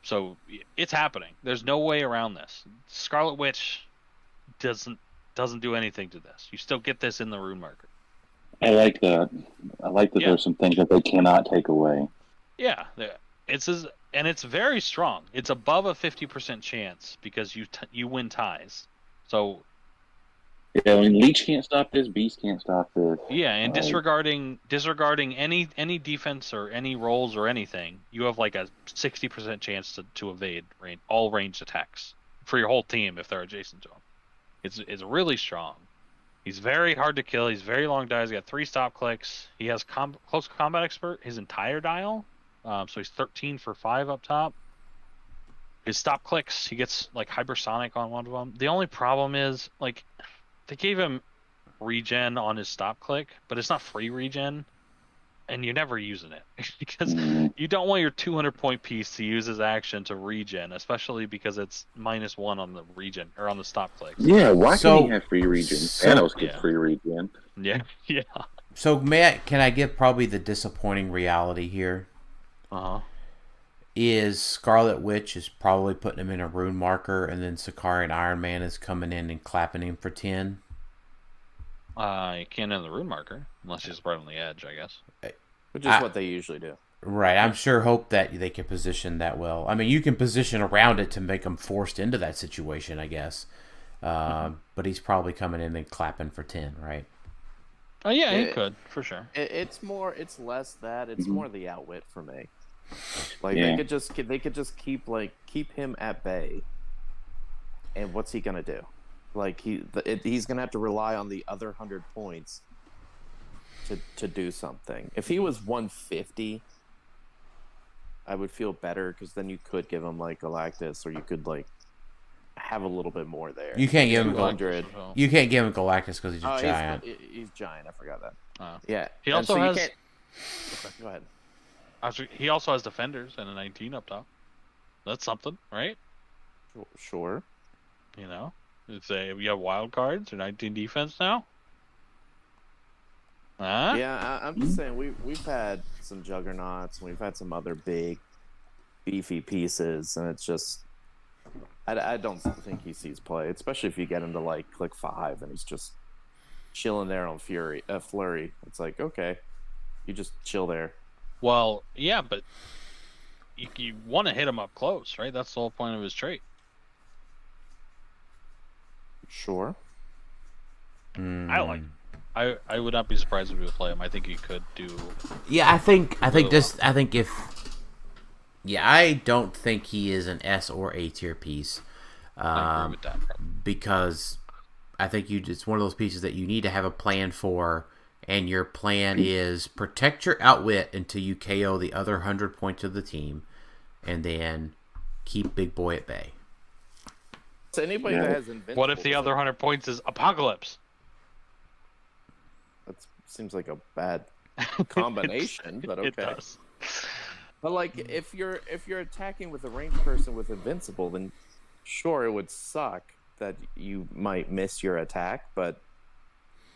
So it's happening. There's no way around this. Scarlet Witch doesn't do anything to this. You still get this in the rune marker. I like that. There's some things that they cannot take away. Yeah, and it's very strong. It's above a 50% chance because you win ties. So yeah, I mean, Leech can't stop this. Beast can't stop this. Yeah, and disregarding any defense or any rolls or anything, you have like a 60% chance to evade all ranged attacks for your whole team if they're adjacent to him. It's really strong. He's very hard to kill. He's very long dies. He's got 3 stop clicks. He has close combat expert his entire dial. So he's 13 for 5 up top. His stop clicks, he gets like hypersonic on one of them. The only problem is like they gave him regen on his stop click, but it's not free regen, and you're never using it because you don't want your 200-point piece to use his action to regen, especially because it's -1 on the regen or on the stop click. Yeah, why can't he have free regen? Thanos gets free regen. Yeah. So Matt, can I give probably the disappointing reality here? Is Scarlet Witch is probably putting him in a rune marker, and then Sicarian Iron Man is coming in and clapping him for 10. You can't end the rune marker unless he's right on the edge, I guess. Which is what they usually do. Right. I'm sure hope that they can position that well. I mean, you can position around it to make them forced into that situation, I guess. But he's probably coming in and clapping for 10, right? Oh yeah, he could for sure. It's less that. It's more the outwit for me. Like they could just keep him at bay. And what's he gonna do? Like he's gonna have to rely on the other 100 points to do something. If he was 150, I would feel better because then you could give him like Galactus, or you could like have a little bit more there. You can't give him Galactus. You can't give him Galactus because he's a giant. He's giant. I forgot that. Yeah. He also has. Okay, go ahead. He also has defenders and a 19 up top. That's something, right? Sure. You know, you have wild cards or 19 defense now. Yeah, I'm just saying we've had some juggernauts and we've had some other big, beefy pieces, and it's just I don't think he sees play, especially if you get him to like click 5 and he's just chilling there on Flurry. It's like, okay, you just chill there. Well, yeah, but you want to hit him up close, right? That's the whole point of his trait. Sure. I would not be surprised if we would play him. I think he could do. Yeah, I think I don't think he is an S or A tier piece. I agree with that. Because I think it's one of those pieces that you need to have a plan for, and your plan is protect your outwit until you KO the other 100 points of the team, and then keep Big Boy at bay. So anybody that has invincible. What if the other 100 points is Apocalypse? That seems like a bad combination, but okay. It does. But like, if you're attacking with a ranged person with invincible, then sure, it would suck that you might miss your attack. But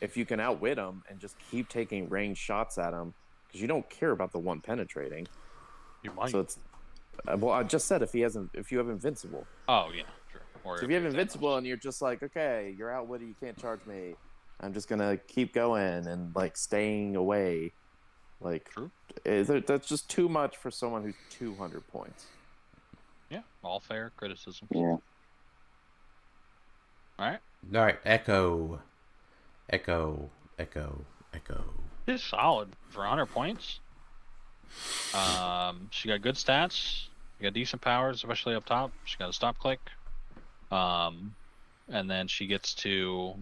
if you can outwit them and just keep taking ranged shots at them, because you don't care about the one penetrating. You might. So it's I just said if you have invincible. Oh yeah, sure. Or so if you have invincible and you're just like, okay, you're outwitted, you can't charge me. I'm just gonna keep going and like staying away. Like, true. That's just too much for someone who's 200 points. Yeah, all fair criticism. Yeah. All right. Echo. It's solid for 100 points. She got good stats. She got decent powers, especially up top. She got a stop click. And then she gets to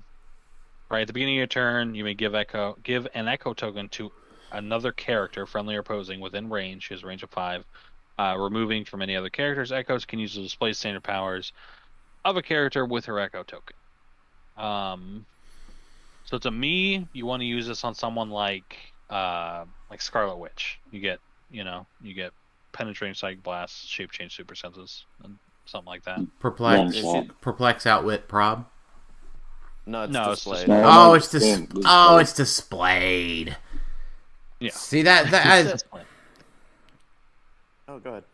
right at the beginning of your turn. You may give an echo token to another character, friendly or opposing, within range. She has a range of 5. Removing from any other characters, echoes can use the display standard powers of a character with her echo token. So to me, you want to use this on someone like Scarlet Witch. You get penetrating psychic blast, shape change super senses, and something like that. Perplex outwit prob. No, it's displayed. It's displayed. Yeah. See that Discipline. Oh, go ahead.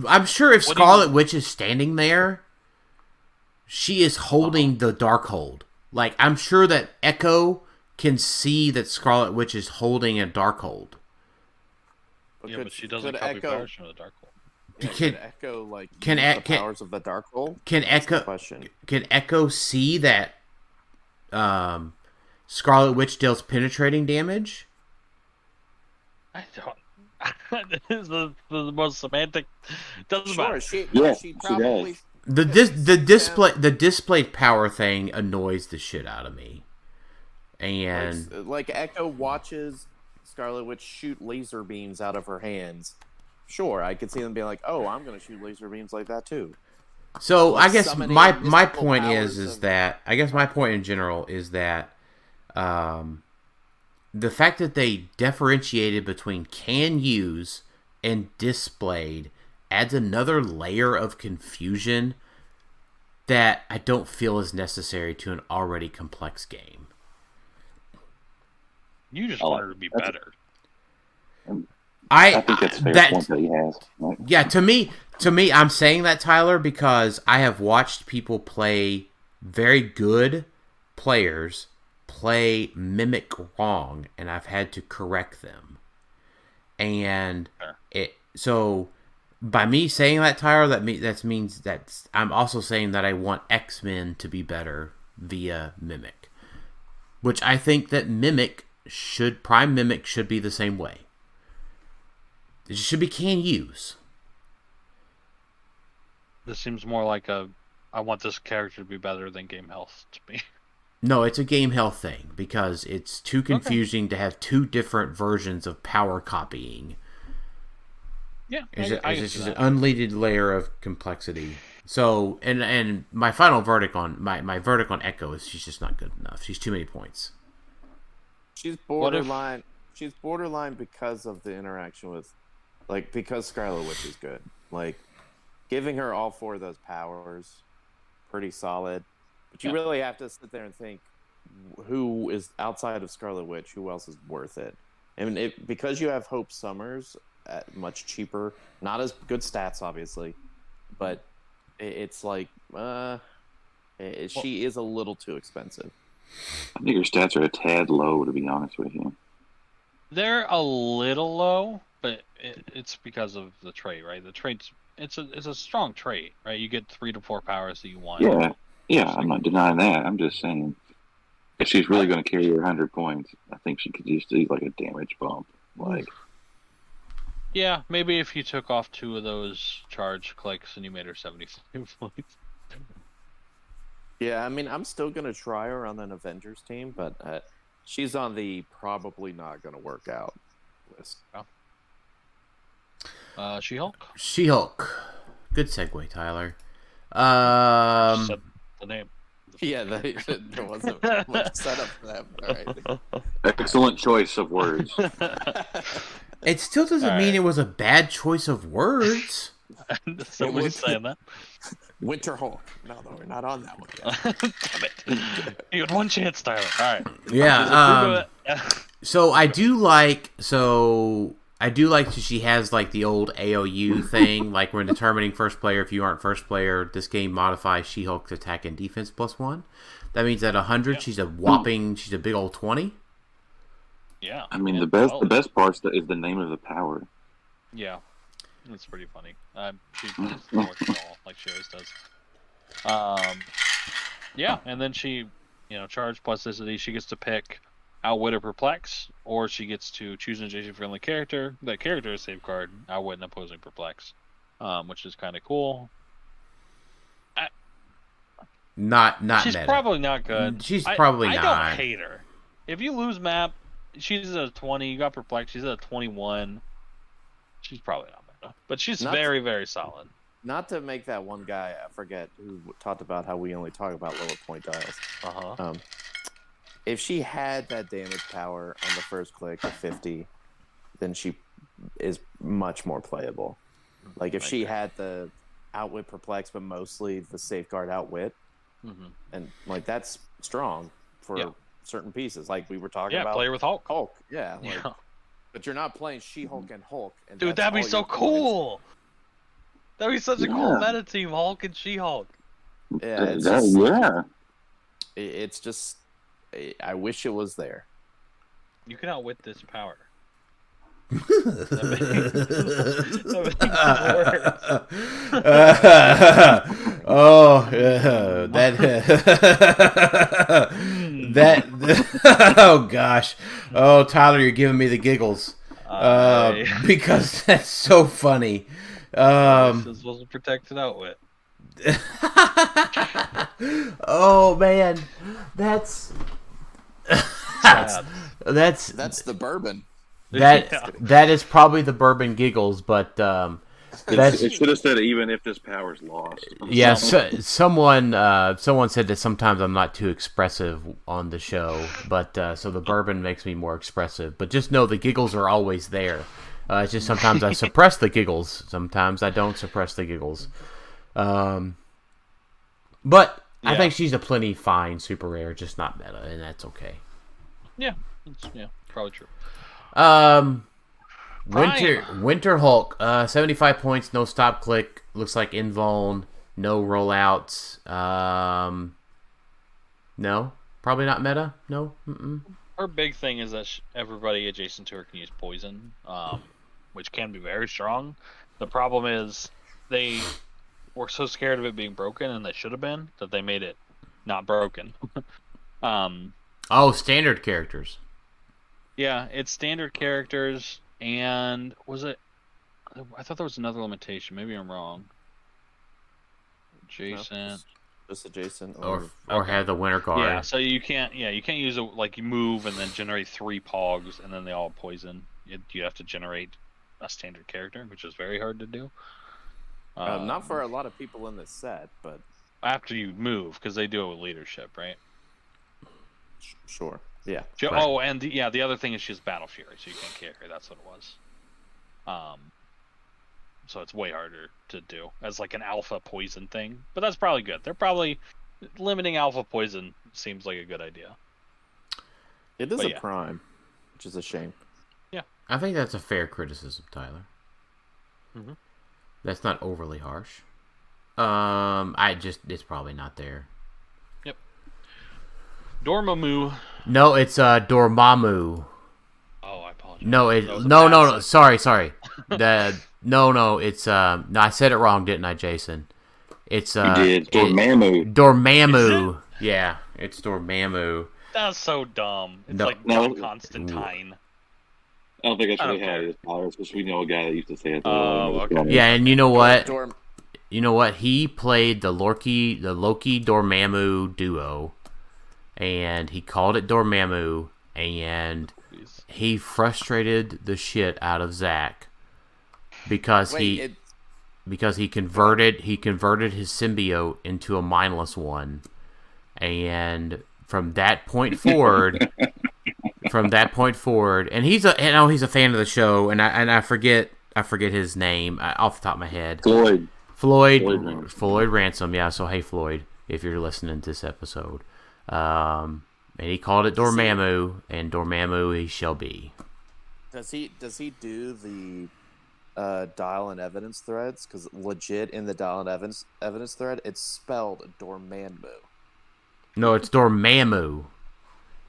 I'm sure if Scarlet Witch is standing there, she is holding the Darkhold. Like, I'm sure that Echo can see that Scarlet Witch is holding a Darkhold. But she doesn't copy powers from the Darkhold. Yeah, can Echo use the powers of the Darkhold? Can Echo see that Scarlet Witch deals penetrating damage? I don't. This is the most semantic. Doesn't matter. She does. probably. The displayed power thing annoys the shit out of me. And like Echo watches Scarlet Witch shoot laser beams out of her hands. Sure, I could see them being like, "Oh, I'm going to shoot laser beams like that too." So I guess my point is that I guess my point in general is that the fact that they differentiated between can use and displayed adds another layer of confusion that I don't feel is necessary to an already complex game. You just want her to be better. I think that's a fair point that he has. Right? Yeah, to me, I'm saying that, Tyler, because I have watched people play very good players play Mimic wrong, and I've had to correct them. And so by me saying that, Tyler, that means that I'm also saying that I want X-Men to be better via Mimic, which I think that Prime Mimic should be the same way. It should be can use. This seems more like I want this character to be better than game health to me. No, it's a game health thing because it's too confusing to have two different versions of power copying. Yeah, it's just an unneeded layer of complexity. So, and my final verdict on my verdict on Echo is she's just not good enough. She's too many points. She's borderline. She's borderline because of the interaction with, because Scarlet Witch is good. Giving her all four of those powers, pretty solid. But you really have to sit there and think, who is outside of Scarlet Witch? Who else is worth it? And because you have Hope Summers at much cheaper, not as good stats, obviously, but it's she is a little too expensive. I think her stats are a tad low, to be honest with you. They're a little low, but it's because of the trait, right? The trait's it's a strong trait, right? You get 3 to 4 powers that you want. Yeah, I'm not denying that. I'm just saying, if she's really going to carry her 100 points, I think she could just do a damage bump. Yeah, maybe if you took off 2 of those charge clicks and you made her 75 points. Yeah, I mean, I'm still going to try her on an Avengers team, but she's on the probably not going to work out list. She-Hulk? She-Hulk. Good segue, Tyler. Said the name. Yeah, there wasn't much setup for that. All right. Excellent choice of words. It still doesn't mean it was a bad choice of words. Somebody's saying that. Winter Hulk. No, we're not on that one yet. Damn it. You had one chance, Tyler. All right. Yeah. So I do like that she has the old AOU thing, when determining first player. If you aren't first player, this game modifies She-Hulk's attack and defense +1. That means at 100, she's a big old 20. Yeah. I mean, the best part is the name of the power. Yeah. That's pretty funny. She just works it all like she always does. Yeah, and then she, charge plasticity. She gets to pick Outwit or Perplex, or she gets to choose an adjacent-friendly character. That character is safeguard, Outwit, and opposing Perplex, which is kind of cool. Not she's meta. Probably not good. She's probably not. I don't hate her. If you lose map, she's at a 20. You got Perplex. She's at a 21. She's probably not meta, but she's very, very solid. Not to make that one guy, I forget, who talked about how we only talk about lower point dials. If she had that damage power on the first click of 50, then she is much more playable. If she had the Outwit Perplex, but mostly the Safeguard Outwit, and that's strong for certain pieces, like we were talking Yeah, about. play with Hulk. Hulk, yeah. Like, Yeah. But you're not playing She-Hulk and Hulk. And Dude, that's that'd be all so your points. cool. That'd be such a cool Yeah. meta team, Hulk and She-Hulk. Yeah, it's That- just, yeah. it's just. I wish it was there. You can outwit this power. that oh gosh, oh Tyler, you're giving me the giggles because that's so funny. This wasn't protected outwit. Oh man, that's Sad. That's the bourbon. that is probably the bourbon giggles, but that's It should have said even if this power's lost. yeah. Someone said that sometimes I'm not too expressive on the show, but so the bourbon makes me more expressive. But just know the giggles are always there. It's just sometimes I suppress the giggles. Sometimes I don't suppress the giggles. But I think she's a plenty fine super rare, just not meta, and that's okay. Yeah, probably true. Winter Hulk, 75 points, no stop click. Looks like invuln, no rollouts. No, probably not meta. No. Mm-mm. Her big thing is that everybody adjacent to her can use poison, which can be very strong. The problem is they were so scared of it being broken, and they should have been, that they made it not broken. Oh, standard characters. Yeah, it's standard characters, and was it? I thought there was another limitation. Maybe I'm wrong. Adjacent. No, just adjacent. Or have the winter guard. Yeah, so you can't. Yeah, you can't use it like you move and then generate 3 pogs, and then they all poison. You have to generate a standard character, which is very hard to do. Not for a lot of people in this set, but after you move, because they do it with leadership, right? Sure. Yeah. Right. Oh, and the other thing is she has Battle Fury, so you can't carry her. That's what it was. So it's way harder to do as like an alpha poison thing, but that's probably good. They're probably limiting alpha poison seems like a good idea. It is prime, which is a shame. Yeah, I think that's a fair criticism, Tyler. Mm-hmm. That's not overly harsh. It's probably not there. Yep. Dormammu. No, it's Dormammu. Oh, I apologize. No. Sorry. It's no. I said it wrong, didn't I, Jason? It's You did. Dormammu. Dormammu. Yeah, it's Dormammu. That's so dumb. It's No. like No. Constantine. I don't think I should I don't have had care. his powers, because we know a guy that used to say it. Okay. Yeah, and you know what? Dorm. You know what? He played the Loki Dormammu duo, and he called it Dormammu, and Please. he frustrated the shit out of Zach because he converted his symbiote into a mindless one, and from that point forward, and he's a fan of the show, and I forget his name off the top of my head. Floyd Ransom, yeah. So hey, Floyd, if you're listening to this episode, and he called it Dormammu, and Dormammu he shall be. Does he do the dial and evidence threads? Because legit in the dial and evidence thread, it's spelled Dormammu. No, it's Dormammu.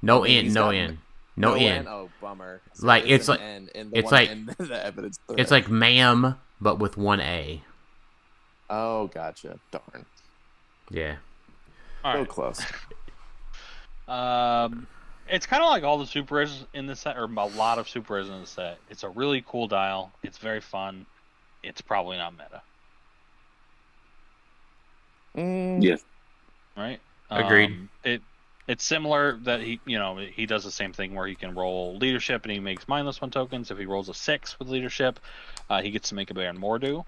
No N. Oh, bummer. So Like there's it's an like N in the it's one like in the evidence thread. it's like ma'am, but with one A. Oh, gotcha. Darn. Yeah. All So right. close. It's kind of like all the super rares in the set, or a lot of super rares in the set. It's a really cool dial. It's very fun. It's probably not meta, Yes. right? Agreed. It's similar that he does the same thing where he can roll leadership and he makes mindless 1 tokens. If he rolls a 6 with leadership, he gets to make a Baron Mordo,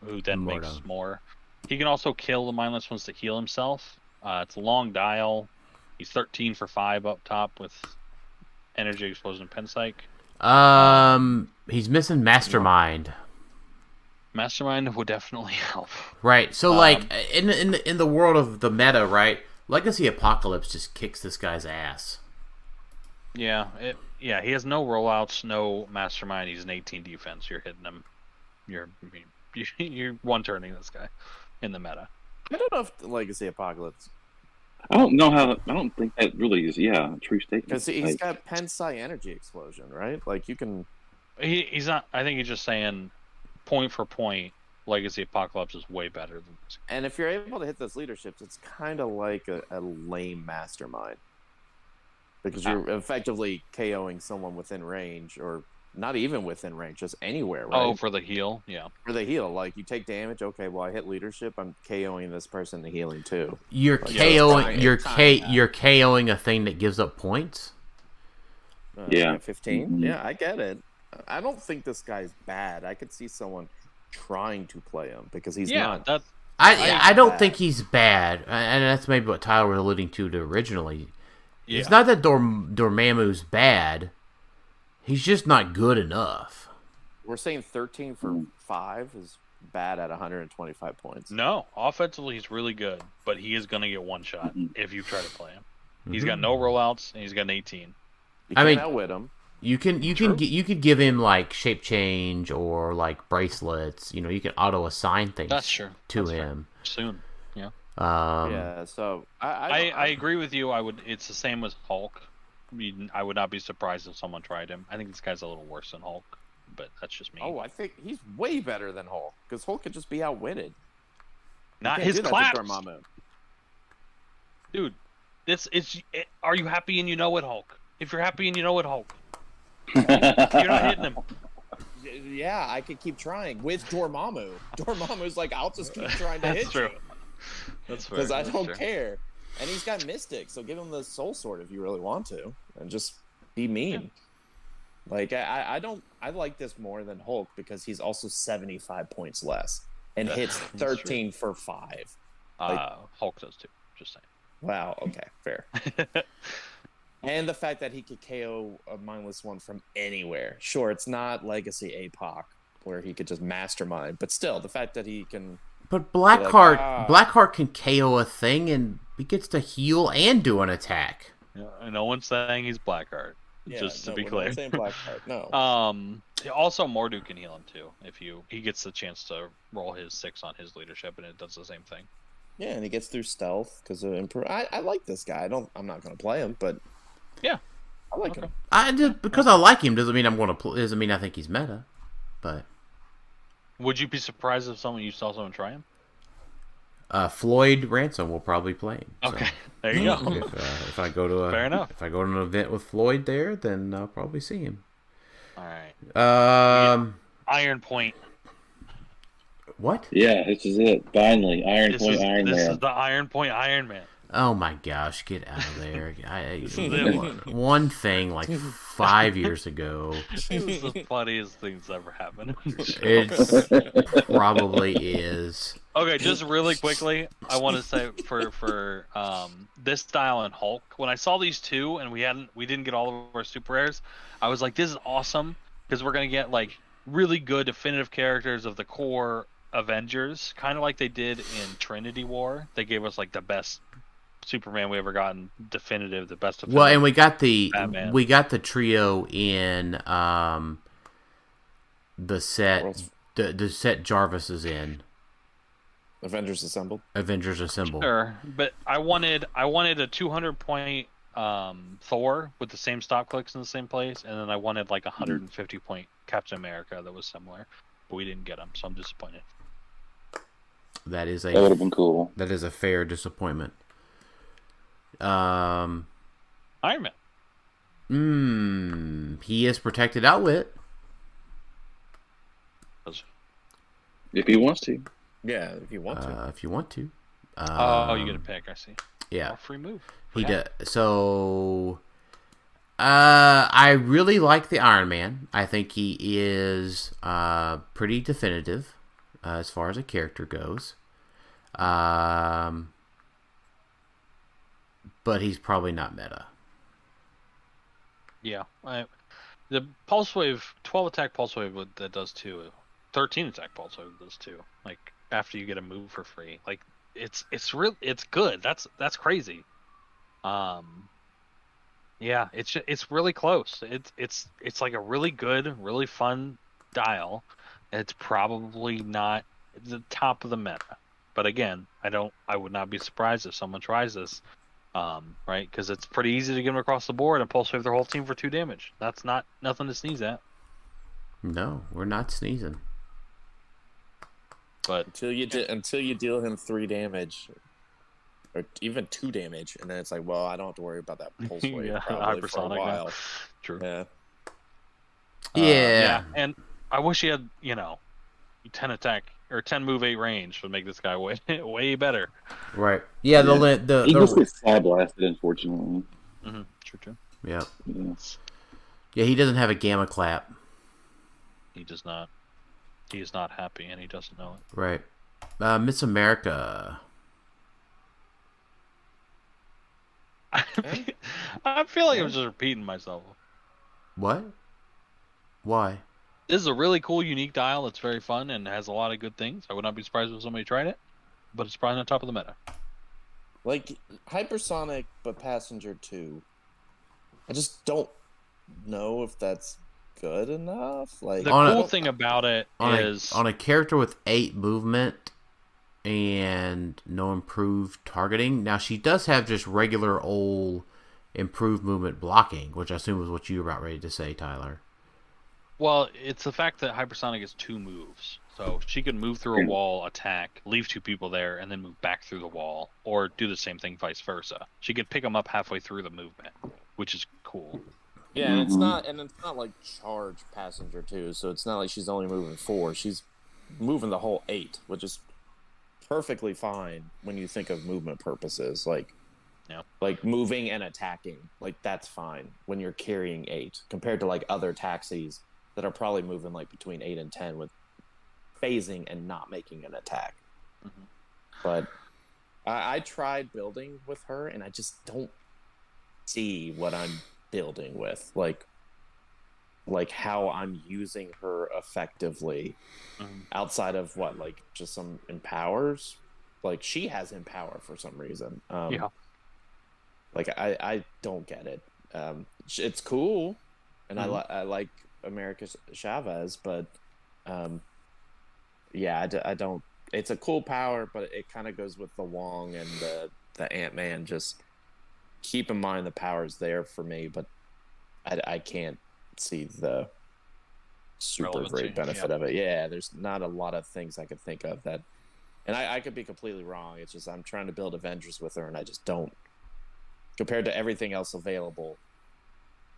who then makes more. He can also kill the mindless ones to heal himself. It's a long dial. He's 13 for 5 up top with energy, explosion, and penpsych. He's missing Mastermind. Mastermind would definitely help. Right. So like in the world of the meta, right? Legacy Apocalypse just kicks this guy's ass. Yeah, he has no rollouts, no mastermind. He's an 18 defense. You're hitting him. You're one-turning this guy in the meta. I don't know if Legacy Apocalypse. I don't think that really is, a true statement. Because he's got Pensai Energy Explosion, right? Like, you can... He's not... I think he's just saying, point for point, Legacy Apocalypse is way better than this. And if you're able to hit those leaderships, it's kind of like a lame mastermind. Because you're effectively KOing someone within range, or not even within range, just anywhere, right? Oh, for the heal? Yeah. For the heal. Like, you take damage, okay, well, I hit leadership, I'm KOing this person to healing too. You're Like, KOing you're KOing a thing that gives up points? 15? Mm-hmm. Yeah, I get it. I don't think this guy's bad. I could see someone trying to play him because he's not. I don't think he's bad. And that's maybe what Tyler was alluding to originally. Yeah. It's not that Dormammu's bad. He's just not good enough. We're saying 13 for 5 is bad at 125 points. No, offensively he's really good, but he is going to get one shot if you try to play him. He's got no rollouts and he's got an 18. You can't outwit him. You could give him like shape change or like bracelets. You know, you can auto assign things. That's true. To him soon. Yeah. So I agree with you. It's the same as Hulk. I would not be surprised if someone tried him. I think this guy's a little worse than Hulk, but that's just me. Oh, I think he's way better than Hulk because Hulk could just be outwitted. Not his claps, dude. Are you happy and you know it, Hulk? If you're happy and you know it, Hulk, you're not hitting him. Yeah, I could keep trying with Dormammu. Dormammu's like, I'll just keep trying to hit you. That's fair. Because I don't care. And he's got Mystic, so give him the Soul Sword if you really want to. And just be mean. Yeah. Like, I like this more than Hulk because he's also 75 points less. And hits 13 for 5. Hulk does too, just saying. Wow, okay, fair. And the fact that he could KO a mindless one from anywhere. Sure, it's not Legacy APOC, where he could just mastermind. But still, the fact that he can... But Blackheart can KO a thing and he gets to heal and do an attack. Yeah, no one's saying he's Blackheart. Just to be clear. Not saying Blackheart, no. Also, Mordu can heal him too. He gets the chance to roll his 6 on his leadership, and it does the same thing. Yeah, and he gets through stealth because of I like this guy. I'm not going to play him, but yeah, I like him. Because I like him doesn't mean I'm going to play. Doesn't mean I think he's meta, but. Would you be surprised if you saw someone try him? Floyd Ransom will probably play him. So. Okay, there you go. If I go to fair enough. If I go to an event with Floyd there, then I'll probably see him. All right. Iron Point. What? Yeah, this is it. Finally, Iron Point Iron Man. This is the Iron Point Iron Man. Oh my gosh, get out of there. One thing like 5 years ago. It was the funniest things ever happened. It probably is. Okay, just really quickly, I want to say for this style and Hulk, when I saw these two and we didn't get all of our super rares, I was like, this is awesome because we're gonna get like really good definitive characters of the core Avengers, kind of like they did in Trinity War. They gave us like the best Superman we ever gotten, definitive, the best. Well, and we got the trio in the set. The set Jarvis is in. Avengers Assembled. Sure, but I wanted a 200 point Thor with the same stop clicks in the same place, and then I wanted like 150 point Captain America that was similar, but we didn't get them, so I'm disappointed. That would have been cool. That is a fair disappointment. Iron Man. He is protected outwit. If he wants to. Yeah, if you want to. If you want to. You get a pick, I see. Yeah. Or free move. He does. So, I really like the Iron Man. I think he is pretty definitive as far as a character goes. But he's probably not meta. Yeah. The Pulse Wave, 12 attack Pulse Wave that does too. 13 attack Pulse Wave does too. Like, after you get a move for free. Like, it's good. That's crazy. Yeah, it's really close. It's like a really good, really fun dial. It's probably not the top of the meta, but again, I would not be surprised if someone tries this, right? Because it's pretty easy to get them across the board and pulse wave their whole team for 2 damage. That's nothing to sneeze at. No, we're not sneezing. But until you deal him 3 damage, or even 2 damage, and then it's like, well, I don't have to worry about that pulse wave yeah, probably for a hypersonic. while. Now. True. Yeah. Yeah. And I wish he had 10 attack or 10 move 8 range would make this guy way better. Right. Yeah. He just gets side blasted, unfortunately. Mm-hmm. True. Yep. Yeah. Yeah. He doesn't have a gamma clap. He does not. He is not happy, and he doesn't know it. Right. Miss America. I feel like I'm just repeating myself. What? Why? This is a really cool, unique dial. It's very fun and has a lot of good things. I would not be surprised if somebody tried it, but it's probably not top of the meta. Like hypersonic, but passenger 2. I just don't know if that's good enough. Like The cool thing about it is on a character with 8 movement and no improved targeting. Now she does have just regular old improved movement blocking, which I assume was what you were about ready to say, Tylor. well, it's the fact that hypersonic is 2 moves. So she could move through a wall, attack, leave 2 people there, and then move back through the wall, or do the same thing vice versa. She could pick them up halfway through the movement, which is cool. Yeah, and it's not like charge passenger 2, so it's not like she's only moving 4. She's moving the whole 8, which is perfectly fine when you think of movement purposes. Like moving and attacking, like that's fine when you're carrying 8 compared to like other taxis that are probably moving like between 8 and 10 with phasing and not making an attack. Mm-hmm. But I tried building with her, and I just don't see what I'm building with, like how I'm using her effectively outside of what, like just some empowers. Like she has empower for some reason. Like I don't get it. It's cool, and I like America Chavez, but yeah, I don't. It's a cool power, but it kind of goes with the Wong and the Ant-Man. Just keep in mind the power's there for me, but I can't see the super great benefit of it. Yeah, there's not a lot of things I could think of that, and I could be completely wrong. It's just I'm trying to build Avengers with her, and I just don't. Compared to everything else available,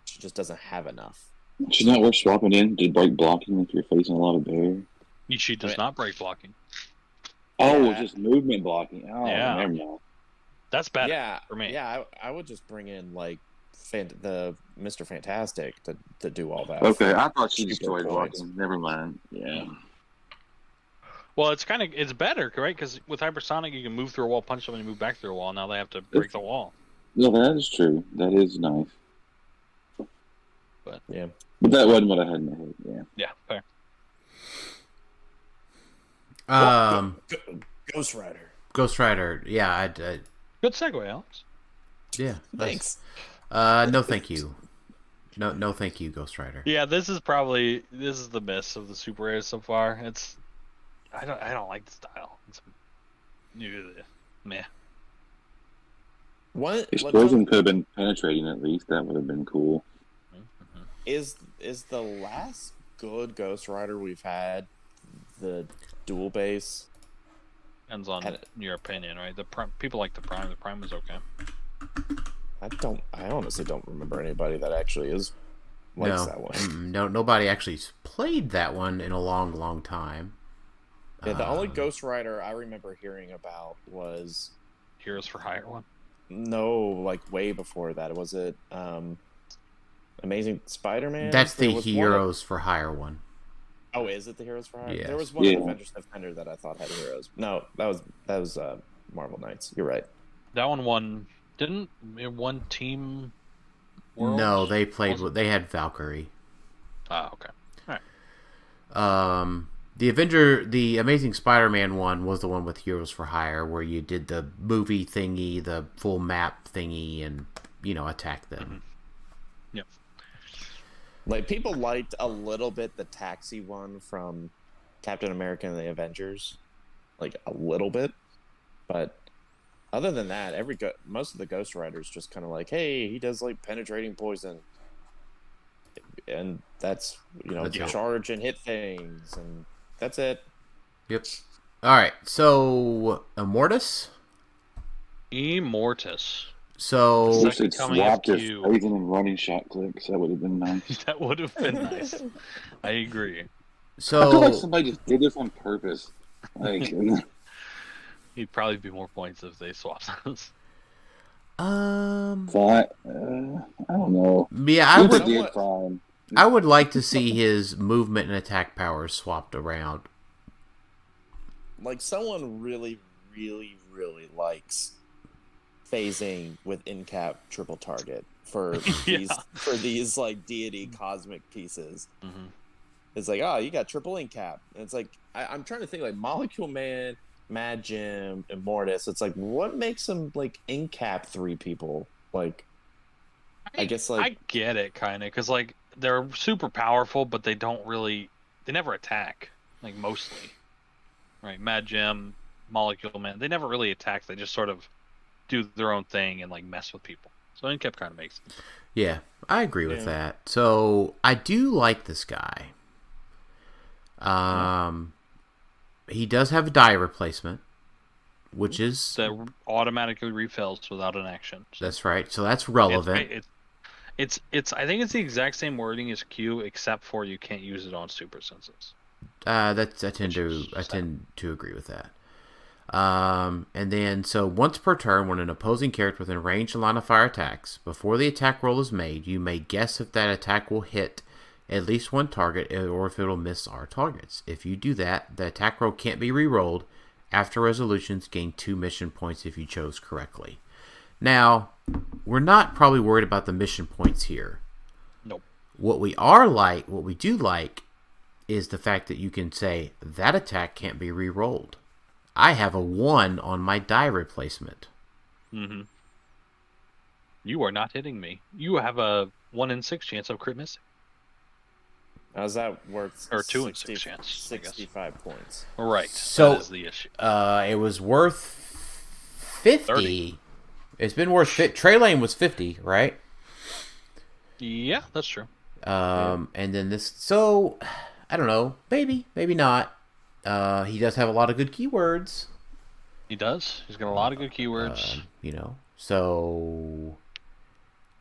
she just doesn't have enough. She's not worth swapping in to break blocking if you're facing a lot of bear. She does not break blocking. Oh, just movement blocking. Oh, yeah. Never mind. That's better for me. Yeah, I would just bring in like the Mr. Fantastic to do all that. Okay, I thought she destroyed blocking. Never mind. Yeah. Well, it's better, right? Because with hypersonic, you can move through a wall, punch them, and move back through a wall. Now they have to break the wall. Yeah, that is true. That is nice. But that wasn't what I had in my head. Yeah. Yeah, fair. Ghost Rider. Ghost Rider. Yeah, I Good segue, Alex. yeah. Thanks. No, thank you. No, thank you, Ghost Rider. Yeah, this is the miss of the super rares so far. I don't like the style. It's meh. Explosion could have been penetrating at least. That would have been cool. Mm-hmm. Is the last good Ghost Rider we've had the dual base? Depends on your opinion, right? People like the Prime. The Prime was okay. I honestly don't remember anybody that actually likes that one. No, nobody actually played that one in a long time. Yeah, the only Ghost Rider I remember hearing about was Heroes for Hire one. No, like way before that. Was it Amazing Spider-Man? That's the Heroes for Hire one. Oh, is it the Heroes for Hire? Yes. There was one Avengers Defender that I thought had Heroes. No, that was Marvel Knights. You're right. That one won. Didn't it won Team World? No, they played. They had Valkyrie. Ah, okay. All right. the Amazing Spider-Man one was the one with Heroes for Hire, where you did the movie thingy, the full map thingy, and attack them. Yep. Like, people liked a little bit the taxi one from Captain America and the Avengers, like a little bit, but other than that, most of the Ghost Riders just kind of like, hey, he does like penetrating poison, and that's charge and hit things, and that's it. Yep. All right. So Immortus. So I wish they'd coming swapped up his to- poison and running shot clicks. That would have been nice. That would have been nice. I agree. I feel so like somebody just did this on purpose. Like, He'd probably be more points if they swapped those. thought, I don't know. yeah, Cooper did fine. I would like to see his movement and attack powers swapped around. Like, someone really, really, really likes phasing with in-cap triple target for these like deity cosmic pieces. Mm-hmm. It's like, oh, you got triple in-cap. And it's like, I'm trying to think, like, Molecule Man, Mad Jim, and Mortis. It's like, what makes them like in-cap 3 people? Like, I guess, like, I get it, kind of, because like they're super powerful, but they never attack, like, mostly. Right, Mad Jim, Molecule Man, they never really attack. They just sort of do their own thing and like mess with people. So Incap kind of makes sense. Yeah, I agree with that. So I do like this guy. He does have a die replacement, which is that automatically refills without an action. So that's right. So that's relevant. It's I think it's the exact same wording as Q, except for you can't use it on super senses. I tend to agree with that. And then, so once per turn, when an opposing character within range and line of fire attacks, before the attack roll is made, you may guess if that attack will hit at least one target or if it will miss our targets. If you do that, the attack roll can't be re-rolled. After resolutions, gain 2 mission points if you chose correctly. Now, we're not probably worried about the mission points here. Nope. What we do like, is the fact that you can say that attack can't be re-rolled. I have a 1 on my die replacement. Mm-hmm. You are not hitting me. You have a 1 in 6 chance of crit missing. how's that worth? Or 2 in 6 chance. 65 points. Right. So that is the issue. It was worth 50. 30. It's been worth Trey Lane was 50, right? Yeah, that's true. And then this. So I don't know. Maybe not. He does have a lot of good keywords. He does. He's got a lot of good keywords. So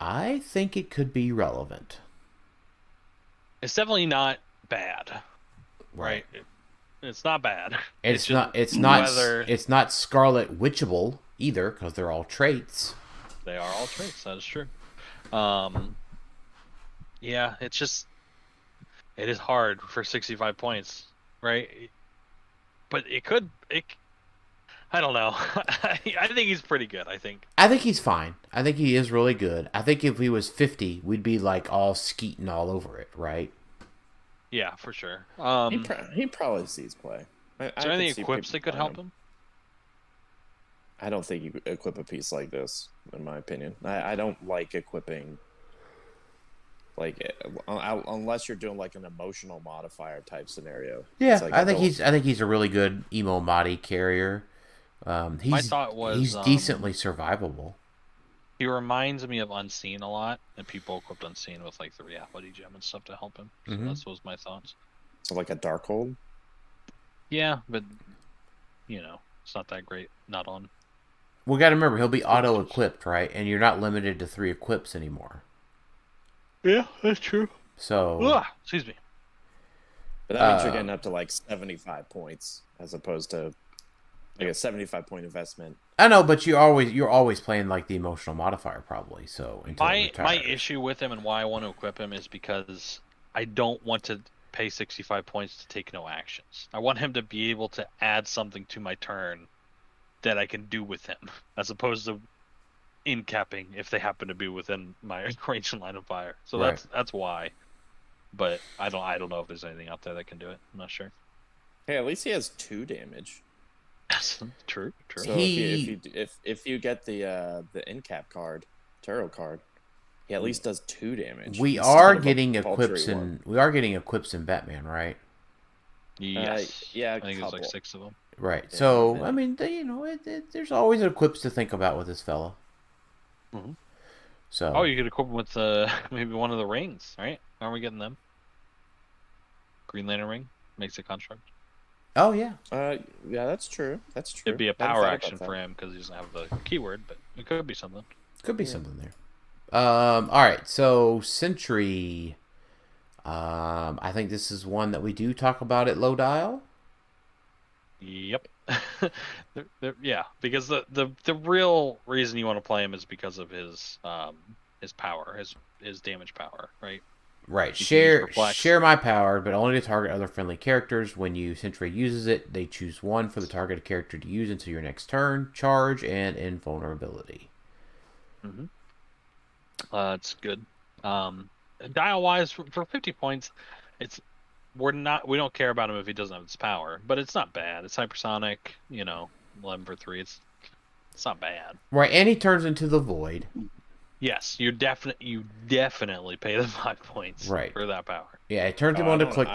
I think it could be relevant. It's definitely not bad. Right? It's not bad. It's not Scarlet Witchable either, because they're all traits. They are all traits. That is true. Yeah, it is hard for 65 points, right? But I don't know. I think he's pretty good, I think he's fine. I think he is really good. I think if he was 50, we'd be like all skeeting all over it, right? Yeah, for sure. He probably sees play. Is there any equips that could help him? I don't think you could equip a piece like this, in my opinion. I don't like equipping, like, unless you're doing like an emotional modifier type scenario. Yeah, like, I think he's a really good emo modi carrier. My thought was he's decently survivable. He reminds me of Unseen a lot, and people equipped Unseen with like the reality gem and stuff to help him. So that was my thoughts. So like a Darkhold? Yeah, but it's not that great. Not on. We got to remember he'll be auto equipped, right? And you're not limited to 3 equips anymore. Yeah, that's true. So, excuse me. But that means you're getting up to like 75 points as opposed to like a 75-point investment. I know, but you're always playing like the emotional modifier probably. So my issue with him and why I want to equip him is because I don't want to pay 65 points to take no actions. I want him to be able to add something to my turn that I can do with him, as opposed to in capping if they happen to be within my range and line of fire. So that's why. But I don't know if there's anything out there that can do it. I'm not sure. Hey, at least he has 2 damage. Yes, true. So if you get the end cap card, tarot card, he at least does 2 damage. We instead are of a getting paltry equips one. in Batman, right? Yes. Yeah, I think there's like couple. 6 of them. Right. Yeah, So maybe. I mean, there's always equips to think about with this fella. Mm-hmm. So. Oh, you could equip him with maybe one of the rings, right? Aren't we getting them? Green Lantern ring makes a construct. Oh yeah. Yeah, that's true. That's true. It'd be a Hadn't power thought action about for that. him because he doesn't have the keyword, but it could be something. Could be something there. All right. So Sentry. I think this is one that we do talk about at Low Dial. Yep. Yeah, because the real reason you want to play him is because of his power, his damage power, right? Right. You can use Reflex. Share my power, but only to target other friendly characters. When Sentry uses it, they choose one for the targeted character to use until your next turn. Charge and invulnerability. Mm-hmm. It's good. Dial wise, for 50 points, we don't care about him if he doesn't have his power, but it's not bad. It's hypersonic, 11 for 3. It's not bad. Right, and he turns into the Void. Yes, you definitely pay the 5 points Right. for that power. Yeah, it turns him on to click.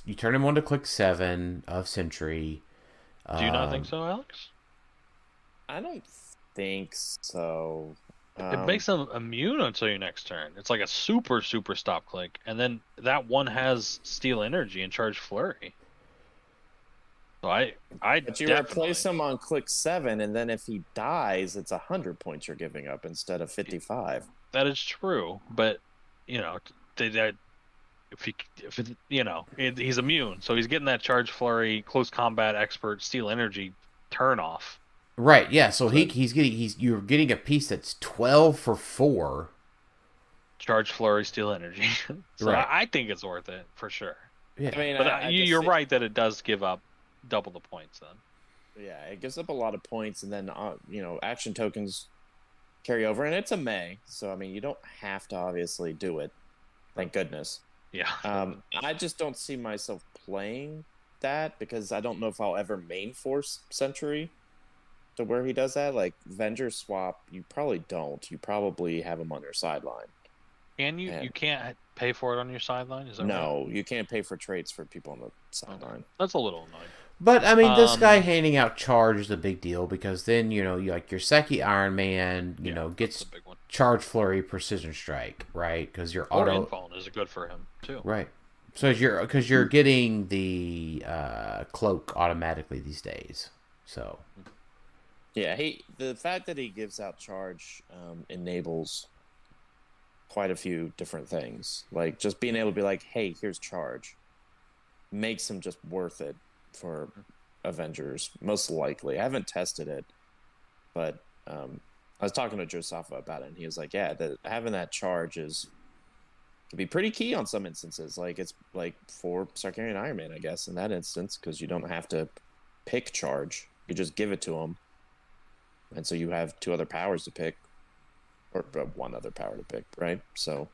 You turn him on to click 7 of Sentry. Do you not think so, Alex? I don't think so. It makes him immune until your next turn. It's like a super stop click, and then that one has Steal Energy and Charge Flurry. So But you replace him on click 7, and then if he dies, it's 100 points you're giving up instead of 55. That is true, but he's immune, so he's getting that Charge Flurry, Close Combat Expert, Steal Energy turn off. Right, yeah. So you're getting a piece that's 12 for 4. Charge Flurry, Steal Energy. So right. I think it's worth it for sure. Yeah. I mean, but you're right that it does give up double the points then. Yeah, it gives up a lot of points, and then action tokens carry over, and it's a May, so I mean you don't have to obviously do it. Thank goodness. Yeah. I just don't see myself playing that because I don't know if I'll ever main force Sentry to where he does that. Like Avengers swap, you probably don't. You probably have him on your sideline. And you can't pay for it on your sideline? Is that No, right? you can't pay for traits for people on the sideline. That's a little annoying. But I mean, this guy handing out charge is a big deal because then like your Seki Iron Man, gets Charge Flurry, Precision Strike, right? Because your Or auto Infone is good for him too. right. So you're getting the cloak automatically these days. So yeah, the fact that he gives out charge enables quite a few different things. Like just being able to be like, hey, here's charge, makes him just worth it for Avengers, most likely. I haven't tested it, but I was talking to Josafa about it, and he was like, yeah, having that charge can be pretty key on some instances. Like it's like for Sarkarian Iron Man, I guess, in that instance, because you don't have to pick charge. You just give it to him. And so you have 2 other powers to pick, or 1 other power to pick, right? So,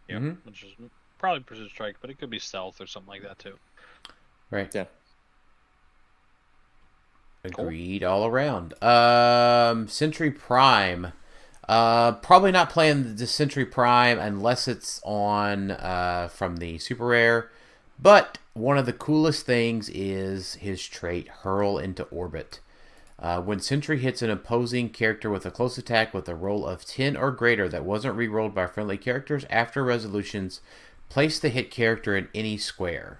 yeah, which is probably Precision Strike, but it could be Stealth or something like that too. right, yeah. Agreed all around. Sentry Prime. Probably not playing the Sentry Prime unless it's on from the Super Rare. But one of the coolest things is his trait, Hurl into Orbit. When Sentry hits an opposing character with a close attack with a roll of 10 or greater that wasn't rerolled by friendly characters after resolutions, place the hit character in any square.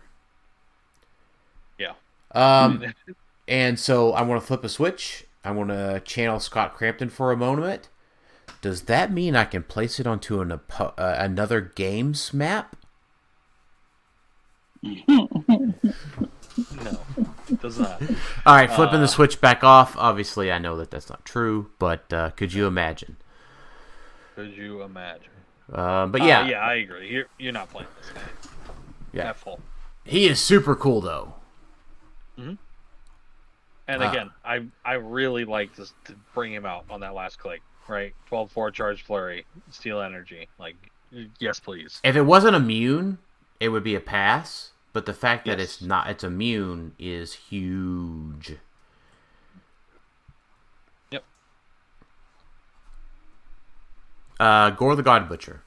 Yeah. And so I want to flip a switch. I want to channel Scott Crampton for a moment. Does that mean I can place it onto another game's map? No, it does not. All right, flipping the switch back off. Obviously, I know that that's not true, but could you imagine? Could you imagine? But yeah. Yeah, I agree. You're not playing this guy. Yeah. At full. He is super cool, though. Mm-hmm. And again, I really like to bring him out on that last click, right? 12-4 Charge Flurry, Steal Energy. Like, yes, please. If it wasn't immune, it would be a pass. but the fact that Yes. it's immune is huge. Yep. Gore the God Butcher.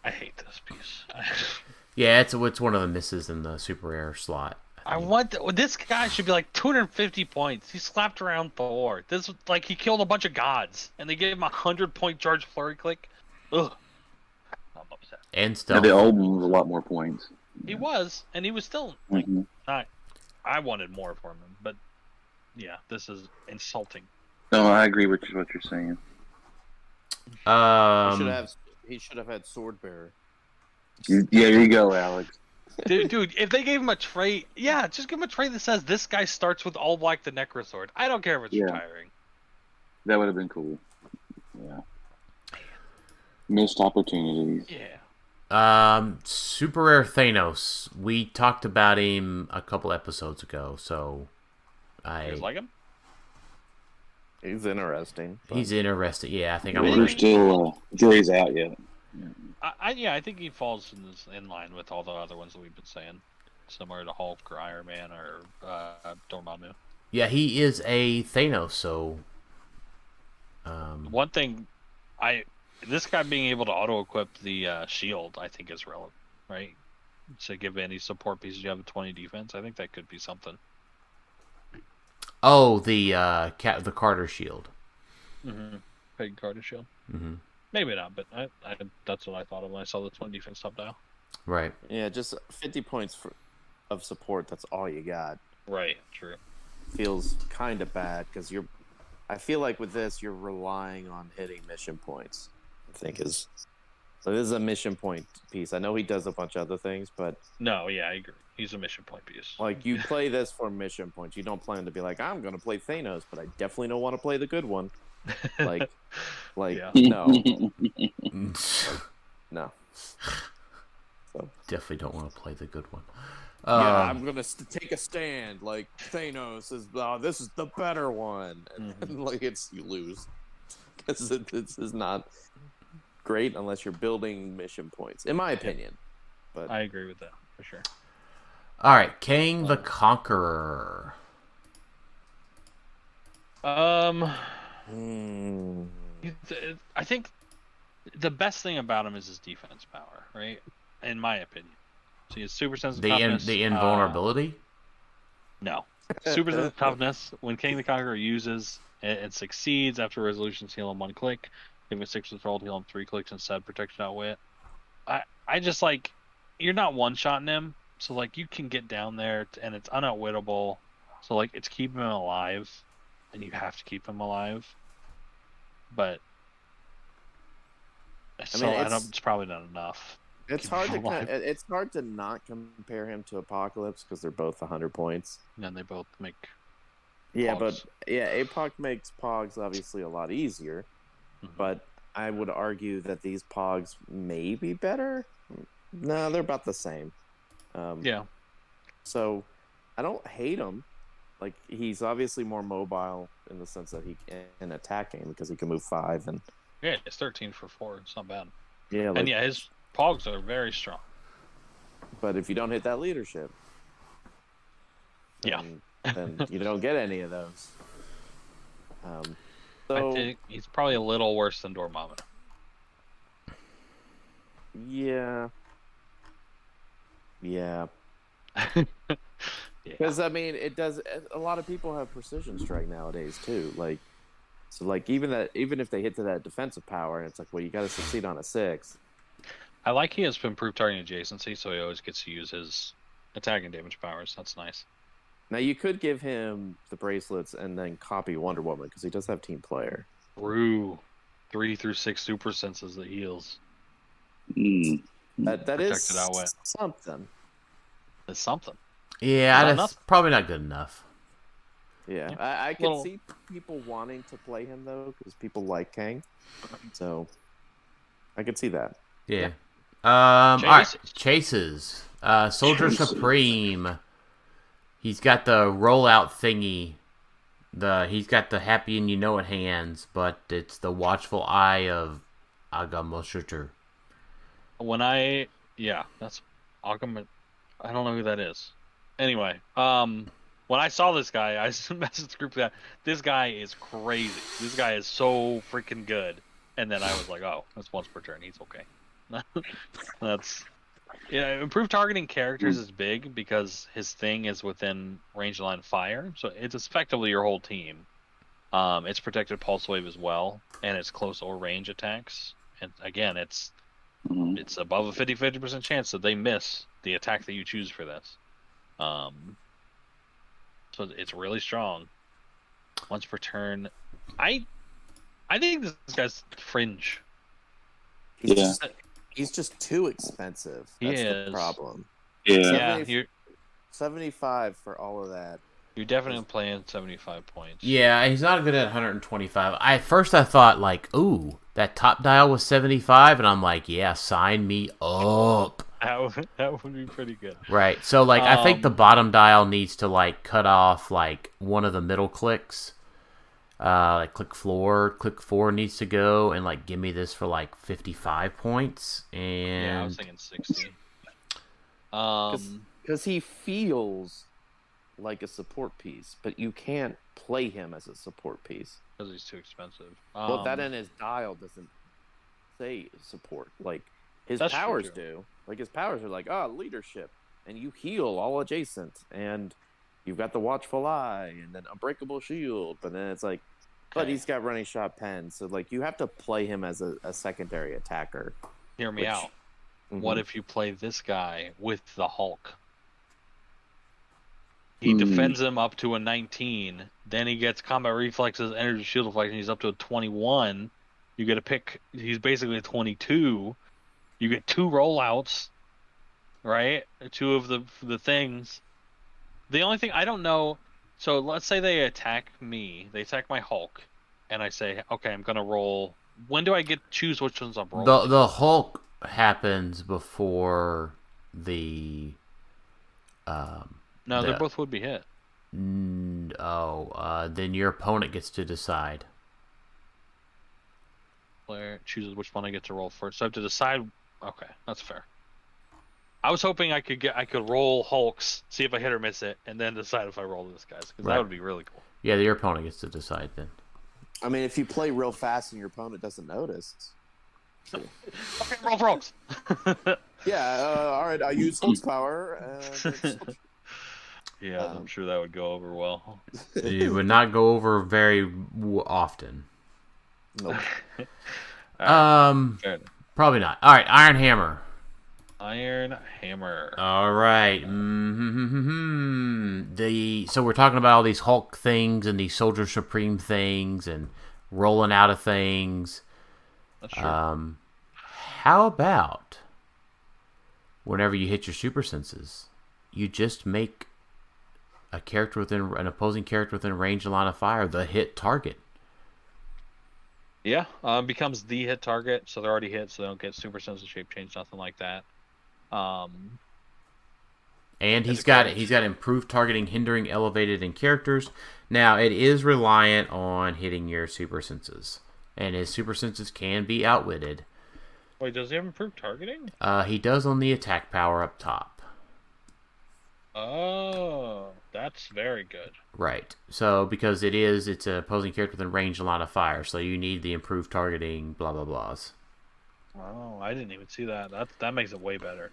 I hate this piece. Yeah, it's one of the misses in the super rare slot. This guy should be like 250 points. He slapped around Thor. This like he killed a bunch of gods, and they gave him 100-point charge flurry click. Ugh. I'm upset. And Yeah, stealth. the old one was a lot more points. He was, and he was still like Mhm. not. I wanted more from him, but yeah, this is insulting. No, I agree with what you're saying. He should have had Sword Bearer. Yeah, there you go, Alex. Dude, if they gave him a trait, yeah, just give him a trait that says this guy starts with all black the Necrosword. I don't care if it's Yeah. retiring. That would have been cool. Yeah. Missed opportunities. Yeah. Super rare Thanos. We talked about him a couple episodes ago, so You guys like him? He's interesting. but- he's interested. Yeah, I think I'm. We're gonna- still jury's out yet. I think he falls in line with all the other ones that we've been saying, similar to Hulk or Iron Man or Dormammu. Yeah, he is a Thanos. So, One thing, this guy being able to auto-equip the shield, I think is relevant, right? To give any support pieces you have a 20 defense, I think that could be something. oh, the Carter shield. Mm-hmm. Peg Carter shield. Mm-hmm. Maybe not, but I that's what I thought of when I saw the 20 defense top dial. Right. Yeah, just 50 points of support. That's all you got. Right. True. Feels kind of bad because I feel like with this you're relying on hitting mission points. I think is. So this is a mission point piece. I know he does a bunch of other things, but No, yeah, I agree. He's a mission point piece. like you play this for mission points. You don't plan to be like, I'm going to play Thanos, but I definitely don't want to play the good one. Like, Yeah. no. So Definitely don't want to play the good one. yeah, I'm gonna take a stand. Like Thanos is, this is the better one, and like you lose because this is not great unless you're building mission points, in my opinion. But I agree with that for sure. All right, Cain the Conqueror. I think the best thing about him is his defense power, right? In my opinion. So he has super sensitive toughness. The invulnerability. No. Super sensitive toughness. When King the Conqueror uses it succeeds after resolutions heal him 1 click. Give him a 6 with roll, heal him 3 clicks instead, protection outwit. I just like, you're not one-shotting him, so like you can get down there and it's unoutwittable. So like it's keeping him alive, and you have to keep him alive. But it's probably not enough. it's Keep hard him alive. it's hard to not compare him to Apocalypse because they're both 100 points. And then they both make Yeah, Pogs. but APOC makes Pogs obviously a lot easier, but I would argue that these Pogs may be better. No, they're about the same. yeah. So I don't hate him. Like he's obviously more mobile in the sense that he can attack him because he can move 5 and Yeah, it's 13 for 4. It's not bad. yeah. Like, And yeah, his Pogs are very strong. but if you don't hit that leadership, then you don't get any of those. I So think he's probably a little worse than Dormammu. yeah. Yeah. Because I mean, it does. A lot of people have precision strike nowadays too. Like, so like even if they hit to that defensive power, and it's like, well, you got to succeed on a 6. I like he has improved targeting adjacency, so he always gets to use his attack and damage powers. That's nice. Now you could give him the bracelets and then copy Wonder Woman because he does have team player. True. 3 through 6 super senses that heals. That is Protected outwit. something. It's something. Yeah, Not that's enough. probably not good enough. Yeah, I can see people wanting to play him though because people like Kang, so I could see that. Yeah. All right, Chases. Chases. Soldier Supreme. He's got the rollout thingy. He's got the happy and you know it hands, but it's the watchful eye of Agamotsuter. That's Augment. I don't know who that is. Anyway, when I saw this guy, I messaged the group that this guy is crazy. This guy is so freaking good. And then I was like, oh, that's once per turn. He's okay. That's improved targeting characters is big because his thing is within range of line of fire, so it's effectively your whole team. It's protected pulse wave as well, and it's close or range attacks. And again, it's above a 50% chance that they miss the attack that you choose for this. So it's really strong. Once per turn, I think this guy's fringe. He's just too expensive. That's the problem. Yeah. 75 for all of that. You're definitely playing 75 points. Yeah, he's not good at 125. At first I thought, like, ooh, that top dial was 75, and I'm like, yeah, sign me up. That would be pretty good. Right. So, like, I think the bottom dial needs to, like, cut off, like, one of the middle clicks. Like, click 4 needs to go, and, like, give me this for, like, 55 points. And yeah, I was thinking 60. Because he feels like a support piece, but you can't play him as a support piece. Because he's too expensive. Well, that in his dial doesn't say support. Like, his That's powers true. do. Like, his powers are like, leadership, and you heal all adjacent, and you've got the watchful eye, and then unbreakable shield, but then it's like, but he's got running shot pen, so, like, you have to play him as a secondary attacker. Hear me out. What if you play this guy with the Hulk? He defends him up to a 19. Then he gets combat reflexes, energy shield deflection. He's up to a 21. You get a pick. He's basically a 22. You get 2 rollouts, right? 2 of the things. The only thing I don't know. So let's say they attack me. They attack my Hulk, and I say, okay, I'm gonna roll. When do I get choose which ones I'm rolling? The Hulk happens before the. No, they both would be hit. Then your opponent gets to decide. Player chooses which one I get to roll first. So I have to decide. Okay, that's fair. I was hoping I could roll Hulks, see if I hit or miss it, and then decide if I roll this guy's, because that would be really cool. Yeah, your opponent gets to decide then. I mean, if you play real fast and your opponent doesn't notice. Okay, roll for Hulks. Yeah, all right, I use Hulk's power. Yeah, I'm sure that would go over well. It would not go over very often. Nope. Probably not. All right, Iron Hammer. Iron Hammer. All right. So we're talking about all these Hulk things and these Soldier Supreme things and rolling out of things. That's true. How about whenever you hit your super senses, you just make an opposing character within range of line of fire the hit target? Yeah, becomes the hit target, so they're already hit, so they don't get super sensitive shape change, nothing like that. And he's got improved targeting, hindering, elevated, and characters. Now, it is reliant on hitting your super senses, and his super senses can be outwitted. Wait, does he have improved targeting? He does on the attack power up top. Oh, that's very good. Right. So, because it's an opposing character within range of line of fire, so you need the improved targeting, blah, blah, blahs. Oh, I didn't even see that. That makes it way better.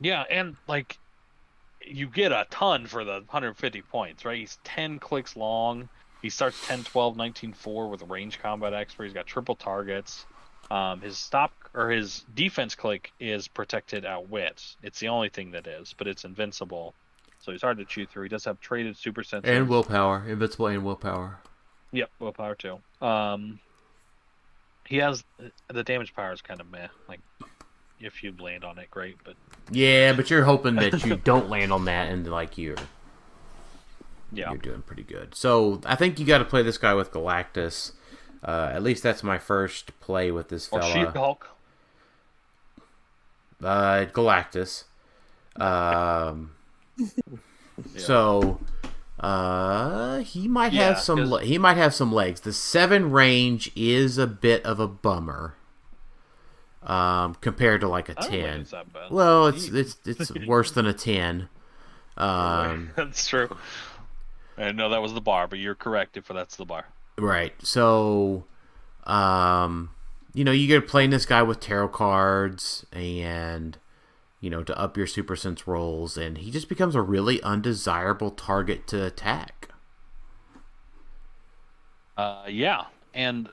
Yeah, and, like, you get a ton for the 150 points, right? He's 10 clicks long. He starts 10, 12, 19, 4 with a range combat expert. He's got triple targets. His defense click is protected outwit. It's the only thing that is, but it's invincible. So he's hard to chew through. He does have traded super sensors. And willpower. Invincible and willpower. Yep, willpower too. He has the damage power is kind of meh. Like, if you land on it, great, but yeah, but you're hoping that you don't land on that, and like you're doing pretty good. So I think you got to play this guy with Galactus. At least that's my first play with this fella. Or She-Hulk. Galactus. So he might have some legs. The 7 range is a bit of a bummer. compared to like a I don't think 10. it's that bad. Well, it's worse than a 10. That's true. I know that was the bar, but you're correct if that's the bar. Right. So, you get playing this guy with tarot cards and, to up your super sense rolls, and he just becomes a really undesirable target to attack. Yeah. And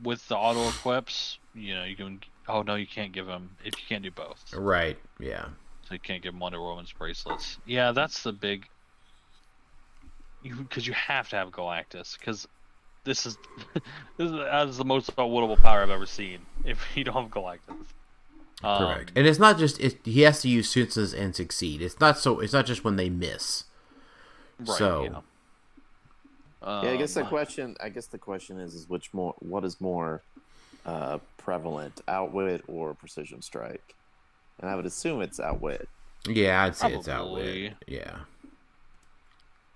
with the auto equips, you can. Oh no, you can't give him if you can't do both. Right. Yeah. So you can't give him Wonder Woman's bracelets. Yeah, that's the big. Because you have to have Galactus, because this is the most outwittable power I've ever seen. If you don't have Galactus, correct. And it's not just he has to use senses and succeed. It's not just when they miss. Right. So. Yeah. I guess the question is what is more prevalent, outwit or precision strike? And I would assume it's outwit. Yeah, I'd say Probably. it's outwit. Yeah.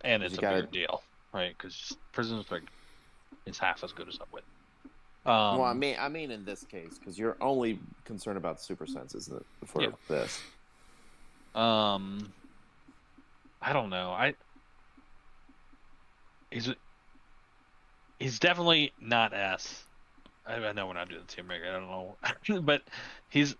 And it's a bigger deal, right? Because precision strike is half as good as outwit. Well, I mean in this case, because you're only concerned about super senses for this. I don't know. He's definitely not S. I know we're not doing the team break. I don't know, but he's.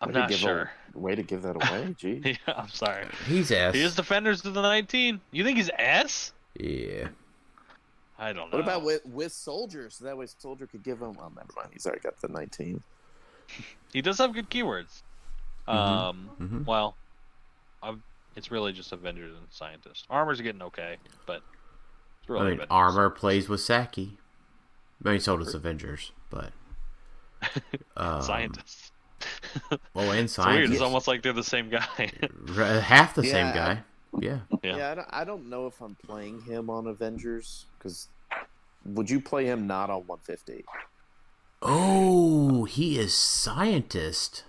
I'm not sure. Way to give that away, gee. Yeah, I'm sorry. He's S. He is defenders to the 19. You think he's S? Yeah. I don't know. What about with Soldier? So that way Soldier could give him. Oh, never mind. He's already got the 19. He does have good keywords. Well, it's really just Avengers and Scientist. Armor's getting okay, but it's really Avengers. Armor plays with Saki. So does Avengers, but Scientists. Well, and It's weird. It's almost like they're the same guy. Half the same guy. Yeah. I don't know if I'm playing him on Avengers, because would you play him not on 150? Oh, he is Scientist.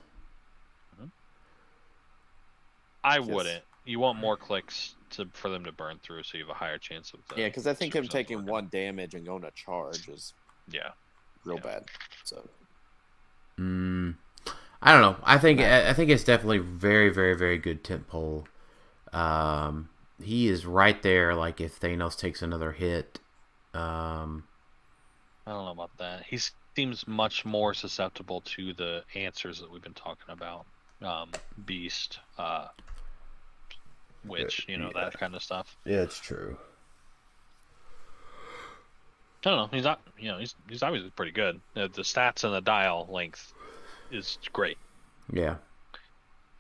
I wouldn't. You want more clicks for them to burn through, so you have a higher chance of. Because I think him taking 1 damage and going to charge is real bad. So. I don't know. I think it's definitely very, very, very good tentpole. He is right there. Like if Thanos takes another hit. I don't know about that. He seems much more susceptible to the answers that we've been talking about. Beast, Witch, that kind of stuff. Yeah, it's true. I don't know. He's not. He's obviously pretty good. The stats and the dial length is great. Yeah.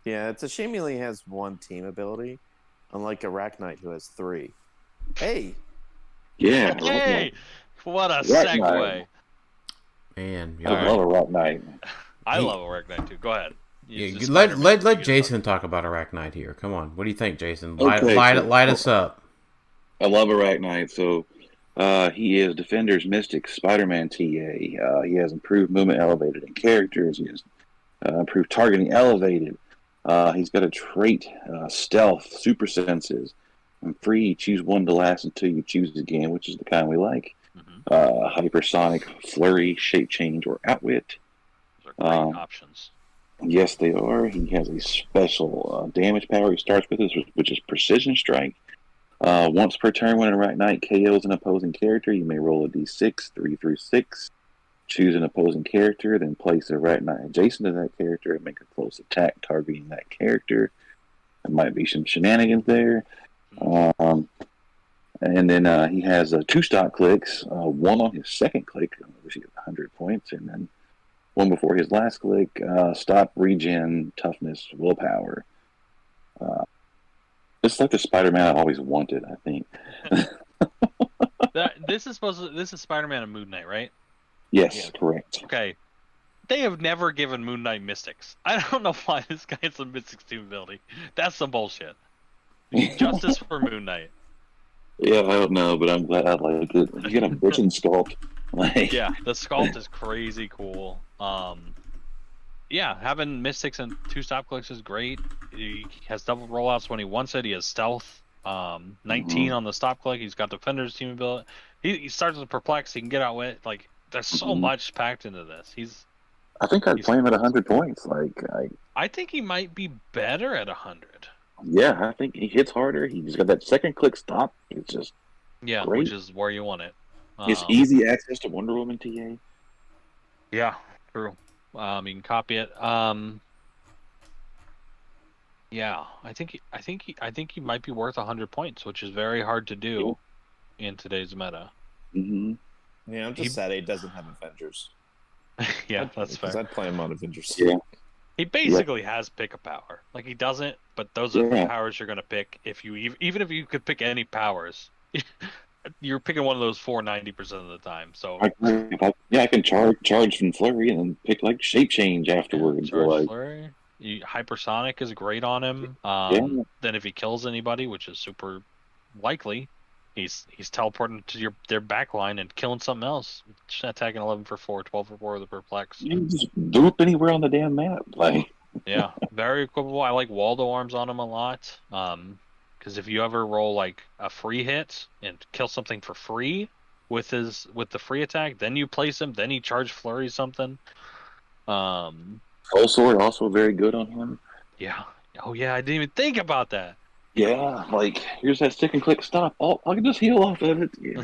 Yeah, it's a shame he only has 1 team ability, unlike Arachnite who has 3. Hey. Yeah. Hey, what a Arachnite. segue. Man, I love Arachnite. I love Arachnite too. Go ahead. Let Jason talk about Arachnite here. Come on. What do you think, Jason? Light us up. I love Arachnite. So he is Defenders Mystic Spider-Man TA. He has improved movement elevated in characters. He has improved targeting elevated. He's got a trait, stealth, super senses. And free, choose 1 to last until you choose again, which is the kind we like. Hypersonic, flurry, shape change, or outwit. Those are great options. Yes, they are. He has a special damage power he starts with, which is Precision Strike. Once per turn when Arachnite KOs an opposing character, you may roll a d6, 3 through 6. Choose an opposing character, then place Arachnite adjacent to that character and make a close attack targeting that character. There might be some shenanigans there. And then he has 2 stock clicks, 1 on his second click, which he gets 100 points, and then 1 before his last click, stop, regen, toughness, willpower. It's like the Spider-Man I always wanted, I think. This is Spider-Man and Moon Knight, right? Yes, correct. Okay. They have never given Moon Knight Mystics. I don't know why this guy has a Mystics team ability. That's some bullshit. Justice for Moon Knight. Yeah, I don't know, but I'm glad I like it. You get a bitchin' sculpt. Yeah, the sculpt is crazy cool. Yeah, having Mystics and 2 stop clicks is great. He has double rollouts when he wants it. He has stealth. 19 on the stop click. He's got Defender's team ability. He starts with Perplex. He can get out with. Like, there's so much packed into this. He's I think I'd play him at 100 points. I think he might be better at 100. Yeah, I think he hits harder. He's got that second click stop. It's just great. Which is where you want it. It's easy access to Wonder Woman TA. Yeah, true. You can copy it. Yeah, I think he might be worth 100 points, which is very hard to do in today's meta. Mm-hmm. Yeah, I'm just sad he doesn't have Avengers. Yeah, that's fair. Because I'd play him on Avengers. Yeah. He basically has pick a power. Like, he doesn't, but those are the powers you're going to pick. If you even if you could pick any powers, you're picking one of those 90% of the time. So I can charge from Flurry and then pick like Shape Change afterwards. Flurry. Hypersonic is great on him. Then if he kills anybody, which is super likely, he's teleporting to their back line and killing something else. Attacking 11 for 4, 12 for 4 with a perplex. You can just boop anywhere on the damn map. Yeah, very equipable. I like Waldo arms on him a lot. Because if you ever roll like a free hit and kill something for free with the free attack, then you place him, then he charge flurry something. Full Sword also very good on him. Yeah. Oh yeah, I didn't even think about that. Yeah, here's that stick and click stop. Oh, I can just heal off of it. Yeah.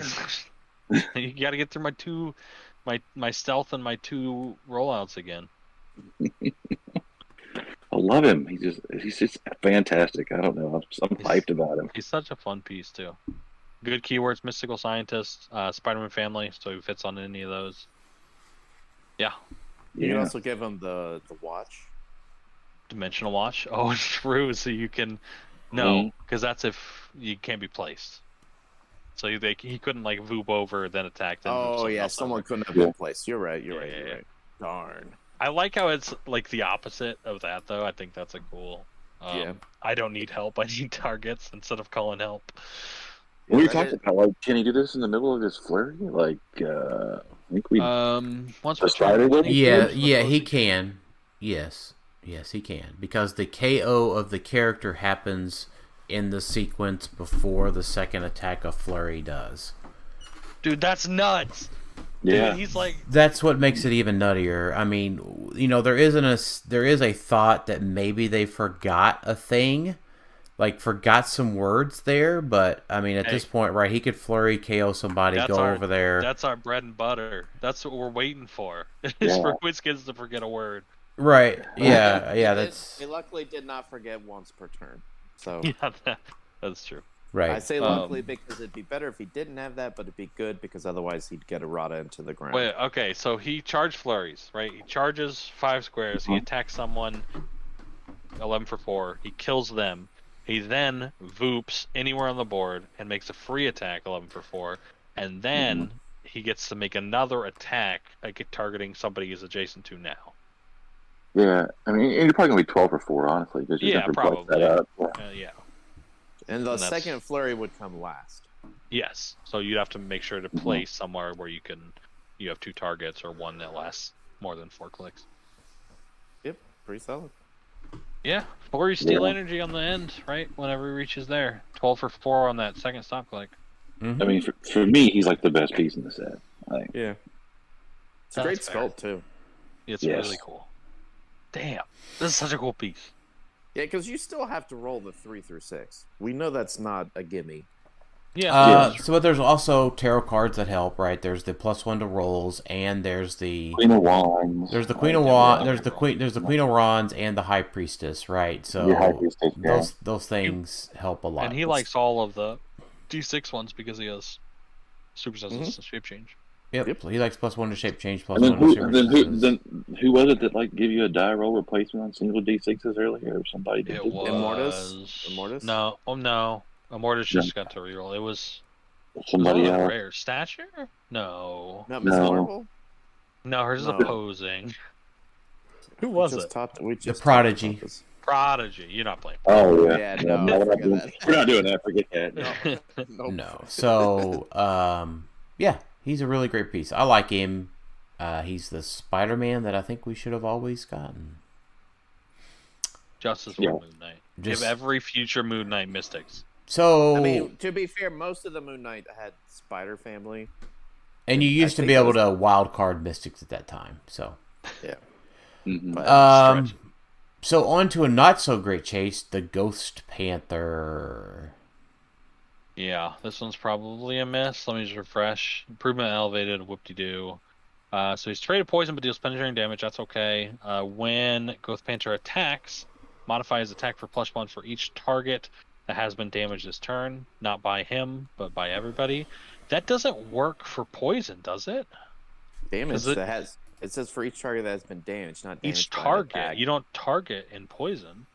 You got to get through my stealth and my 2 rollouts again. I love him. He's just fantastic. I don't know. I'm hyped about him. He's such a fun piece too. Good keywords: mystical scientist, Spider-Man family, so he fits on any of those. Yeah. You can also give him the watch. Dimensional watch. Oh, true. So you can because that's if you can't be placed. So he couldn't voop over then attack. Then someone couldn't have been placed. You're right. You're right. Darn. I like how it's the opposite of that though. I think that's a cool. I don't need help. I need targets instead of calling help. We talked about can he do this in the middle of his flurry? I think we once the spider would. Yeah, he can. Yes, he can because the KO of the character happens in the sequence before the second attack of flurry does. Dude, that's nuts. Yeah, dude, he's that's what makes it even nuttier. I mean, there is a thought that maybe they forgot a thing. Forgot some words there, but I mean, at this point, right? He could flurry KO somebody, over there. That's our bread and butter. That's what we're waiting for. Is for WizKids to forget a word. Right? Yeah, that's. He luckily did not forget once per turn. So yeah, that's true. Right. I say luckily because it'd be better if he didn't have that, but it'd be good because otherwise he'd get errata into the ground. Wait, okay, so he charged flurries, right? He charges 5 squares. He attacks someone 11 for 4. He kills them. He then voops anywhere on the board and makes a free attack 11 for 4. And then he gets to make another attack targeting somebody he's adjacent to now. Yeah, I mean, you're probably going to be 12 for 4, honestly. Because you can probably. That up. Yeah. And the second flurry would come last. Yes, so you'd have to make sure to place somewhere where you have 2 targets or one that lasts more than 4 clicks. Yep, pretty solid. Yeah, or you steal energy on the end, right? Whenever he reaches there. 12 for 4 on that second stop click. Mm-hmm. I mean, for me, he's the best piece in the set. Yeah. It's a great sculpt, too. It's really cool. Damn, this is such a cool piece. Yeah, because you still have to roll the 3 through 6. We know that's not a gimme. Yeah. But there's also tarot cards that help, right? There's the +1 to rolls, and there's the Queen of Wands. There's the Queen of Wands. There's the Queen of Wands and the High Priestess, right? So High Priestess, those things help a lot. And he likes all of the D6 ones because he has super senses and shape change. Yep. He likes +1 to shape change, +1 then to super then who was it that give you a die roll replacement on single D6s earlier? Or somebody did. It was Immortus? No. Oh no. Immortus just got to reroll. It was somebody else. Rare Stature? No. Not Miss Marvel? No, hers is opposing. Who was it? The Prodigy. Prodigy. You're not playing. Oh yeah. No, we're not doing that. Forget that. No. So yeah, he's a really great piece. I like him. He's the Spider-Man that I think we should have always gotten. Justice for Moon Knight. Give every future Moon Knight Mystics. So I mean, to be fair, most of the Moon Knight had Spider Family. And you used to be able to wild card Mystics at that time. So yeah. Mm-hmm. Stretch. So on to a not so great chase, the Ghost Panther. Yeah, this one's probably a miss. Let me just refresh. Improvement elevated, whoop-de-doo. So he's traded poison but deals penetrating damage. That's okay. When Ghost Panther attacks, modify his attack for +1 for each target that has been damaged this turn. Not by him, but by everybody. That doesn't work for poison, does it? Damage that has... It says for each target that has been damaged, not damaged each by an target. attack. You don't target in poison.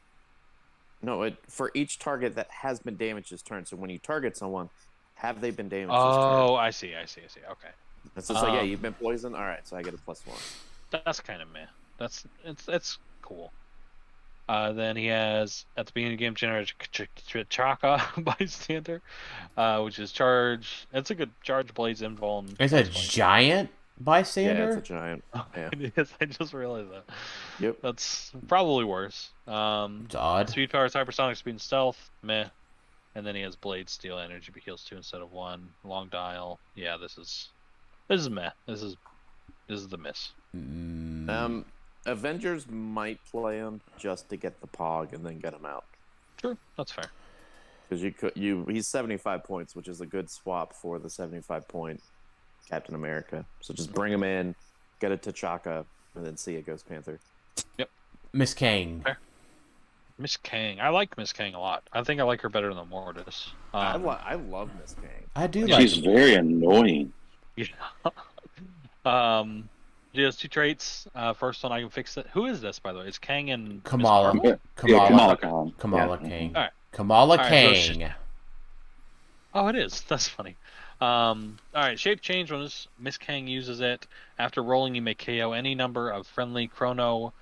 No, for each target that has been damaged this turn. So when you target someone, have they been damaged this turn? Oh, I see. Okay. It's just like, yeah, you've been poisoned. All right, so I get a +1. That's kind of meh. It's cool. Then he has, at the beginning of the game, generated Chaka Bystander, which is charge. It's a good charge, blades, invuln. It's a giant bystander? Yeah, it's a giant. Yeah. It is. I just realized that. Yep. That's probably worse. It's odd. Speed, power, hypersonic, speed, and stealth. Meh. And then he has blade, steel, energy, but heals 2 instead of 1. Long dial. Yeah, this is meh. This is the miss. Avengers might play him just to get the Pog and then get him out. True, that's fair. Because he's 75 points, which is a good swap for the 75-point Captain America. So just bring him in, get a T'Chaka, and then see a Ghost Panther. Yep. Miss Cain. Fair. Miss Cain. I like Miss Cain a lot. I think I like her better than Mortis. I love Miss Cain. I do like She's very annoying. Yeah. She has 2 traits. First one, I can fix it. Who is this, by the way? It's Kang and Kamala. Yeah, Kamala Khan. Kamala Yeah. Cain. All right. Kamala All right, Cain. Oh, it is. That's funny. All right, shape change. When Miss Kang uses it, after rolling, you may KO any number of friendly chronal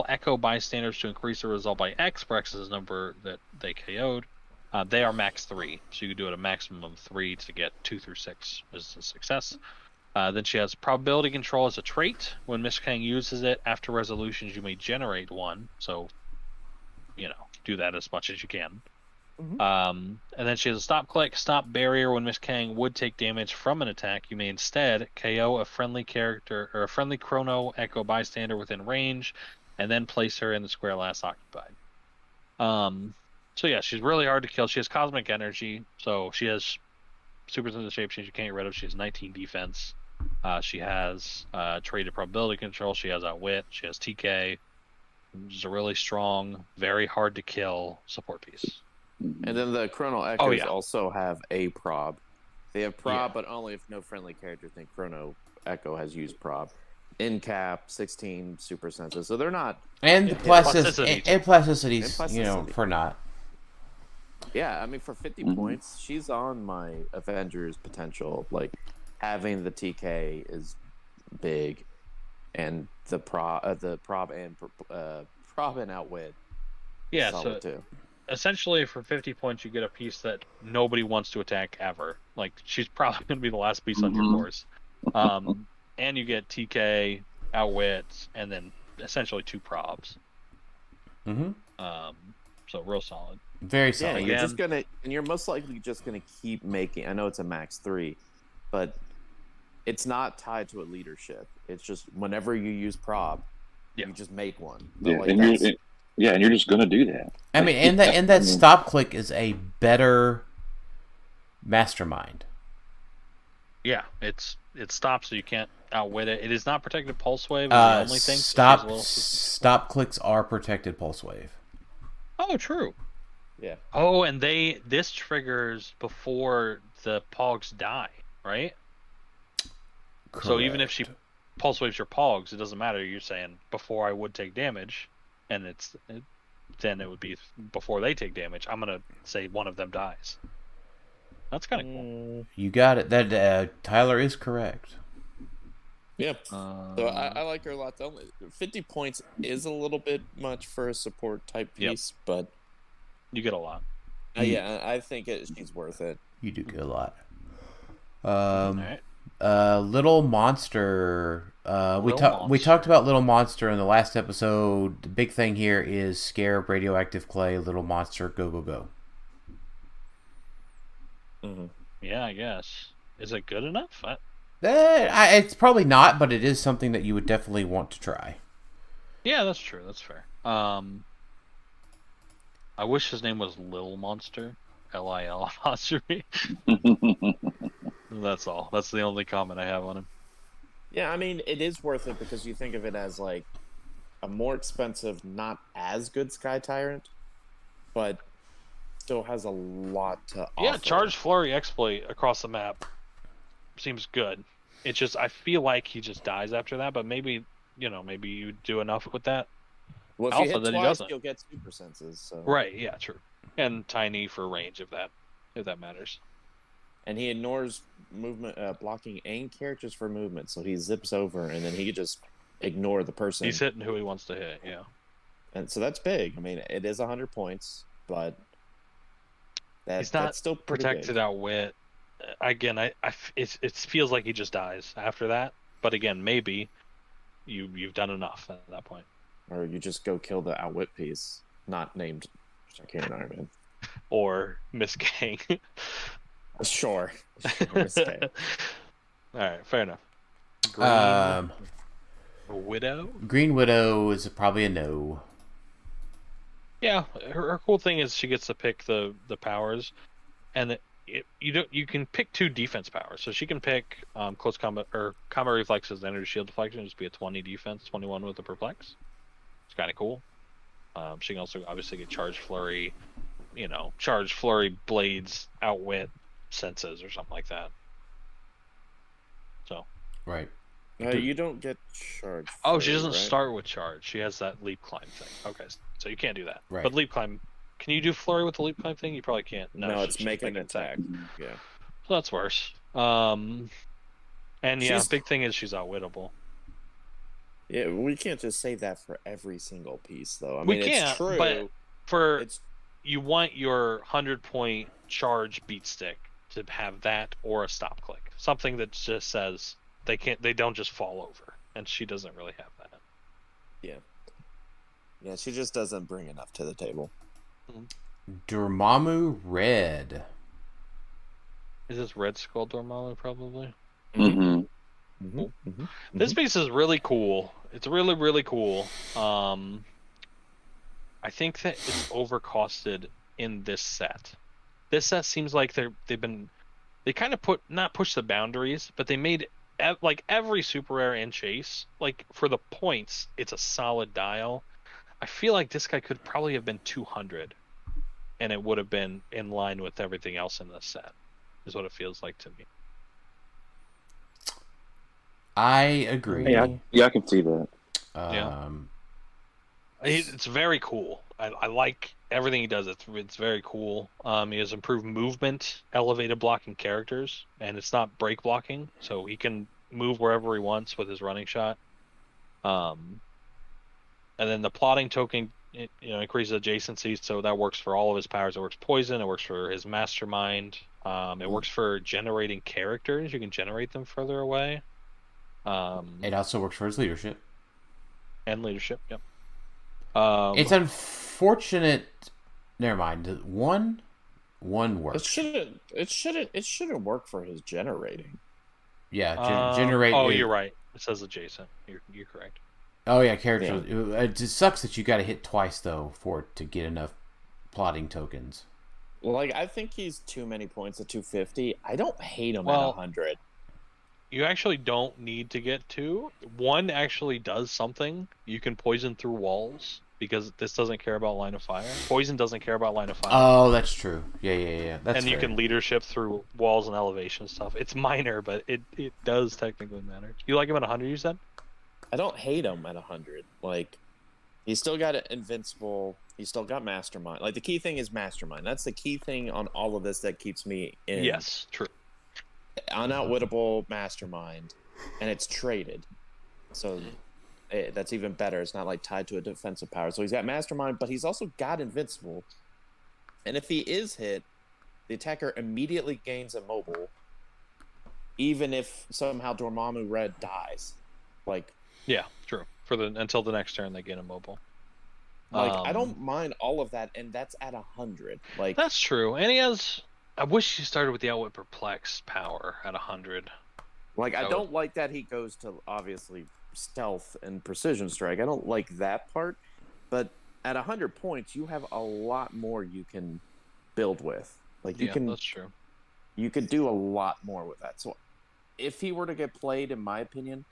echo bystanders to increase the result by X, where X is the number that they KO'd. They are max 3, so you can do it a maximum of 3 to get 2 through 6 is a success. Then she has probability control as a trait. When Miss Kang uses it, after resolutions, you may generate 1. So, do that as much as you can. Mm-hmm. And then she has a stop barrier. When Miss Kang would take damage from an attack, you may instead KO a friendly character or a friendly chrono echo bystander within range, and then place her in the square last occupied. So yeah, she's really hard to kill. She has cosmic energy, so she has super sensitive shape change you can't get rid of. She has 19 defense. She has traded probability control. She has outwit. She has TK. She's a really strong, very hard to kill support piece. And then the Chrono Echoes also have a prob. They have prob, but only if no friendly character think Chrono Echo has used prob. In cap, 16 super senses. So they're not. And plasticity. and plasticities, for not. Yeah, I mean, for 50 points, she's on my Avengers potential. Like, having the TK is big, and the prob and outwit. Yeah, solid too. Essentially, for 50 points, you get a piece that nobody wants to attack ever. Like, she's probably going to be the last piece on your course. And you get TK, outwit, and then essentially 2 probs. Mm-hmm. So real solid. Very solid. Yeah, you're most likely just gonna keep making. I know it's a max 3, but it's not tied to a leadership. It's just whenever you use prob, you just make one. Yeah, and you're just gonna do that. I mean, and that stop click is a better mastermind. Yeah, it stops so you can't outwit it. It is not protected pulse wave. Is the only thing. Stop clicks are protected pulse wave. Oh, true. Yeah. Oh, and this triggers before the pogs die, right? Correct. So even if she pulse waves your pogs, it doesn't matter. You're saying before I would take damage, and then it would be before they take damage. I'm gonna say one of them dies. That's kind of cool. You got it. That Tylor is correct. Yeah. So I like her a lot. 50 points is a little bit much for a support type piece, but you get a lot. Yeah, I think she's worth it. You do get a lot. All right. Little Monster. We talked about Little Monster in the last episode. The big thing here is Scarab, Radioactive Clay, Little Monster, go, go, go. Mm-hmm. Yeah, I guess. Is it good enough? It's probably not, but it is something that you would definitely want to try. Yeah, that's true. That's fair. I wish his name was Lil Monster. Lil apostrophe. That's all. That's the only comment I have on him. Yeah, I mean, it is worth it because you think of it as like a more expensive, not as good Sky Tyrant, but still has a lot to offer. Yeah, charge flurry exploit across the map seems good. It's just I feel like he just dies after that, but maybe maybe you do enough with that. Well, if Alpha you hit that he twice, doesn't. you'll get super senses. So. Right, yeah, true. And tiny for range if that matters. And he ignores movement, blocking and characters for movement, so he zips over and then he could just ignore the person. He's hitting who he wants to hit, yeah. And so that's big. I mean, it is 100 points, but he's not that's still pretty protected big. outwit. Again, it feels like he just dies after that. But again, maybe you've done enough at that point. Or you just go kill the outwit piece, not named Cain Iron Man. Or Miss Cain. Sure. Alright, fair enough. Widow? Green Widow is probably a no. Yeah, her cool thing is she gets to pick the powers, and you can pick 2 defense powers. So she can pick close combat or combat reflexes and energy shield deflection, just be a 20 defense, 21 with a perplex. It's kind of cool. She can also obviously get charge flurry, charge flurry blades, outwit, senses, or something like that. So. Right. You don't get charge. Oh, she doesn't right? start with charge. She has that leap climb thing. Okay, so you can't do that. Right. But leap climb, can you do flurry with the leap climb thing? You probably can't. No, it's just making an attack. Yeah. So that's worse. And yeah, big thing is she's outwittable. Yeah, we can't just say that for every single piece, though. I We mean, can't, it's true. But you want your 100-point charge beat stick to have that or a stop click, something that just says they don't just fall over, and she doesn't really have that. Yeah, she just doesn't bring enough to the table. Dormammu Red. Is this Red Skull Dormammu probably? Mm-hmm. This piece is really cool. It's really, really cool. I think that it's overcosted in this set. This set seems like they kind of not push the boundaries, but they made like every super rare and chase, like for the points, it's a solid dial. I feel like this guy could probably have been 200, and it would have been in line with everything else in this set. Is what it feels like to me. I agree. Yeah, I can see that. It's very cool. I like everything he does. It's very cool. He has improved movement, elevated blocking characters, and it's not break blocking, so he can move wherever he wants with his running shot. And then the plotting token, increases adjacency, so that works for all of his powers. It works poison. It works for his mastermind. It works for generating characters. You can generate them further away. It also works for his leadership. And leadership, yep. It's unfortunate. Never mind. One works. It shouldn't work for his generating. Yeah, generate. Oh, you're right. It says adjacent. You're correct. Oh yeah, characters. Yeah. It just sucks that you got to hit twice though for it to get enough plotting tokens. Like, I think he's too many points at 250. I don't hate him at 100. You actually don't need to get 2. 1 actually does something. You can poison through walls because this doesn't care about line of fire. Poison doesn't care about line of fire. Oh, that's true. Yeah. That's and you can leadership through walls and elevation stuff. It's minor, but it does technically matter. You like him at 100, you said? I don't hate him at 100. Like, he's still got Invincible. He's still got Mastermind. Like, the key thing is Mastermind. That's the key thing on all of this that keeps me in. Yes, true. Unoutwittable Mastermind, and it's traded, so that's even better. It's not like tied to a defensive power. So he's got Mastermind, but he's also got Invincible, and if he is hit, the attacker immediately gains immobile, even if somehow Dormammu Red dies. Like, yeah, true. Until the next turn, they get immobile. Like, I don't mind all of that, and that's at 100. Like, that's true, and he has. I wish he started with the outwit perplex power at 100. Like, I don't like that he goes to obviously stealth and precision strike. I don't like that part, but at 100 points, you have a lot more you can build with. Like That's true. You could do a lot more with that. So if he were to get played, in my opinion,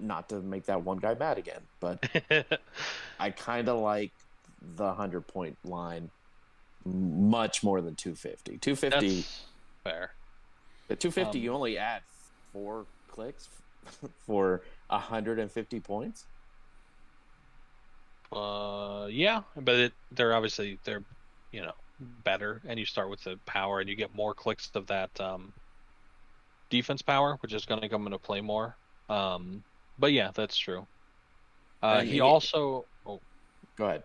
not to make that one guy mad again, but I kind of like the 100-point line much more than 250. 250. That's fair. At 250, you only add 4 clicks for 150 points. Yeah, but they're obviously better, and you start with the power, and you get more clicks of that defense power, which is going to come into play more. But yeah, that's true. He also. Oh, go ahead.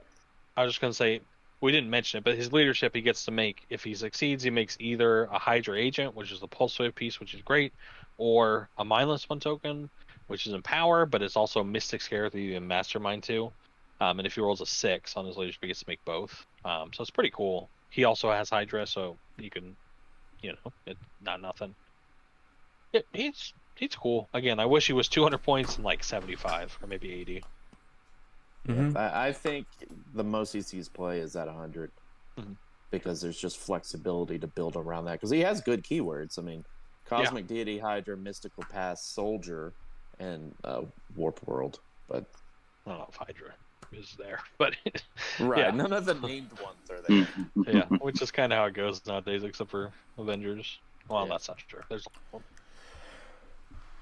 I was just going to say, we didn't mention it, but his leadership, he gets to make, if he succeeds, he makes either a Hydra agent, which is the pulse wave piece, which is great, or a mindless one token, which is in power, but it's also Mystic Scare that you can mastermind too. And if he rolls a 6 on his leadership, he gets to make both. So it's pretty cool. He also has Hydra, so you can, it's not nothing. He's cool. Again, I wish he was 200 points and like 75 or maybe 80. Mm-hmm. I think the most he sees play is at 100 because there's just flexibility to build around that. Because he has good keywords. I mean, Cosmic Deity, Hydra, Mystical Pass, Soldier, and Warp World. But I don't know if Hydra is there, but right, none of the named ones are there. Yeah, which is kind of how it goes nowadays, except for Avengers. Well, that's not true. There's. All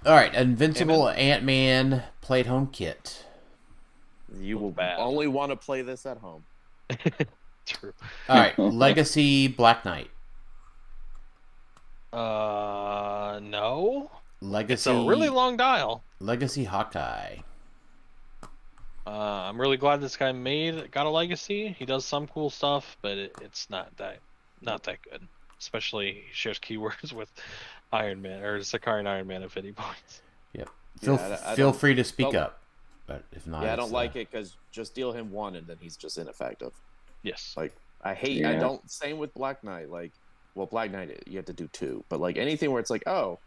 right, Invincible Ant-Man played home kit. You will only want to play this at home. True. All right, Legacy Black Knight. No. Legacy. It's a really long dial. Legacy Hawkeye. I'm really glad this guy got a legacy. He does some cool stuff, but it's not that good. Especially he shares keywords with Iron Man or Sakarian Iron Man at 50 points. Yep. Feel free to speak up. But if not, I don't like it because just deal him 1 and then he's just ineffective. Yes. Like I hate. I don't. Same with Black Knight. Like, well, Black Knight you have to do 2, but like anything where it's like, oh,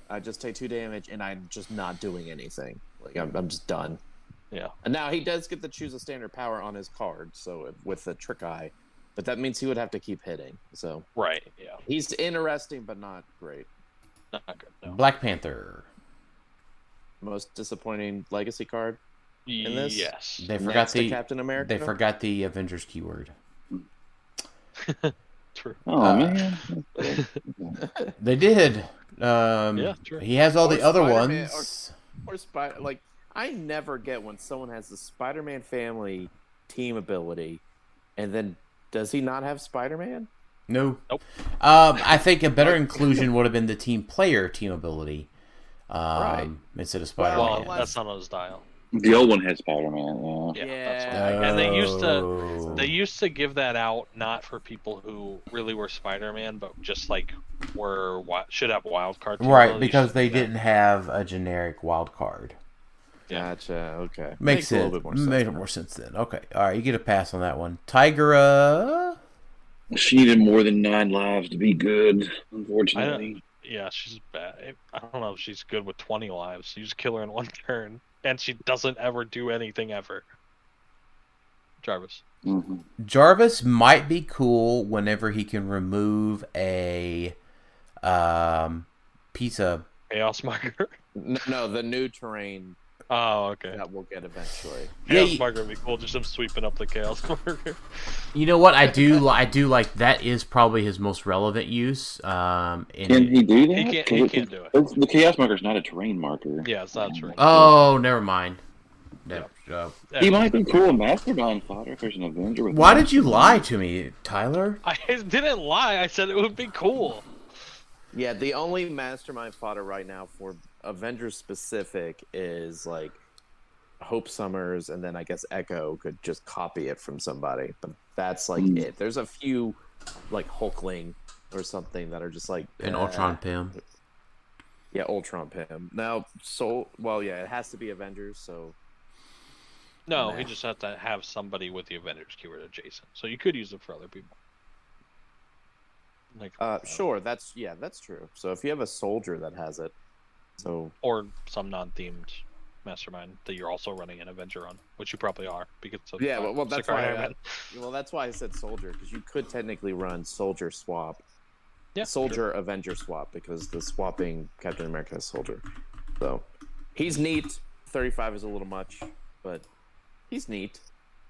I just take 2 damage and I'm just not doing anything. Like I'm just done. Yeah. And now he does get to choose a standard power on his card, so with the Trick Eye, but that means he would have to keep hitting. So right. Yeah. He's interesting, but not great. Not good. No. Black Panther. Most disappointing legacy card. In this? Yes. They forgot the Captain America. They forgot the Avengers keyword. True. Oh man. They did. True. He has all the other Spider-Man, ones. Or Spider. Like I never get when someone has the Spider-Man family team ability, and then does he not have Spider-Man? No. Nope. I think a better inclusion would have been the team player team ability. Right. Instead of Spider-Man. Well, that's not on his dial. The old one had Spider-Man. That's right. And they used to give that out not for people who really were Spider-Man, but just like should have wild card. Right, because they didn't have a generic wild card. Gotcha. Okay. Makes a little bit more sense. Made more sense then. Okay. All right, you get a pass on that one. Tigera. She needed more than 9 lives to be good, unfortunately. Yeah, she's bad. I don't know if she's good with 20 lives. You just kill her in 1 turn, and she doesn't ever do anything ever. Jarvis. Mm-hmm. Jarvis might be cool whenever he can remove a piece of Chaos Marker. No, the new terrain. Oh, okay. That we'll get eventually. Chaos Marker would be cool. Just him sweeping up the Chaos Marker. You know what? I do like that is probably his most relevant use. Can he do that? He can't do it. The Chaos Marker is not a terrain marker. Yeah, it's not terrain. Oh, never mind. He might be cool in Mastodon fodder if there's an Avenger. Why did you lie to me, Tyler? I didn't lie. I said it would be cool. Yeah, the only mastermind fodder right now for Avengers specific is like Hope Summers, and then I guess Echo could just copy it from somebody, but that's like it. There's a few like Hulkling or something that are just like an Ultron Pym. Yeah, Ultron Pym. Now, it has to be Avengers, so. No, he just has to have somebody with the Avengers keyword adjacent. So you could use it for other people. Like, sure, that's true. So if you have a soldier that has it, or some non-themed Mastermind that you're also running an Avenger on, which you probably are because of well, that's Sakura why. Hammock. That's why I said Soldier, because you could technically run Soldier swap, Yeah, Soldier Avenger swap, because the swapping Captain America is Soldier. So he's neat. 35 is a little much, but he's neat.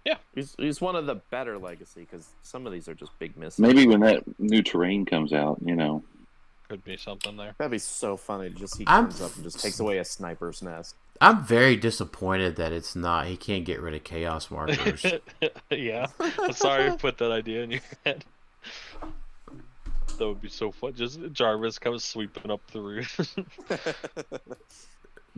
Yeah, he's one of the better legacy, because some of these are just big misses. Maybe when that new terrain comes out, you know. could be something there. That'd be so funny to just he comes up and just takes away a sniper's nest. I'm very disappointed that it's not. He can't get rid of chaos markers. Yeah, I'm sorry I put that idea in your head. That would be so fun. Just Jarvis comes sweeping up the roof.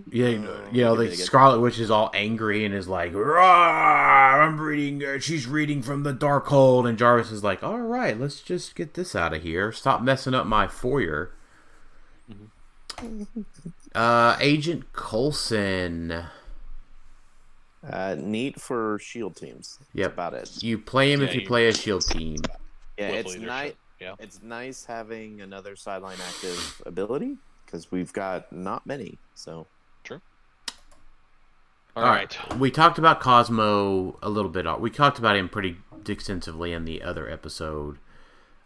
Yeah, you know, the Scarlet Witch is all angry and is like, "Rawr, I'm reading. She's reading from the Darkhold," and Jarvis is like, "All right, let's just get this out of here. Stop messing up my foyer." Agent Coulson. Neat for shield teams. That's Yep. about it. You play him if you play a shield team. Yeah, With it's leadership. nice. Yeah. It's nice having another sideline active ability, because we've got not many. So True. All right. We talked about Cosmo a little bit. We talked about him pretty extensively in the other episode.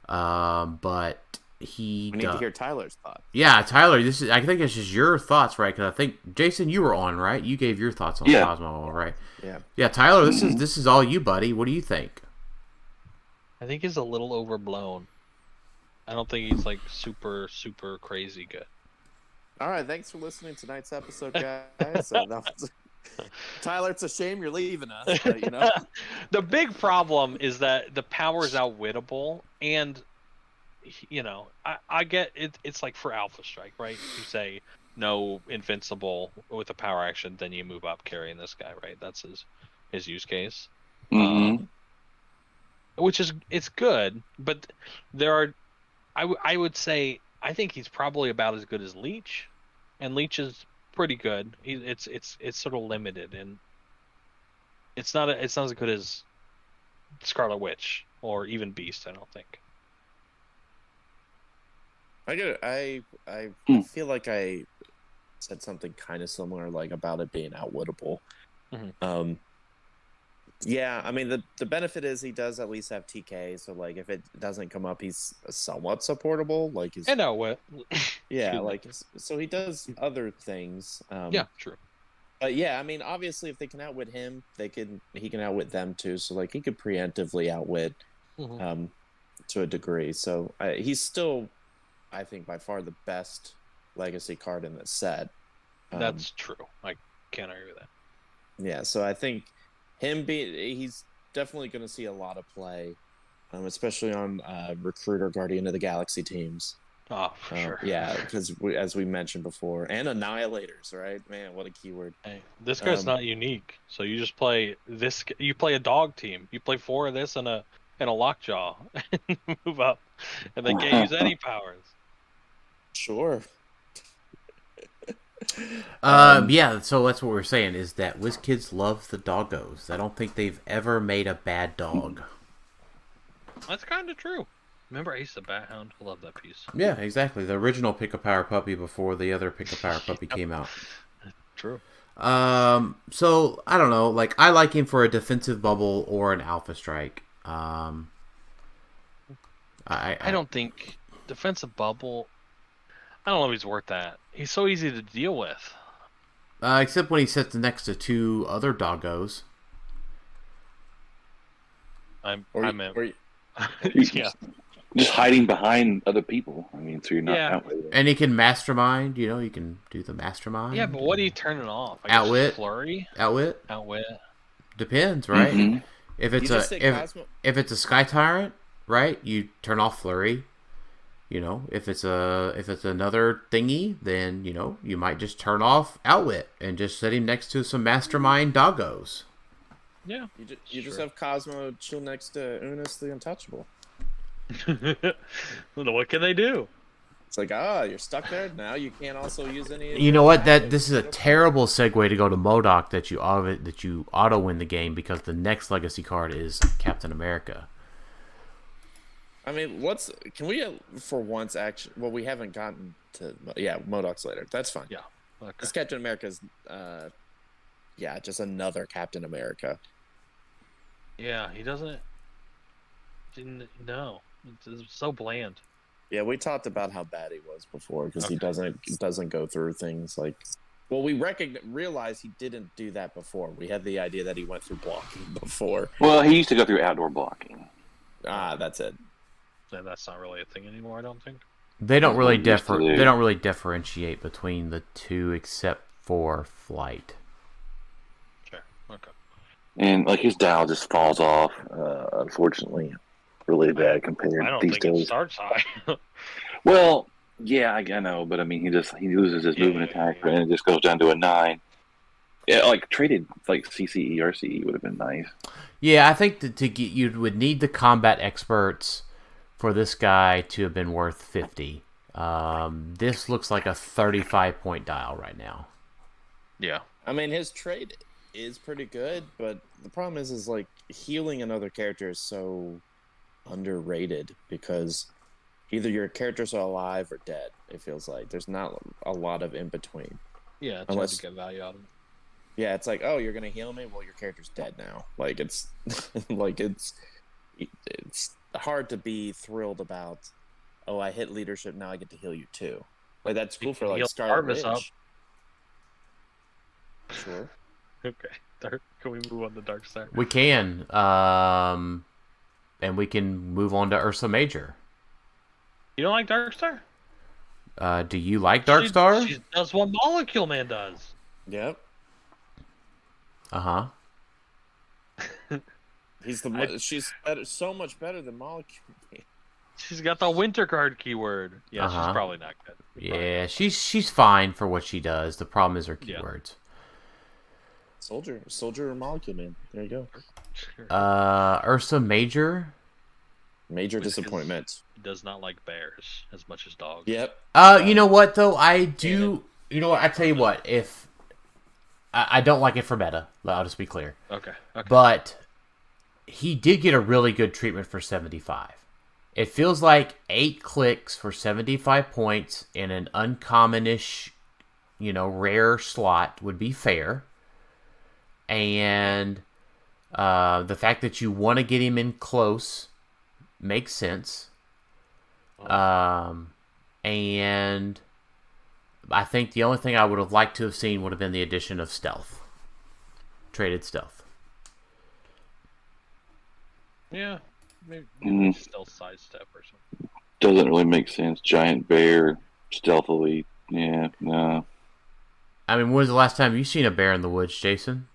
But we need to hear Tyler's thoughts. Yeah, Tyler, I think it's just your thoughts, right? Because I think, Jason, you were on, right? You gave your thoughts on Cosmo, right? Yeah. Yeah, Tyler, this is all you, buddy. What do you think? I think he's a little overblown. I don't think he's like super, super crazy good. All right, thanks for listening to tonight's episode, guys. Tyler, it's a shame you're leaving us, but, you know. The big problem is that the power is outwittable, and you know, I get it. It's like for Alpha Strike, right? You say no invincible with a power action, then you move up carrying this guy, right? That's his use case. Which is, it's good, but there are, I would say, I think he's probably about as good as Leech, and Leech is pretty good. It's sort of limited, and it's not as good as Scarlet Witch or even Beast, I don't think. I feel like I said something kind of similar, like about it being outwittable. Yeah, I mean the benefit is he does at least have TK, so like if it doesn't come up, he's somewhat supportable. Like he's and outwit. Yeah, like so he does other things. Yeah, true. But yeah, I mean obviously if they can outwit him, he can outwit them too. So like he could preemptively outwit to a degree. So he's still, I think, by far the best legacy card in the set. That's true. I can't argue with that. Yeah, so I think he's definitely going to see a lot of play, especially on Recruiter Guardian of the Galaxy teams. Oh, for sure. Yeah, because as we mentioned before, and Annihilators, right? Man, what a keyword. Hey, this guy's not unique. So you just play this. You play a dog team. You play 4 of this and a Lockjaw, and move up, and they can't use any powers. Sure. Yeah, so that's what we're saying, is that WizKids love the doggos. I don't think they've ever made a bad dog. That's kind of true. Remember Ace the Bat Hound? I love that piece. Yeah, exactly. The original Pick-a-Power Puppy before the other Pick-a-Power Puppy came out. True. So, I don't know. Like, I like him for a defensive bubble or an Alpha Strike. I don't think defensive bubble... I don't know if he's worth that. He's so easy to deal with. Except when he sits next to 2 other doggos. Yeah. Just hiding behind other people. I mean, so you're not outwitted. And he can mastermind. You know, you can do the mastermind. Yeah, but what are you turning off? I guess Outwit. Flurry? Outwit. Depends, right? Mm-hmm. If it's a Sky Tyrant, right? You turn off Flurry. You know, if it's another thingy, then you know you might just turn off Outwit and just set him next to some mastermind doggos. Yeah, you just have Cosmo chill next to Unis the Untouchable. What can they do? It's like, you're stuck there now. You can't also use any. You know what? This is a terrible segue to go to MODOK that you auto win the game, because the next legacy card is Captain America. I mean, can we for once actually? Well, we haven't gotten to MODOKs later. That's fine. Yeah, okay. This Captain America's yeah, just another Captain America. Yeah, he doesn't. No, it's so bland. Yeah, we talked about how bad he was before because he doesn't go through things like. Well, we realize he didn't do that before. We had the idea that he went through blocking before. Well, he used to go through outdoor blocking. That's it. And that's not really a thing anymore, I don't think. They don't really differentiate between the two except for flight. Sure. Okay. And like his dial just falls off, unfortunately, really bad compared I to don't these think it days. starts high. Well, yeah, I know, but I mean, he loses his movement attack, and it just goes down to a 9. Yeah, like traded like CCE or CE would have been nice. Yeah, I think to get you would need the combat experts for this guy to have been worth 50. This looks like a 35-point dial right now. Yeah. I mean, his trade is pretty good, but the problem is like healing another character is so underrated because either your characters are alive or dead. It feels like there's not a lot of in between. Yeah, it's hard to get value out of it. Yeah, it's like, oh, you're gonna heal me. Well, your character's dead now. Like it's like it's hard to be thrilled about. Oh, I hit leadership. Now I get to heal you too. Like that's cool for like Scarlet Witch. Sure. Okay. Can we move on to Dark Star? We can. And we can move on to Ursa Major. You don't like Dark Star? Do you like Dark Star? She does what Molecule Man does. Yep. Uh-huh. She's so much better than Molecule Man. She's got the winter card keyword. Yeah, she's probably not good. Yeah, she's fine for what she does. The problem is her keywords. Soldier or Molecule Man. There you go. Sure. Ursa Major. Major disappointment. Does not like bears as much as dogs. Yep. You know what though? I do. You know what? I tell you what. If I don't like it for meta, I'll just be clear. Okay. But he did get a really good treatment for 75. It feels like 8 clicks for 75 points in an uncommonish, rare slot would be fair. And the fact that you want to get him in close makes sense. And I think the only thing I would have liked to have seen would have been the addition of stealth. Traded stealth. Yeah. Maybe stealth sidestep or something. Doesn't really make sense. Giant bear, stealthily. Yeah, no. I mean, when was the last time you seen a bear in the woods, Jason?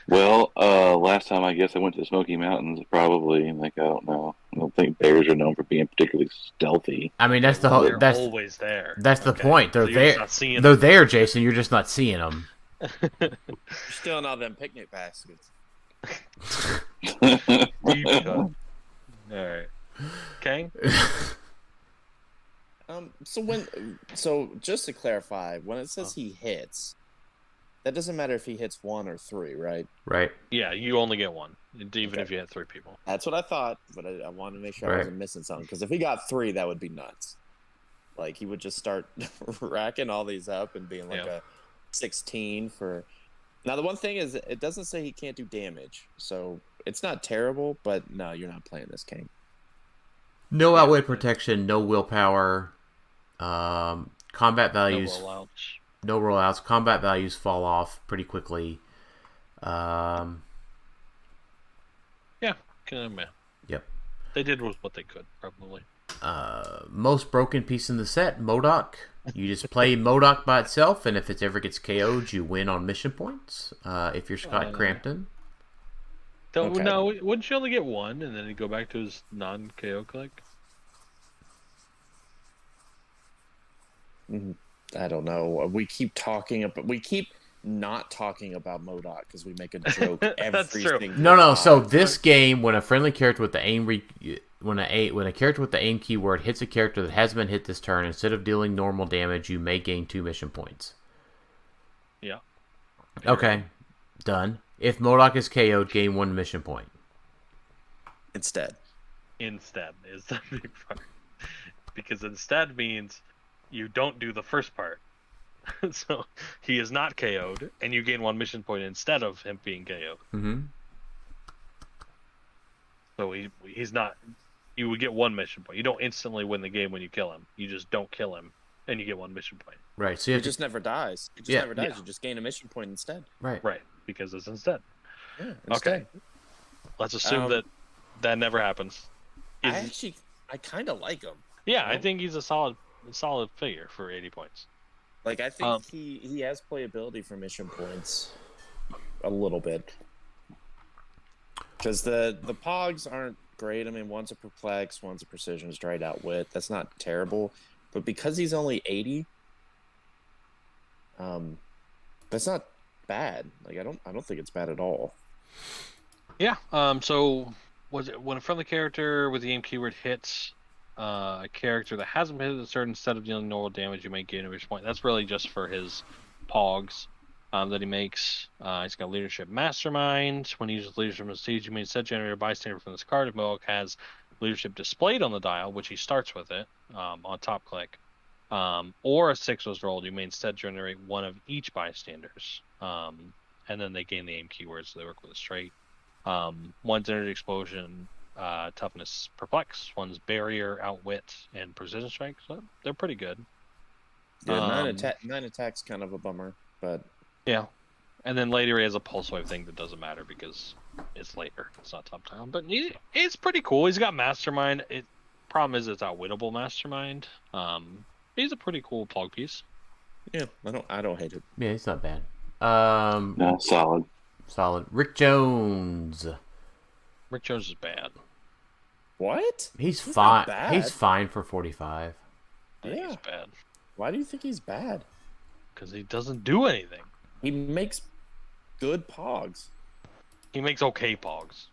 Well, last time I guess I went to the Smoky Mountains, probably. Like, I don't know. I don't think bears are known for being particularly stealthy. I mean, that's the whole. They're always there. That's the point. They're so there. They're there, Jason. You're just not seeing them. You're stealing all them picnic baskets. All right, Cain. So just to clarify, when it says he hits, that doesn't matter if he hits 1 or 3, right? Right. Yeah, you only get 1, even if you hit 3 people. That's what I thought, but I wanted to make sure I wasn't missing something. Because if he got 3, that would be nuts. Like he would just start racking all these up and being like a 16 for. Now the one thing is, it doesn't say he can't do damage, so it's not terrible. But no, you're not playing this game. No outwit protection, no willpower, combat values. No rollouts. Combat values fall off pretty quickly. Yeah, man. Yep. They did what they could, probably. Most broken piece in the set, MODOK. You just play MODOK by itself, and if it ever gets KO'd, you win on mission points. If you're Scott Crampton. No, wouldn't you only get 1, and then he'd go back to his non-KO click? I don't know. We keep not talking about MODOK because we make a joke every single time. No. So this game, when a friendly character with the when a character with the aim keyword hits a character that hasn't been hit this turn, instead of dealing normal damage, you may gain 2 mission points. Yeah. Okay. Done. If MODOK is KO'd, gain 1 mission point. Instead is the big part. Because instead means you don't do the first part. So he is not KO'd, and you gain 1 mission point instead of him being KO'd. Mm-hmm. So he's not. You would get 1 mission point. You don't instantly win the game when you kill him. You just don't kill him, and you get 1 mission point. Right. So He just never dies. He just never dies. Yeah. You just gain a mission point instead. Right. Right, because it's instead. Yeah, Okay. Let's assume that never happens. I kind of like him. Yeah, I think he's a solid figure for 80 points. Like, I think he has playability for mission points a little bit. Because the Pogs aren't great. I mean, one's a perplex, one's a precision, straight out wit. That's not terrible. But because he's only 80, that's not bad. Like, I don't think it's bad at all. Yeah. So was it when a friendly character with the aim keyword hits a character that hasn't been hit a certain set of dealing normal damage, you may gain a mission point. That's really just for his Pogs that he makes. He's got Leadership Mastermind. When he uses Leadership on stage, you may instead generate a bystander from this card. If Mohawk has Leadership displayed on the dial, which he starts with it on top click, or a 6 was rolled, you may instead generate 1 of each bystanders. And then they gain the aim keywords, so they work with a straight. One's Energy Explosion, Toughness, Perplex. One's Barrier, Outwit, and Precision Strike. So they're pretty good. Yeah, 9 attacks kind of a bummer, but yeah. And then later he has a Pulse Wave thing that doesn't matter because it's later. It's not top down, but it's pretty cool. He's got Mastermind. Problem is it's Outwittable Mastermind. He's a pretty cool Pog piece. yeah, I don't hate it. Yeah, it's not bad. No, solid. Solid. Rick Jones. Rick Jones is bad. What? He's not fine. bad. He's fine for 45. I think Yeah. he's bad Why do you think he's bad? because he doesn't do anything. He makes good Pogs He makes okay Pogs.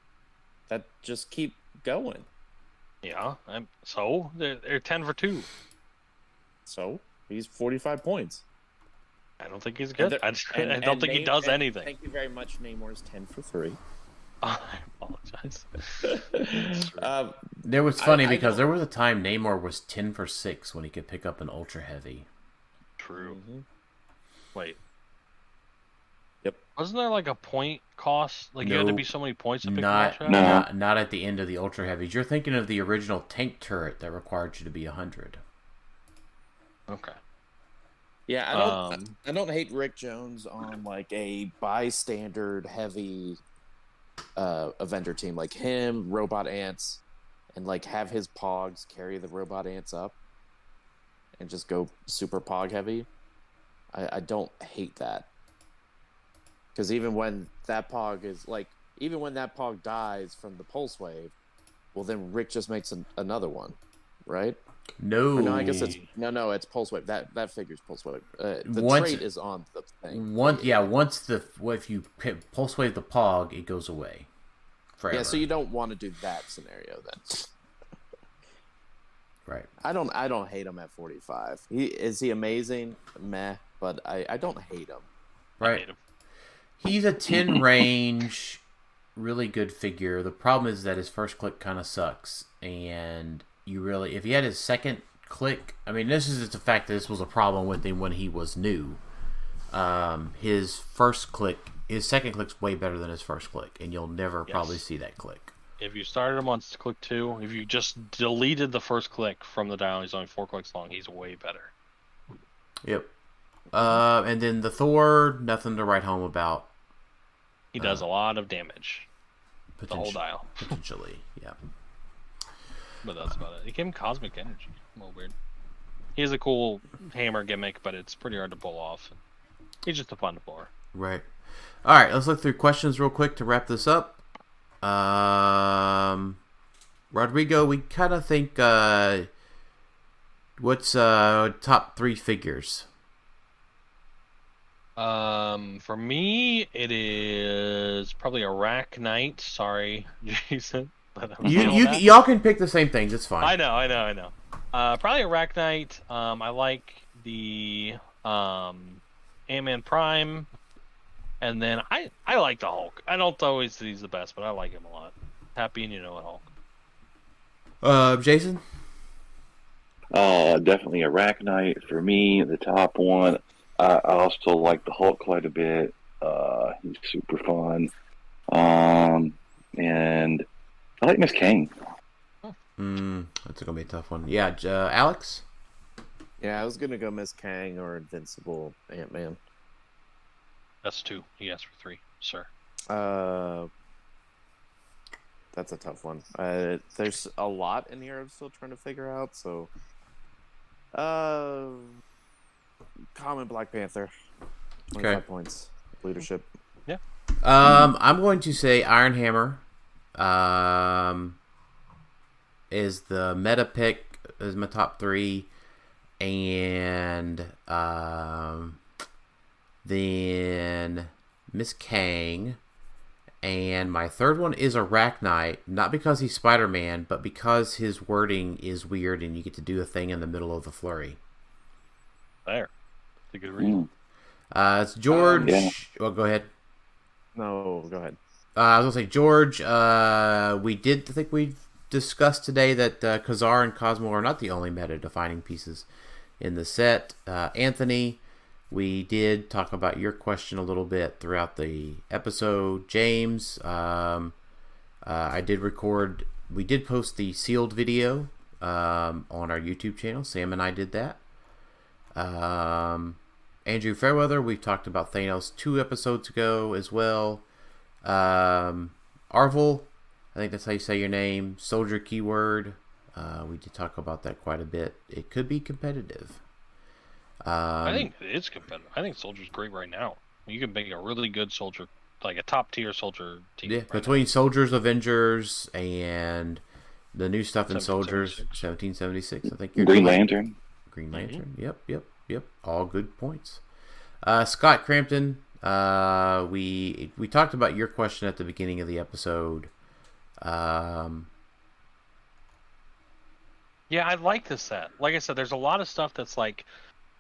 that just keep going. Yeah, so they're 10 for 2. So he's 45 points. I don't think he's good. I don't think he does anything. Thank you very much. Namor's 10 for 3. I apologize. There was funny because there was a time Namor was 10 for 6 when he could pick up an Ultra Heavy. True. Mm-hmm. Wait. Yep. Wasn't there like a point cost? Like you had to be so many points to pick Not, the Ultra Heavy? not at the end of the Ultra Heavies. You're thinking of the original tank turret that required you to be 100. Okay. Yeah, I don't hate Rick Jones on like a bystander heavy Avenger team like him, Robot Ants, and like have his Pogs carry the Robot Ants up and just go super Pog heavy. I don't hate that. Because even when that Pog dies from the Pulse Wave, well then Rick just makes another one, right? No. Or no, I guess it's Pulse Wave. That figures Pulse Wave. The trait is on the thing. If you Pulse Wave the Pog, it goes away forever. Yeah, so you don't want to do that scenario then. Right. I don't hate him at 45. Is he amazing? Meh, but I don't hate him. Right. I hate him. He's a 10 range, really good figure. The problem is that his first click kind of sucks, and if he had his second click, I mean, this is just the fact that this was a problem with him when he was new. His second click's way better than his first click, and you'll never probably see that click. If you started him on click 2, if you just deleted the first click from the dial, he's only 4 clicks long, he's way better. Yep. And then the Thor, nothing to write home about. He does a lot of damage. The whole dial. Potentially, yeah. But that's about it. He gave him Cosmic Energy. A little weird. He has a cool hammer gimmick, but it's pretty hard to pull off. He's just a fun floor. Right. All right, let's look through questions real quick to wrap this up. Rodrigo, we kind of think, what's top 3 figures? For me, it is probably Arachnite. Sorry, Jason. Y'all can pick the same things. It's fine. I know. Probably Arachnite. I like the Ant-Man Prime, and then I like the Hulk. I don't always think he's the best, but I like him a lot. Happy and you know it, Hulk. Jason? Definitely Arachnite for me. The top one. I also like the Hulk quite a bit. He's super fun. And I like Miss Cain. That's gonna be a tough one. Yeah, Alex. Yeah, I was gonna go Miss Kang or Invincible Ant-Man. That's 2. He asked for 3, sir. That's a tough one. There's a lot in here I'm still trying to figure out. So, common Black Panther. 25 points. Leadership. Yeah. I'm going to say Iron Hammer. Is the meta pick, is my top 3, and then Miss Kang, and my third one is Arachnite, not because he's Spider-Man, but because his wording is weird and you get to do a thing in the middle of the flurry. There. That's a good reason. It's George. Yeah. Well, go ahead. No, go ahead. I was going to say, George, we discussed today that Khazar and Cosmo are not the only meta-defining pieces in the set. Anthony, we did talk about your question a little bit throughout the episode. James, we did post the sealed video on our YouTube channel. Sam and I did that. Andrew Fairweather, we talked about Thanos 2 episodes ago as well. Arvel, I think that's how you say your name. Soldier keyword. We did talk about that quite a bit. It could be competitive. I think it is competitive. I think Soldier's great right now. You can make a really good Soldier, like a top tier Soldier team. Yeah, between Soldiers, Avengers, and the new stuff in Soldiers, 1776. I think you're Green Lantern. Green Lantern. Mm-hmm. Yep. All good points. Scott Crampton. We talked about your question at the beginning of the episode. Yeah, I like this set. Like I said, there's a lot of stuff that's like,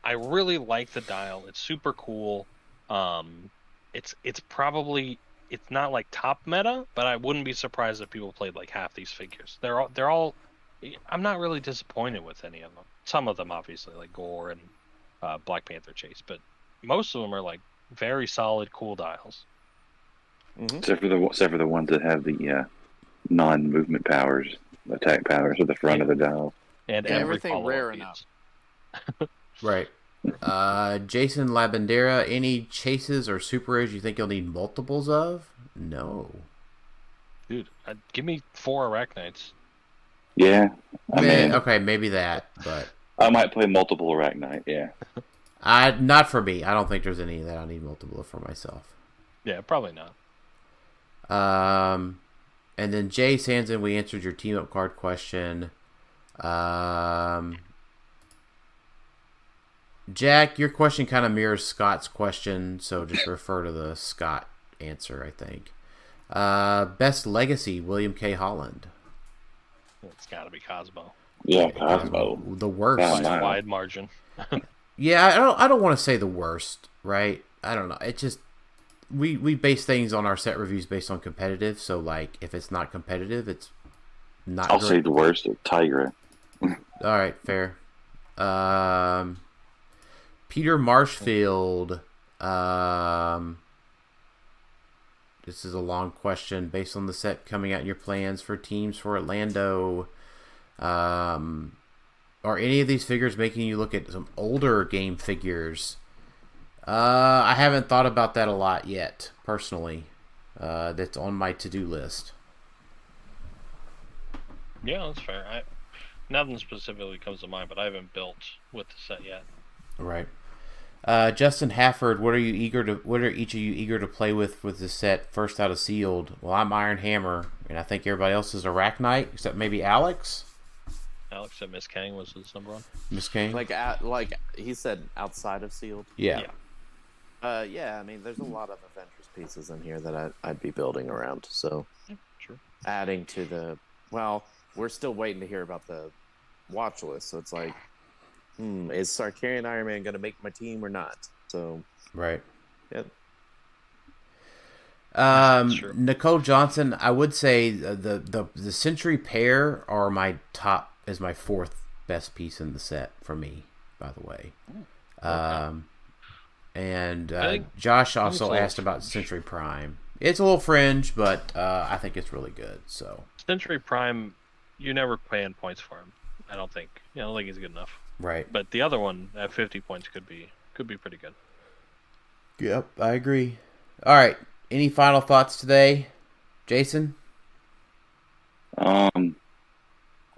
I really like the dial. It's super cool. It's not like top meta, but I wouldn't be surprised if people played like half these figures. They're all. I'm not really disappointed with any of them. Some of them, obviously, like Gore and Black Panther Chase, but most of them are like very solid, cool dials. Mm-hmm. Except for the ones that have the non-movement powers, attack powers at the front of the dial. And everything rare enough. Right. Jason Labandera, any chases or super rares you think you'll need multiples of? No. Dude, give me 4 Arachnites. Yeah. Okay, maybe that, but I might play multiple Arachnite, yeah. Not for me. I don't think there's any that I need multiple of for myself. Yeah, probably not. And then Jay Sanson, we answered your team up card question. Jack, your question kind of mirrors Scott's question, so just refer to the Scott answer, I think. Best legacy, William K. Holland. It's got to be Cosmo. Yeah, Cosmo. The worst. Wow. Wide margin. Yeah, I don't want to say the worst, right? I don't know. It just we base things on our set reviews based on competitive. So like, if it's not competitive, it's not. I'll say the worst. Tigra. All right, fair. Peter Marshfield. This is a long question. Based on the set coming out and your plans for teams for Orlando, are any of these figures making you look at some older game figures? I haven't thought about that a lot yet, personally. That's on my to-do list. Yeah, that's fair. Nothing specifically comes to mind, but I haven't built with the set yet. Right. Justin Hafford, what are each of you eager to play with the set first out of sealed? Well, I'm Iron Hammer, and I think everybody else is Arachnite, except maybe Alex. Alex said Miss Cain was his number one. Miss Cain? Like he said, outside of sealed. Yeah. Yeah. I mean, there's a lot of Avengers pieces in here that I'd be building around. So, Yeah, sure. adding to the we're still waiting to hear about the watch list. So it's like, is Sarkarian Iron Man going to make my team or not? So, right. Yeah. Nicole Johnson, I would say the Century pair are my top, is my 4th best piece in the set for me, by the way. And think- Josh I think also it's a little asked about fringe. Century Prime. It's a little fringe, but I think it's really good. So Century Prime, you're never paying points for him. I don't think. I don't think he's good enough. right. But the other one at 50 points could be pretty good. Yep, I agree. All right. Any final thoughts today, Jason? I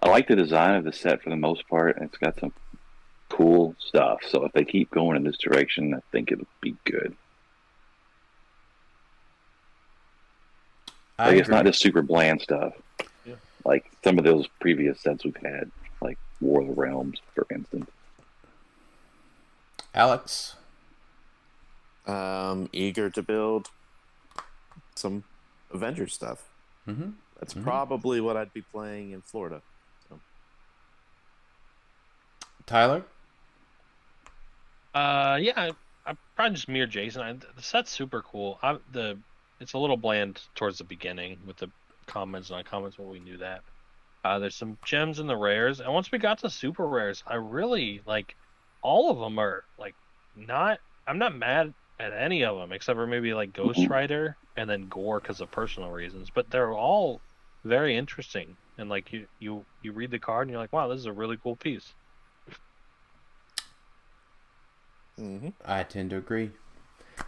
like the design of the set for the most part. It's got some cool stuff. So if they keep going in this direction, I think it'll be good. I Like, it's agree. not just super bland stuff. Yeah. Like some of those previous sets we've had, like War of the Realms, for instance. Alex? Eager to build some Avengers stuff. Mm-hmm. That's probably what I'd be playing in Florida. So. Tyler? Yeah, I probably just mirror Jason. The set's super cool. It's a little bland towards the beginning with the comments and non-comments, but we knew that. There's some gems in the rares, and once we got to super rares, I really like all of them are like not. I'm not mad at any of them except for maybe like Ghost Rider and then Gore because of personal reasons, but they're all very interesting. And like you read the card and you're like, wow, this is a really cool piece. Mm-hmm. I tend to agree.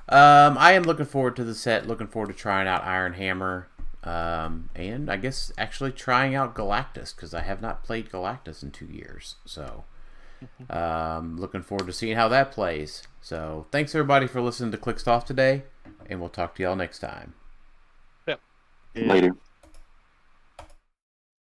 I am looking forward to the set, looking forward to trying out Iron Hammer, and I guess actually trying out Galactus, because I have not played Galactus in 2 years. So, looking forward to seeing how that plays. So, thanks everybody for listening to Clixed Off today, and we'll talk to y'all next time. Yep. Yeah. Later.